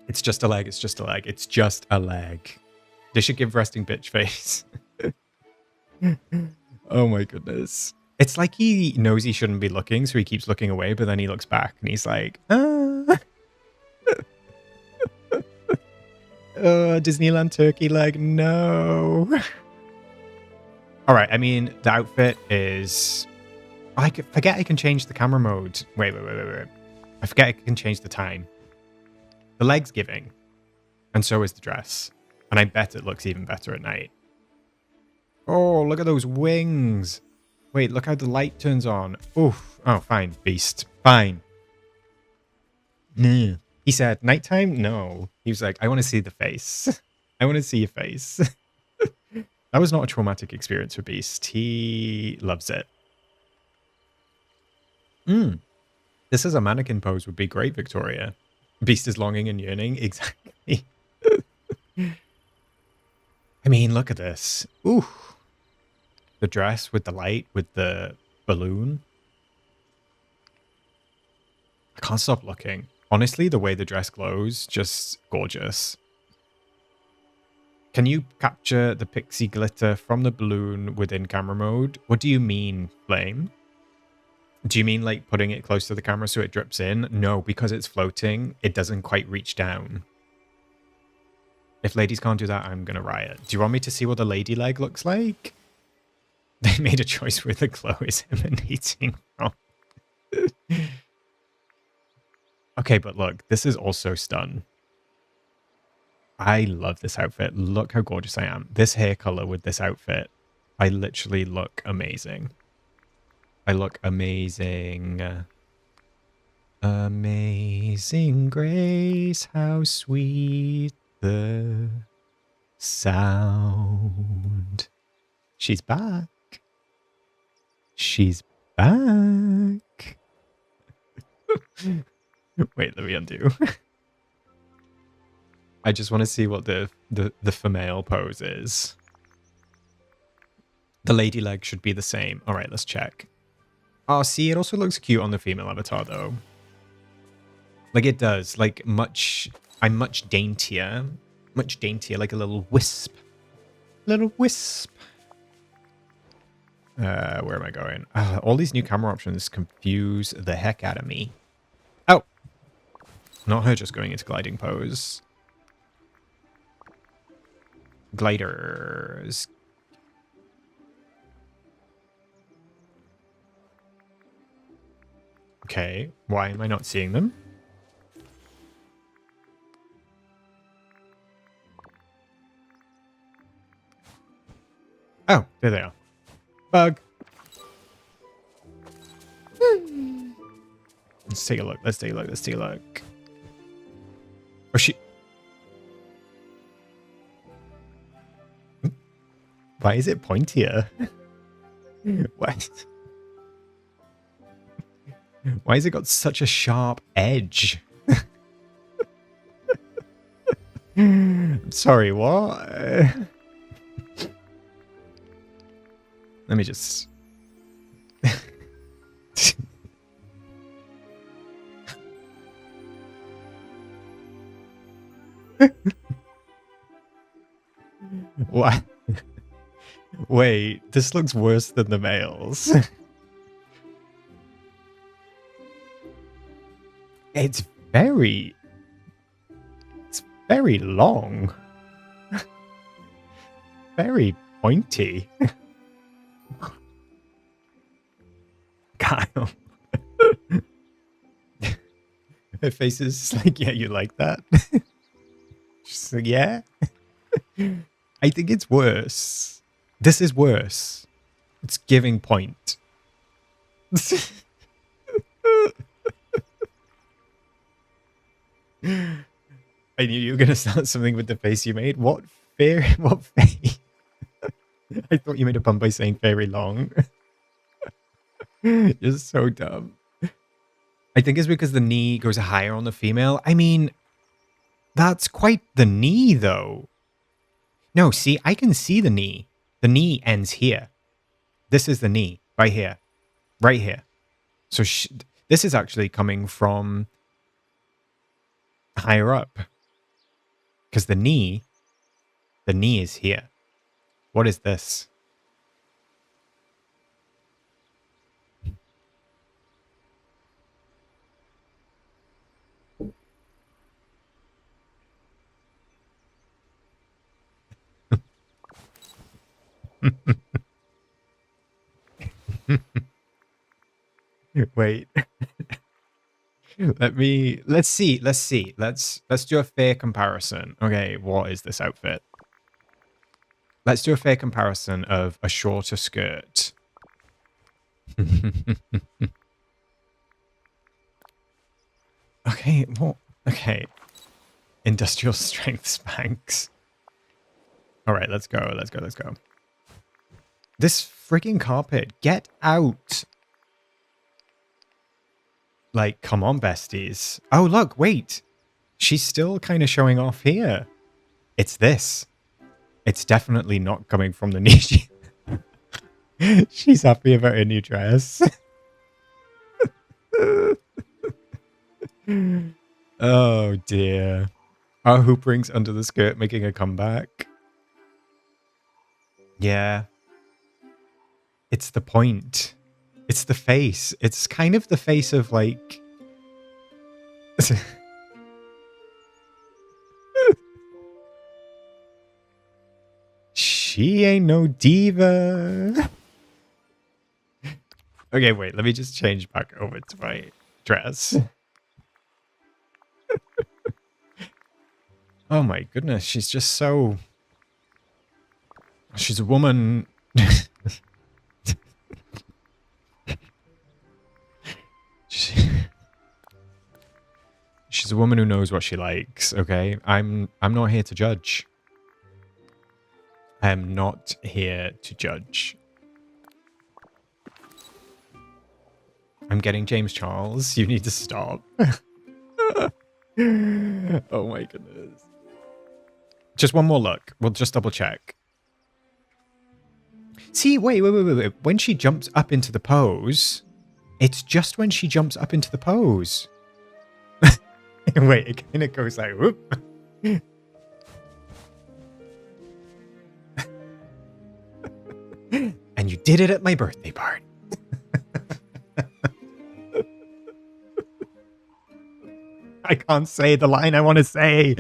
It's just a leg. It's just a leg. It's just a leg. They should give resting bitch face. Oh my goodness. It's like he knows he shouldn't be looking, so he keeps looking away, but then he looks back and he's like, Disneyland turkey leg, no. All right, I mean, the outfit is... I forget I can change the camera mode. Wait. I forget I can change the time. The leg's giving, and so is the dress. And I bet it looks even better at night. Oh, look at those wings. Wait, look how the light turns on. Oof. Oh, fine, Beast. Fine. He said, nighttime? No. He was like, I want to see the face. I want to see your face. That was not a traumatic experience for Beast. He loves it. This is a mannequin pose would be great, Victoria. Beast is longing and yearning. Exactly. I mean, look at this. Ooh. The dress with the light, with the balloon. I can't stop looking. Honestly, the way the dress glows, just gorgeous. Can you capture the pixie glitter from the balloon within camera mode? What do you mean, Flame? Do you mean like putting it close to the camera so it drips in? No, because it's floating, it doesn't quite reach down. If ladies can't do that, I'm going to riot. Do you want me to see what the lady leg looks like? They made a choice where the glow is emanating from. Okay, but look, this is also stun. I love this outfit. Look how gorgeous I am. This hair color with this outfit. I literally look amazing. I look amazing. Amazing grace, how sweet the sound. She's back. She's back. Wait, let me undo. I just want to see what the female pose is. The lady leg should be the same. All right, let's check. Oh, see, it also looks cute on the female avatar, though. Like, it does. Like, I'm much daintier. Much daintier, like a little wisp. Little wisp. Where am I going? All these new camera options confuse the heck out of me. Oh! Not her just going into gliding pose. Gliders. Okay, why am I not seeing them? Oh, there they are. Bug. Let's take a look. Let's take a look. Let's take a look. Oh, she... Why is it pointier? What? Why has it got such a sharp edge? Sorry, what? Let me just... What? Wait, this looks worse than the males. It's very long. Very pointy. Kyle. Her face is like, yeah, you like that? She's like, yeah. I think it's worse. This is worse. It's giving point. I knew you were going to start something with the face you made. What face? I thought you made a pun by saying very long. You're so dumb. I think it's because the knee goes higher on the female. I mean, that's quite the knee, though. No, see, I can see the knee. The knee ends here. This is the knee, right here. Right here. So this is actually coming from higher up. Because the knee is here. What is this? Wait. Let's see. Let's do a fair comparison. Okay, what is this outfit? Let's do a fair comparison of a shorter skirt. Okay, what? Okay. Industrial strength Spanx. All right, let's go. This freaking carpet, get out. Like, come on, besties. Oh, look, wait. She's still kind of showing off here. It's this. It's definitely not coming from the niche. She's happy about her new dress. Oh, dear. Our hoop rings under the skirt making a comeback. Yeah. It's the point. It's the face. It's kind of the face of like... She ain't no diva. Okay, wait. Let me just change back over to my dress. Oh my goodness. She's just so... She's a woman... She's a woman who knows what she likes, okay? I'm not here to judge. I am not here to judge. I'm getting James Charles. You need to stop. Oh my goodness. Just one more look. We'll just double check. See, wait. When she jumps up into the pose, it's just when she jumps up into the pose. Wait, it kind of goes like, whoop. And you did it at my birthday party. I can't say the line I want to say.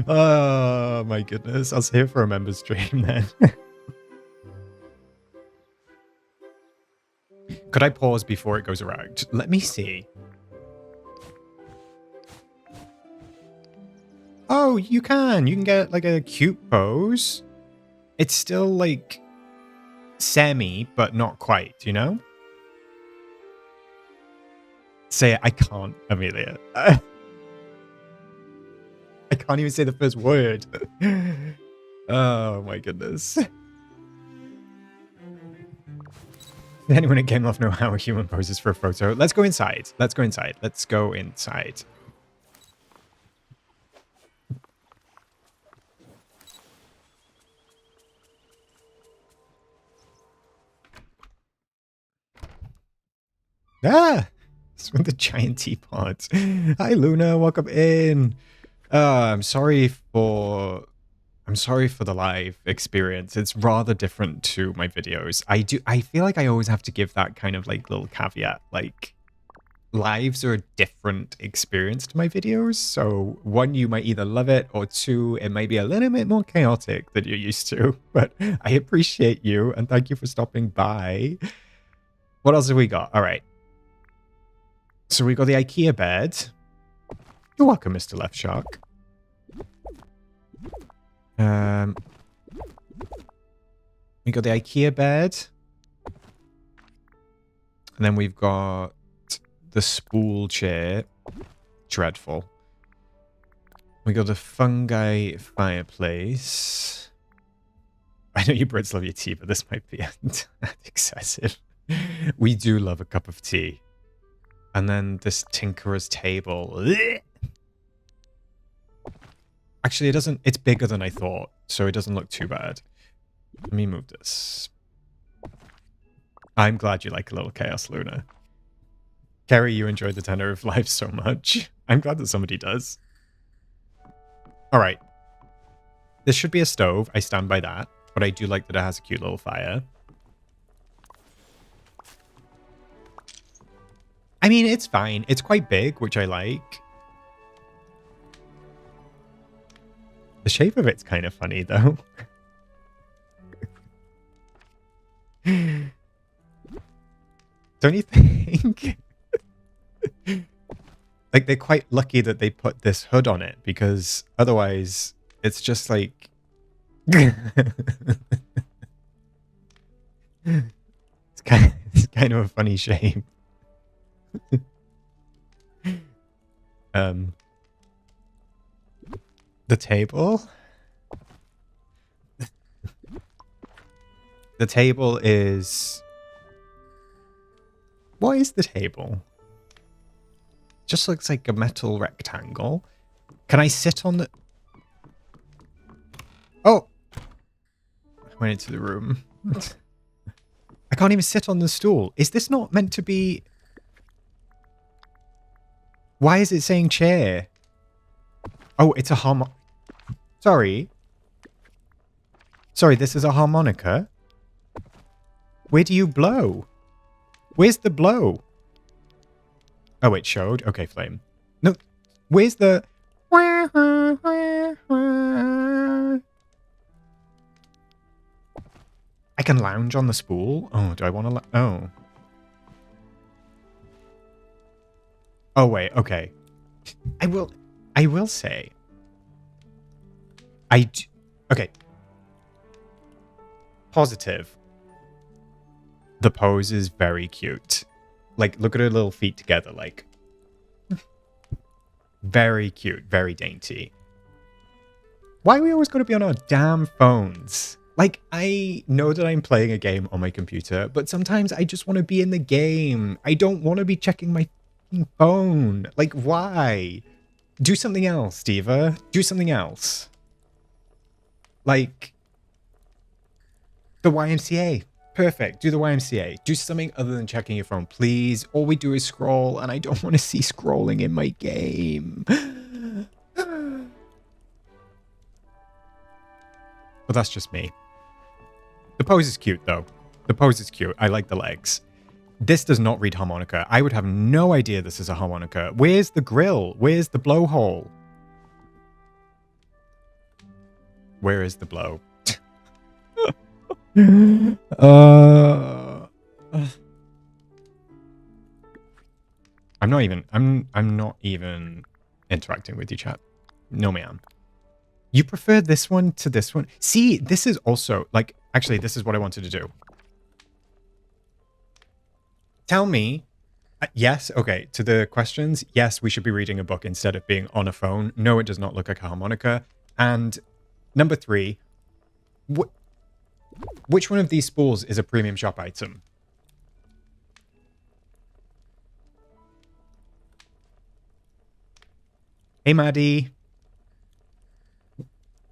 Oh my goodness. I was here for a member's stream then. Could I pause before it goes around? Let me see. Oh, you can. You can get like a cute pose. It's still like semi, but not quite, you know? Say it. I can't, Amelia. I can't even say the first word. Oh my goodness. Did anyone at Game Loft know how a human poses for a photo? Let's go inside. Let's go inside. Let's go inside. Ah! It's with the giant teapot. Hi, Luna. Welcome in. I'm sorry for the live experience. It's rather different to my videos. I feel like I always have to give that kind of like little caveat. Like, lives are a different experience to my videos. So one, you might either love it, or two, it might be a little bit more chaotic than you're used to. But I appreciate you and thank you for stopping by. What else have we got? All right. So we got the IKEA bed. You're welcome, Mr. Left Shark. We got the IKEA bed. And then we've got the spool chair. Dreadful. We got the fungi fireplace. I know you Brits love your tea, but this might be excessive. We do love a cup of tea. And then this Tinkerer's table. Actually, it doesn't. It's bigger than I thought, so it doesn't look too bad. Let me move this. I'm glad you like a little chaos, Luna. Kerry, you enjoyed the tenor of life so much. I'm glad that somebody does. All right. This should be a stove. I stand by that. But I do like that it has a cute little fire. I mean, it's fine. It's quite big, which I like. The shape of it's kind of funny, though. Don't you think? Like, they're quite lucky that they put this hood on it, because otherwise it's just like... it's kind of a funny shape. The table? The table is... What is the table? Just looks like a metal rectangle. Can I sit on the... Oh! I went into the room. I can't even sit on the stool. Is this not meant to be... Why is it saying chair? Oh, it's a Sorry. Sorry, this is a harmonica? Where do you blow? Where's the blow? Oh, it showed? Okay, Flame. No, where's the... I can lounge on the spool? Oh, do I want to... Oh. Oh, wait, okay. I will say... Okay. Positive. The pose is very cute. Like, look at her little feet together, like... Very cute, very dainty. Why are we always going to be on our damn phones? Like, I know that I'm playing a game on my computer, but sometimes I just want to be in the game. I don't want to be checking my phone. Like, why? Do something else, Diva. Do something else. Like, the YMCA. Perfect. Do the YMCA. Do something other than checking your phone, please. All we do is scroll, and I don't want to see scrolling in my game. But that's just me. The pose is cute, though. The pose is cute. I like the legs. This does not read harmonica. I would have no idea this is a harmonica. Where's the grill? Where's the blowhole? Where is the blow? I'm not even interacting with you, chat. No, ma'am. You prefer this one to this one? See, this is also, like, actually, this is what I wanted to do. Tell me, yes, okay, to the questions, yes, we should be reading a book instead of being on a phone. No, it does not look like a harmonica. And number 3, which one of these spools is a premium shop item? Hey, Maddie.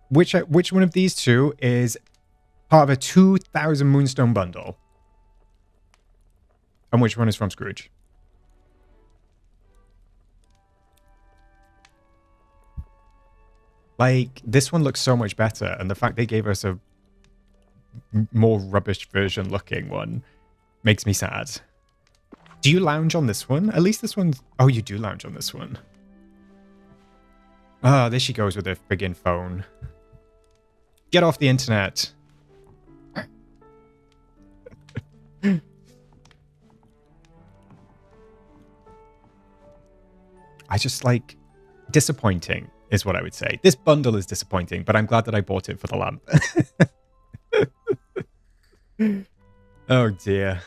Which one of these two is part of a 2,000 Moonstone bundle? And which one is from Scrooge? Like, this one looks so much better, and the fact they gave us a more rubbish version looking one makes me sad. Do you lounge on this one? At least this one's... Oh, you do lounge on this one. Ah, there she goes with her friggin' phone. Get off the internet. I just like... Disappointing is what I would say. This bundle is disappointing, but I'm glad that I bought it for the lamp. Oh dear.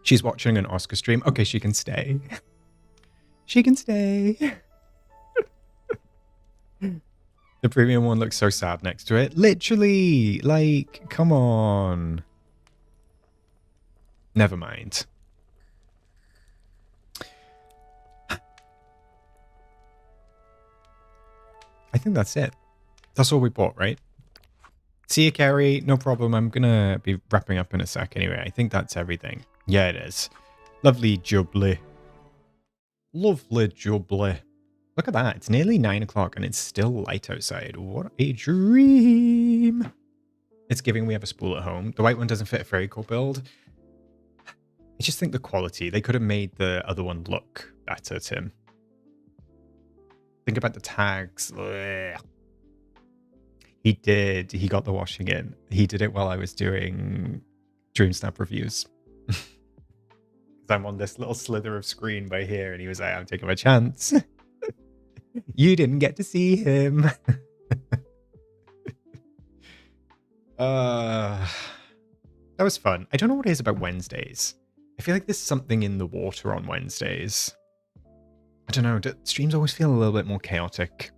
She's watching an Oscar stream. Okay, she can stay. She can stay. The premium one looks so sad next to it. Literally, like, come on. Never mind. I think that's it. That's all we bought, right? See you, Carrie. No problem. I'm going to be wrapping up in a sec anyway. I think that's everything. Yeah, it is. Lovely jubbly. Lovely jubbly. Look at that. It's nearly 9 o'clock and it's still light outside. What a dream. It's giving we have a spool at home. The white one doesn't fit a fairy core build. I just think the quality. They could have made the other one look better, Tim. Think about the tags. Ugh. He did. He got the washing in. He did it while I was doing DreamSnap reviews. Because I'm on this little slither of screen by here, and he was like, I'm taking my chance. You didn't get to see him. That was fun. I don't know what it is about Wednesdays. I feel like there's something in the water on Wednesdays. I don't know. Streams always feel a little bit more chaotic.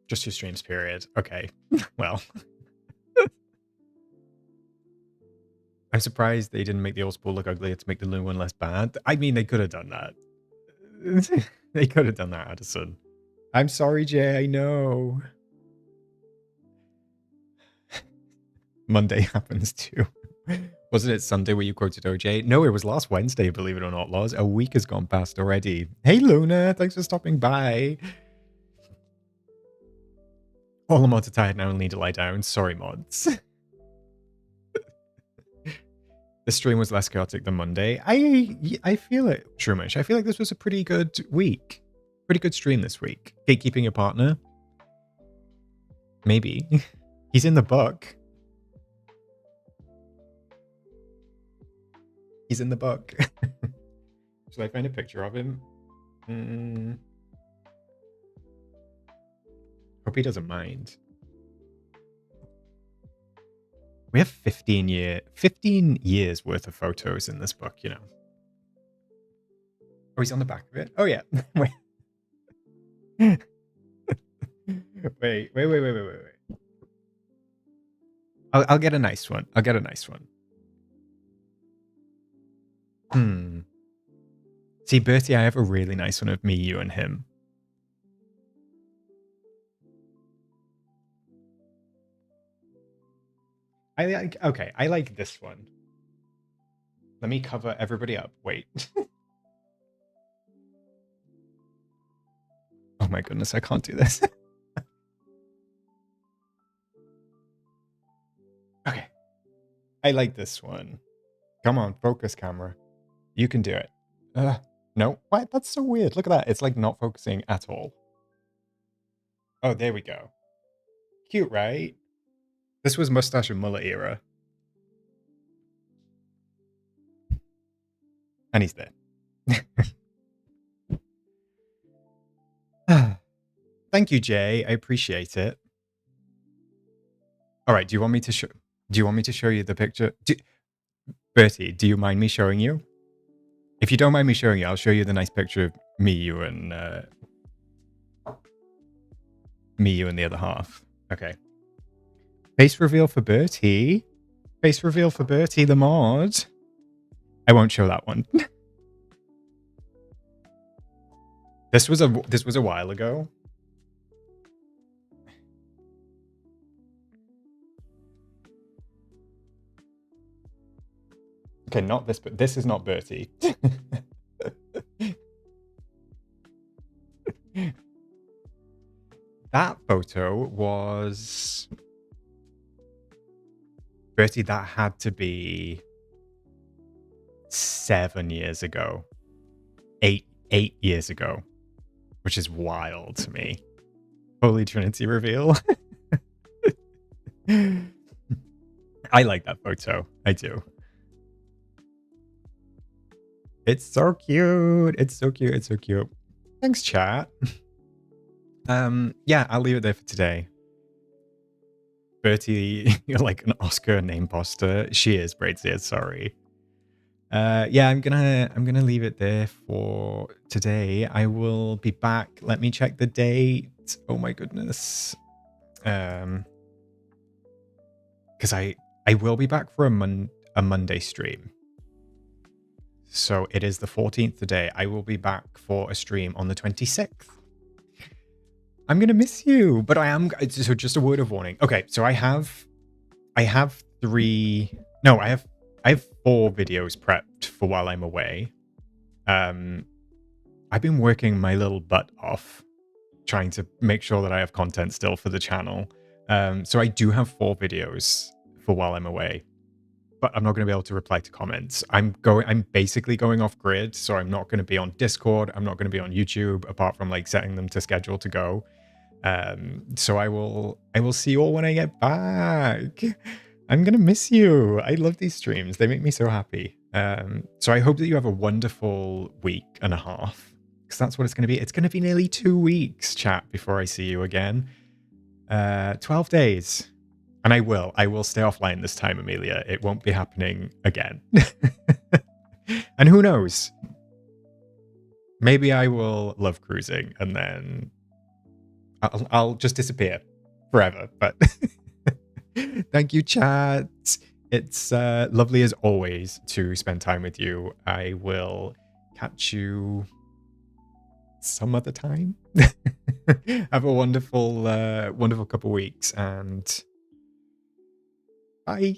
Just your streams, period. Okay. Well. I'm surprised they didn't make the old spool look uglier to make the new one less bad. I mean, they could have done that. They could have done that, Addison. I'm sorry, Jay. I know. Monday happens too. Wasn't it Sunday where you quoted OJ? No, it was last Wednesday, believe it or not, Loz. A week has gone past already. Hey, Luna, thanks for stopping by. All the mods are tired now and need to lie down. Sorry, mods. The stream was less chaotic than Monday. I feel it, Shroomish. I feel like this was a pretty good week. Pretty good stream this week. Gatekeeping your partner? Maybe. He's in the book. He's in the book. Should I find a picture of him? Hope he doesn't mind. We have 15 years worth of photos in this book, you know. Oh, he's on the back of it? Oh, yeah. Wait. wait. I'll get a nice one. I'll get a nice one. See, Bertie, I have a really nice one of me, you, and him. I like this one. Let me cover everybody up. Wait. Oh my goodness, I can't do this. Okay. I like this one. Come on, focus camera. You can do it. No, what? That's so weird. Look at that. It's like not focusing at all. Oh, there we go. Cute, right? This was mustache and mullet era. And he's there. Thank you, Jay. I appreciate it. All right, do you want me to show you the picture? Bertie, do you mind me showing you? If you don't mind me showing you, I'll show you the nice picture of me, you, and the other half. Okay. Face reveal for Bertie. Face reveal for Bertie the mod. I won't show that one. This was a while ago. Okay, not this, but this is not Bertie. That photo was Bertie. That had to be 7 years ago, 8 years ago, which is wild to me. Holy Trinity reveal. I like that photo. I do. It's so cute. It's so cute. It's so cute. Thanks, chat. Yeah, I'll leave it there for today. Bertie, you're like an Oscar name poster. She is, Braidsear, sorry. Yeah, I'm gonna leave it there for today. I will be back. Let me check the date. Oh my goodness. Because I will be back for a Monday stream. So it is the 14th today. I will be back for a stream on the 26th. I'm gonna miss you, but I am. So just a word of warning. Okay, so I have 4 videos prepped for while I'm away. I've been working my little butt off trying to make sure that I have content still for the channel. So I do have 4 videos for while I'm away, but I'm not going to be able to reply to comments. I'm basically going off grid, so I'm not going to be on Discord. I'm not going to be on YouTube, apart from like setting them to schedule to go. So I will see you all when I get back. I'm going to miss you. I love these streams. They make me so happy. So I hope that you have a wonderful week and a half, because that's what it's going to be. It's going to be nearly 2 weeks, chat, before I see you again. 12 days. And I will stay offline this time, Amelia. It won't be happening again. And who knows? Maybe I will love cruising and then I'll just disappear forever. But thank you, chat. It's lovely as always to spend time with you. I will catch you some other time. Have a wonderful couple weeks, and bye.